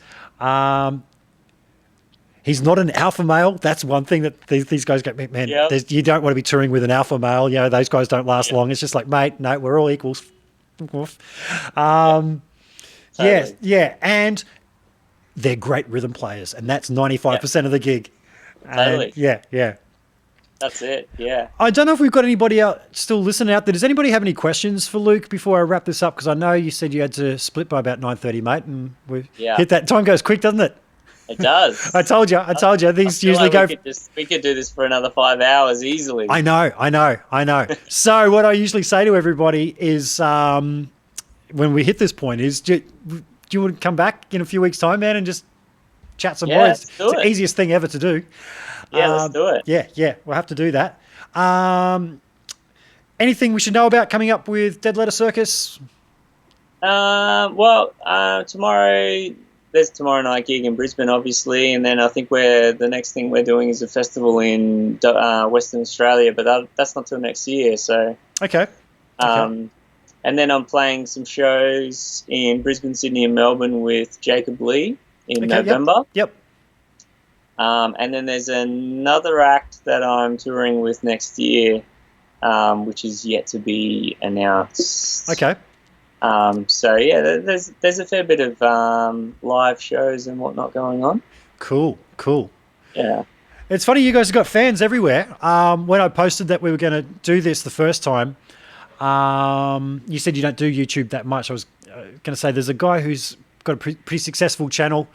He's not an alpha male. That's one thing that these guys go, man, you don't want to be touring with an alpha male. Those guys don't last long. It's just like, mate, no, we're all equals. Woof. Totally. Yeah, and they're great rhythm players, and that's 95% of the gig. And Totally. yeah. That's it. Yeah. I don't know if we've got anybody out still listening out there. Does anybody have any questions for Luke before I wrap this up? Because I know you said you had to split by about 9:30, mate, and we've hit that. Time goes quick, doesn't it? It does. I told you. These I feel usually like go. we could do this for another 5 hours easily. I know. So what I usually say to everybody is, when we hit this point, is do you want to come back in a few weeks' time, man, and just chat some more? It's the easiest thing ever to do. Yeah, let's do it. Yeah, we'll have to do that. Anything we should know about coming up with Dead Letter Circus? Tomorrow, there's tomorrow night gig in Brisbane, obviously, and then I think the next thing we're doing is a festival in Western Australia, but that's not till next year. So okay. And then I'm playing some shows in Brisbane, Sydney, and Melbourne with Jacob Lee in November. Yep. And then there's another act that I'm touring with next year, which is yet to be announced. Okay. So yeah, there's a fair bit of live shows and whatnot going on. Cool. Yeah. It's funny, you guys have got fans everywhere. When I posted that we were going to do this the first time, you said you don't do YouTube that much. I was going to say there's a guy who's got a pretty successful channel.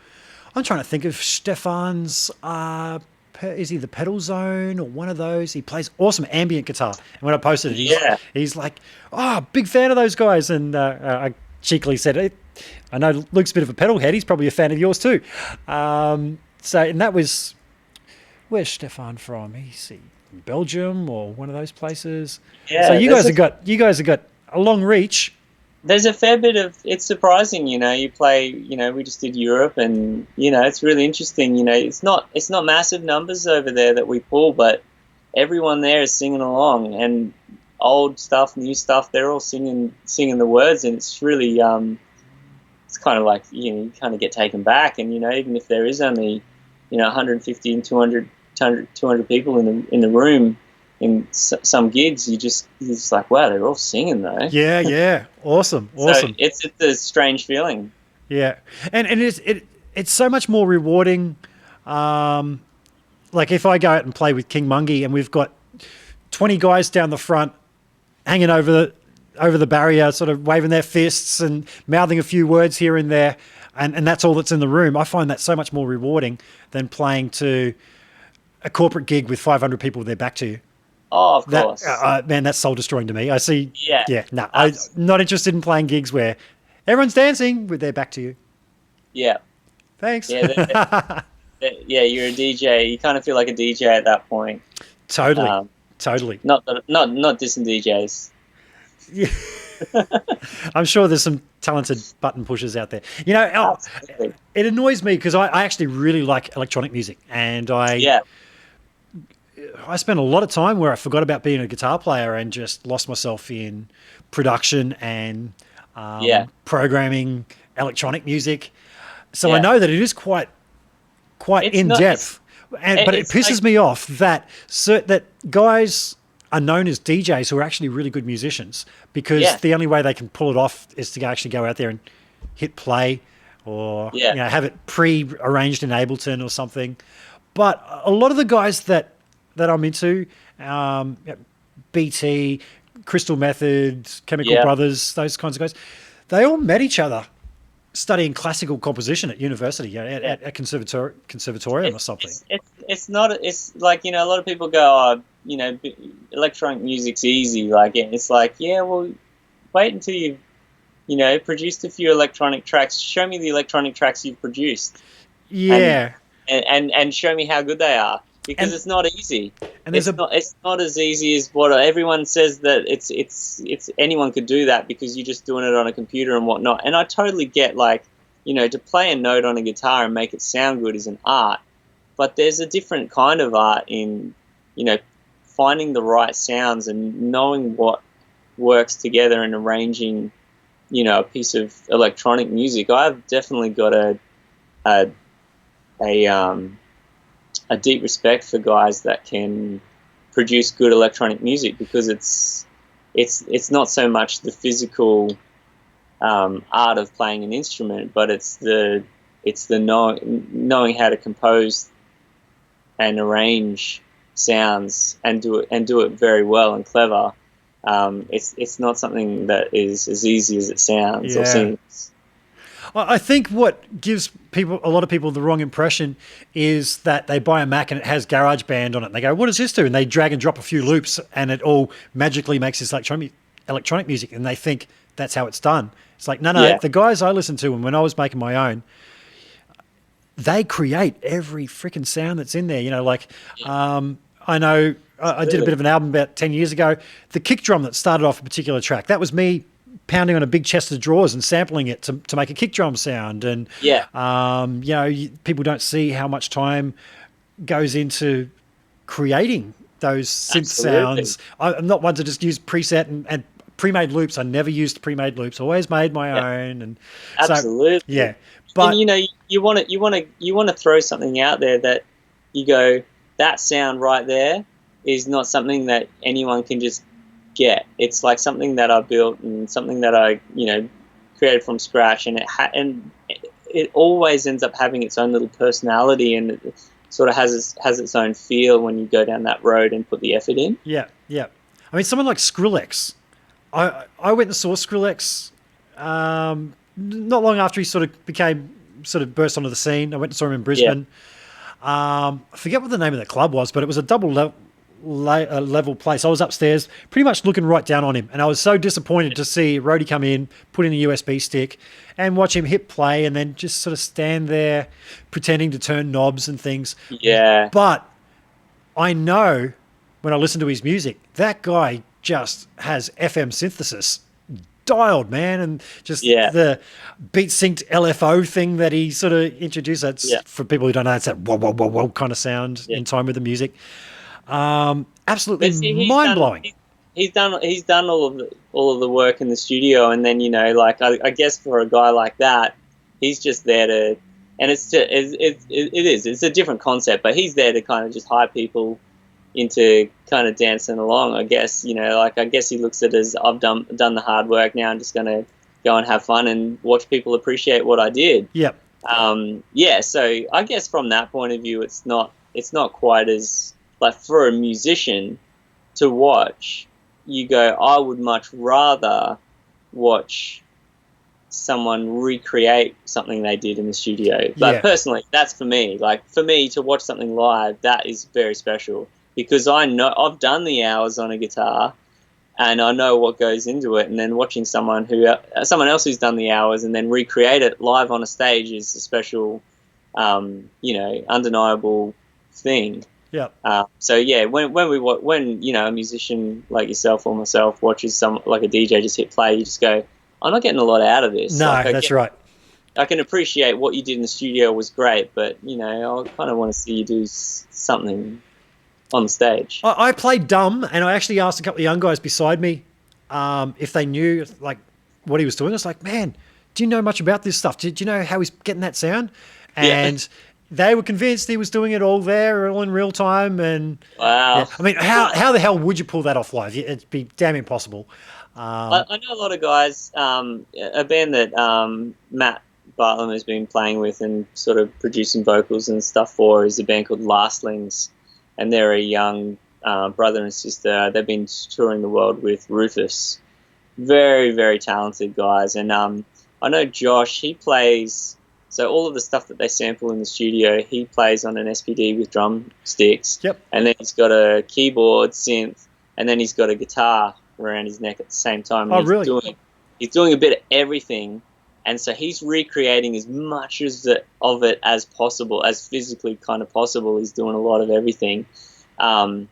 I'm trying to think of Stefan's, is he the Pedal Zone or one of those? He plays awesome ambient guitar. And when I posted it, he's like, oh, big fan of those guys. And I cheekily said, I know Luke's a bit of a pedal head. He's probably a fan of yours too. And that was, where's Stefan from? He's Belgium or one of those places. Yeah. So you guys have got a long reach. There's a fair bit of, it's surprising, you play, we just did Europe and, it's really interesting, it's not massive numbers over there that we pull, but everyone there is singing along and old stuff, new stuff, they're all singing the words and it's really, it's kind of like, you kind of get taken back and, even if there is only, 150 and 200 people in the room, in some gigs, you're just like, wow, they're all singing though. Yeah, awesome. So it's a strange feeling. Yeah, and it's so much more rewarding. Like if I go out and play with King Mungie, and we've got 20 guys down the front, hanging over the barrier, sort of waving their fists and mouthing a few words here and there, and that's all that's in the room. I find that so much more rewarding than playing to a corporate gig with 500 people with their back to you. Oh, of course. Man, that's soul destroying to me. I see. Yeah. No, I'm not interested in playing gigs where everyone's dancing with their back to you. Yeah. Thanks. Yeah, you're a DJ. You kind of feel like a DJ at that point. Totally. Not dissing DJs. Yeah. I'm sure there's some talented button pushers out there. It annoys me because I actually really like electronic music, and I spent a lot of time where I forgot about being a guitar player and just lost myself in production and programming electronic music. So I know that it is quite in depth, but it pisses me off that guys are known as DJs who are actually really good musicians because the only way they can pull it off is to actually go out there and hit play or have it pre-arranged in Ableton or something. But a lot of the guys that I'm into, BT, Crystal Method, Chemical Brothers, those kinds of guys, they all met each other studying classical composition at university, at conservatorium or something. It's like, a lot of people go, electronic music's easy. Like, it's like, well, wait until you've, produced a few electronic tracks. Show me the electronic tracks you've produced. Yeah. And show me how good they are. Because it's not easy, and it's not as easy as what everyone says that it's anyone could do that because you're just doing it on a computer and whatnot. And I totally get, like, to play a note on a guitar and make it sound good is an art, but there's a different kind of art in finding the right sounds and knowing what works together and arranging a piece of electronic music. I've definitely got a deep respect for guys that can produce good electronic music because it's not so much the physical art of playing an instrument, but it's the knowing how to compose and arrange sounds and do it very well and clever. It's not something that is as easy as it sounds or seems. I think what gives a lot of people the wrong impression is that they buy a Mac and it has GarageBand on it. And they go, what does this do? And they drag and drop a few loops and it all magically makes this electronic music. And they think that's how it's done. It's like, no. The guys I listened to, and when I was making my own, they create every freaking sound that's in there. You know, like I know I did a bit of an album about 10 years ago. The kick drum that started off a particular track, that was me pounding on a big chest of drawers and sampling it to make a kick drum sound. And, people don't see how much time goes into creating those synth sounds. I'm not one to just use preset and pre-made loops. I never used pre-made loops, always made my own. And absolutely. So, but and, you want to throw something out there that you go, that sound right there is not something that anyone can just get. It's like something that I built and something that I created from scratch, and it always ends up having its own little personality, and it sort of has its own feel when you go down that road and put the effort in. I mean, someone like Skrillex, I went and saw Skrillex not long after he sort of burst onto the scene. I went and saw him in Brisbane. I forget what the name of the club was, but it was a double level place. I was upstairs pretty much looking right down on him, and I was so disappointed to see a roadie come in, put in a USB stick and watch him hit play and then just sort of stand there pretending to turn knobs and things. But I know when I listen to his music, that guy just has FM synthesis dialed, man, and just the beat synced LFO thing that he sort of introduced. That's for people who don't know, it's that whoa whoa whoa whoa kind of sound in time with the music. Absolutely mind-blowing. He's done all of the work in the studio, and then I guess for a guy like that, he's just there to, and it's a different concept, but he's there to kind of just hire people into kind of dancing along. I guess I guess he looks at it as, I've done the hard work, now I'm just going to go and have fun and watch people appreciate what I did. So I guess from that point of view, it's not quite as, like, for a musician to watch, you go, I would much rather watch someone recreate something they did in the studio. But personally, that's for me. Like, for me to watch something live, that is very special, because I know I've done the hours on a guitar and I know what goes into it. And then watching someone else who's done the hours and then recreate it live on a stage is a special, undeniable thing. When a musician like yourself or myself watches like a DJ just hit play, you just go, I'm not getting a lot out of this. No, that's right. I can appreciate what you did in the studio was great, but I kind of want to see you do something on the stage. I played dumb, and I actually asked a couple of young guys beside me if they knew like what he was doing. I was like, man, do you know much about this stuff? Do you know how he's getting that sound? And they were convinced he was doing it all there, all in real time. And wow. I mean, how the hell would you pull that off live? It'd be damn impossible. I know a lot of guys, a band that Matt Bartlum has been playing with and sort of producing vocals and stuff for is a band called Lastlings, and they're a young brother and sister. They've been touring the world with Rufus. Very, very talented guys. And I know Josh, he plays... So all of the stuff that they sample in the studio, he plays on an SPD with drumsticks. And then he's got a keyboard, synth, and then he's got a guitar around his neck at the same time. Oh, really? He's doing a bit of everything. And so he's recreating as much of it as possible, as physically kind of possible. He's doing a lot of everything. And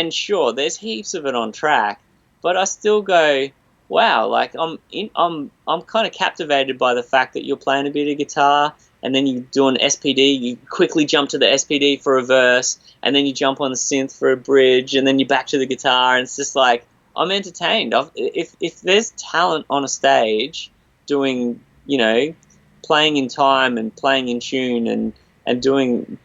sure, there's heaps of it on track, but I still go, wow, like I'm kind of captivated by the fact that you're playing a bit of guitar and then you do an SPD, you quickly jump to the SPD for a verse, and then you jump on the synth for a bridge, and then you back to the guitar, and it's just like, I'm entertained. If there's talent on a stage doing, playing in time and playing in tune and doing,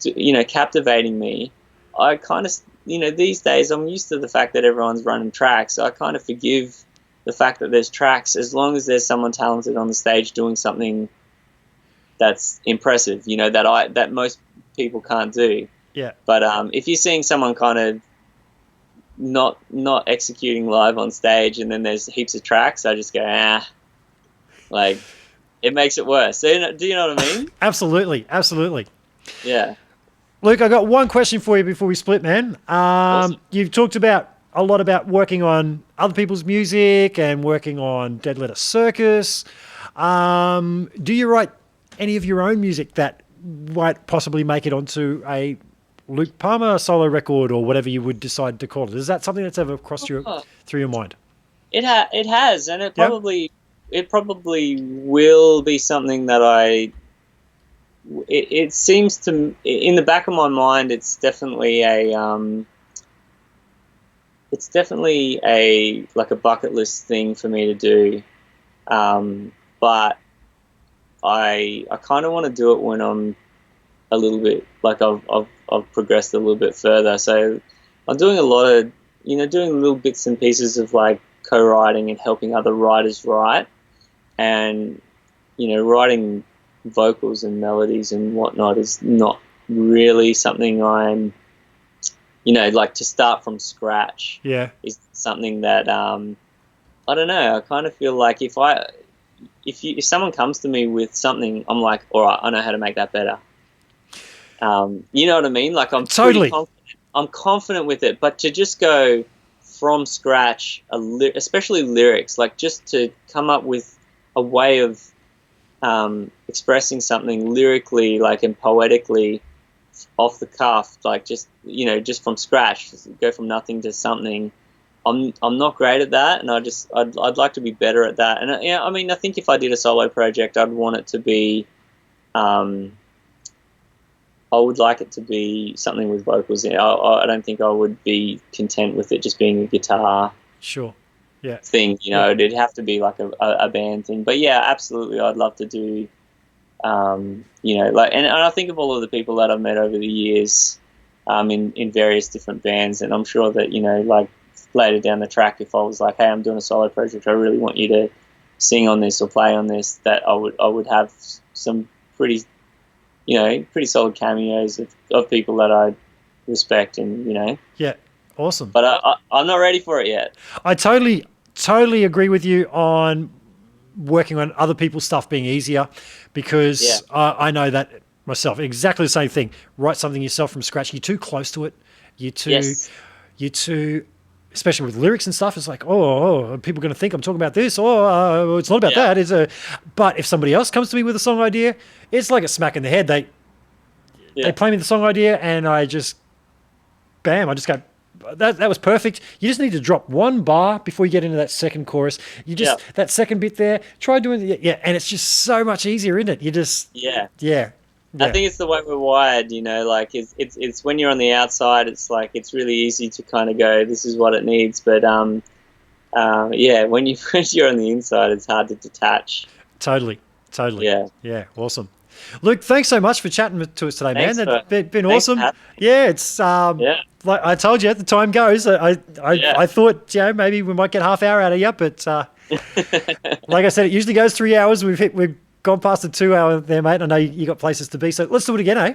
captivating me, I kind of, these days I'm used to the fact that everyone's running tracks, so I kind of forgive the fact that there's tracks, as long as there's someone talented on the stage doing something that's impressive, you know, that most people can't do. Yeah. But if you're seeing someone kind of not executing live on stage, and then there's heaps of tracks, I just go, like, it makes it worse. Do you know what I mean? Absolutely, absolutely. Yeah. Luke, I got one question for you before we split, man. Awesome. You've talked a lot about working on other people's music and working on Dead Letter Circus. Do you write any of your own music that might possibly make it onto a Luke Palmer solo record or whatever you would decide to call it? Is that something that's ever crossed through your mind? It has, and it probably will be something that it seems to, in the back of my mind, it's definitely a like a bucket list thing for me to do, but I kind of want to do it when I'm a little bit, like I've progressed a little bit further. So I'm doing a lot of, doing little bits and pieces of like co-writing and helping other writers write, and writing vocals and melodies and whatnot is not really something I'm, like to start from scratch. Yeah, is something that I don't know. I kind of feel like if someone comes to me with something, I'm like, all right, I know how to make that better. You know what I mean? Like I'm totally I'm confident with it, but to just go from scratch, especially lyrics, like just to come up with a way of expressing something lyrically, like, and poetically off the cuff, like just from scratch, just go from nothing to something. I'm not great at that, and I'd like to be better at that. And I mean, I think if I did a solo project, I'd want it to be, I would like it to be something with vocals in it. I don't think I would be content with it just being a guitar. Sure. Yeah. Thing, it'd have to be like a band thing. But yeah, absolutely, I'd love to do, like, and I think of all of the people that I've met over the years, in various different bands, and I'm sure that like later down the track, if I was like, hey, I'm doing a solo project, I really want you to sing on this or play on this, that I would have some pretty solid cameos of people that I respect, and Yeah, awesome. But I'm not ready for it yet. I totally agree with you on working on other people's stuff being easier, because I know that myself. Exactly the same thing. Write something yourself from scratch. You're too close to it. You're too, especially with lyrics and stuff. It's like, are people going to think I'm talking about this? It's not about that. But if somebody else comes to me with a song idea, it's like a smack in the head. They play me the song idea, and I just, bam! I just go, that was perfect. You just need to drop one bar before you get into that second chorus. You just that second bit there. Try doing and it's just so much easier, isn't it? You just I think it's the way we're wired. Like it's when you're on the outside, it's like it's really easy to kind of go, this is what it needs. But when you're on the inside, it's hard to detach. Totally. Yeah. Awesome. Luke, thanks so much for chatting to us today, man. That's been awesome. It's like I told you, the time goes. I thought maybe we might get half hour out of you, but like I said, it usually goes 3 hours. We've gone past the 2 hour there, mate. I know you got places to be, so let's do it again, eh?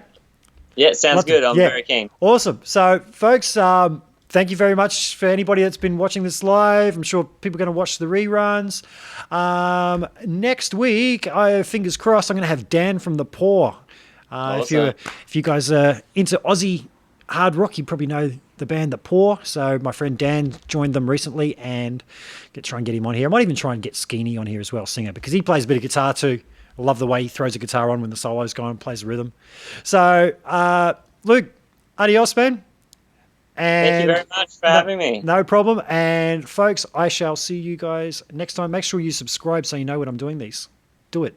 Yeah, sounds good. I'm very keen. Awesome. So, folks, thank you very much for anybody that's been watching this live. I'm sure people are going to watch the reruns. Next week, fingers crossed, I'm going to have Dan from The Paw. Awesome. If you guys are into Aussie hard rock, you probably know the band The Paw. So my friend Dan joined them recently, and try and get him on here. I might even try and get Skeeny on here as well, singer, because he plays a bit of guitar too. I love the way he throws a guitar on when the solo's going and plays the rhythm. So, Luke, adios, man. And thank you very much for having me. No problem. And folks, I shall see you guys next time. Make sure you subscribe so you know when I'm doing these. Do it.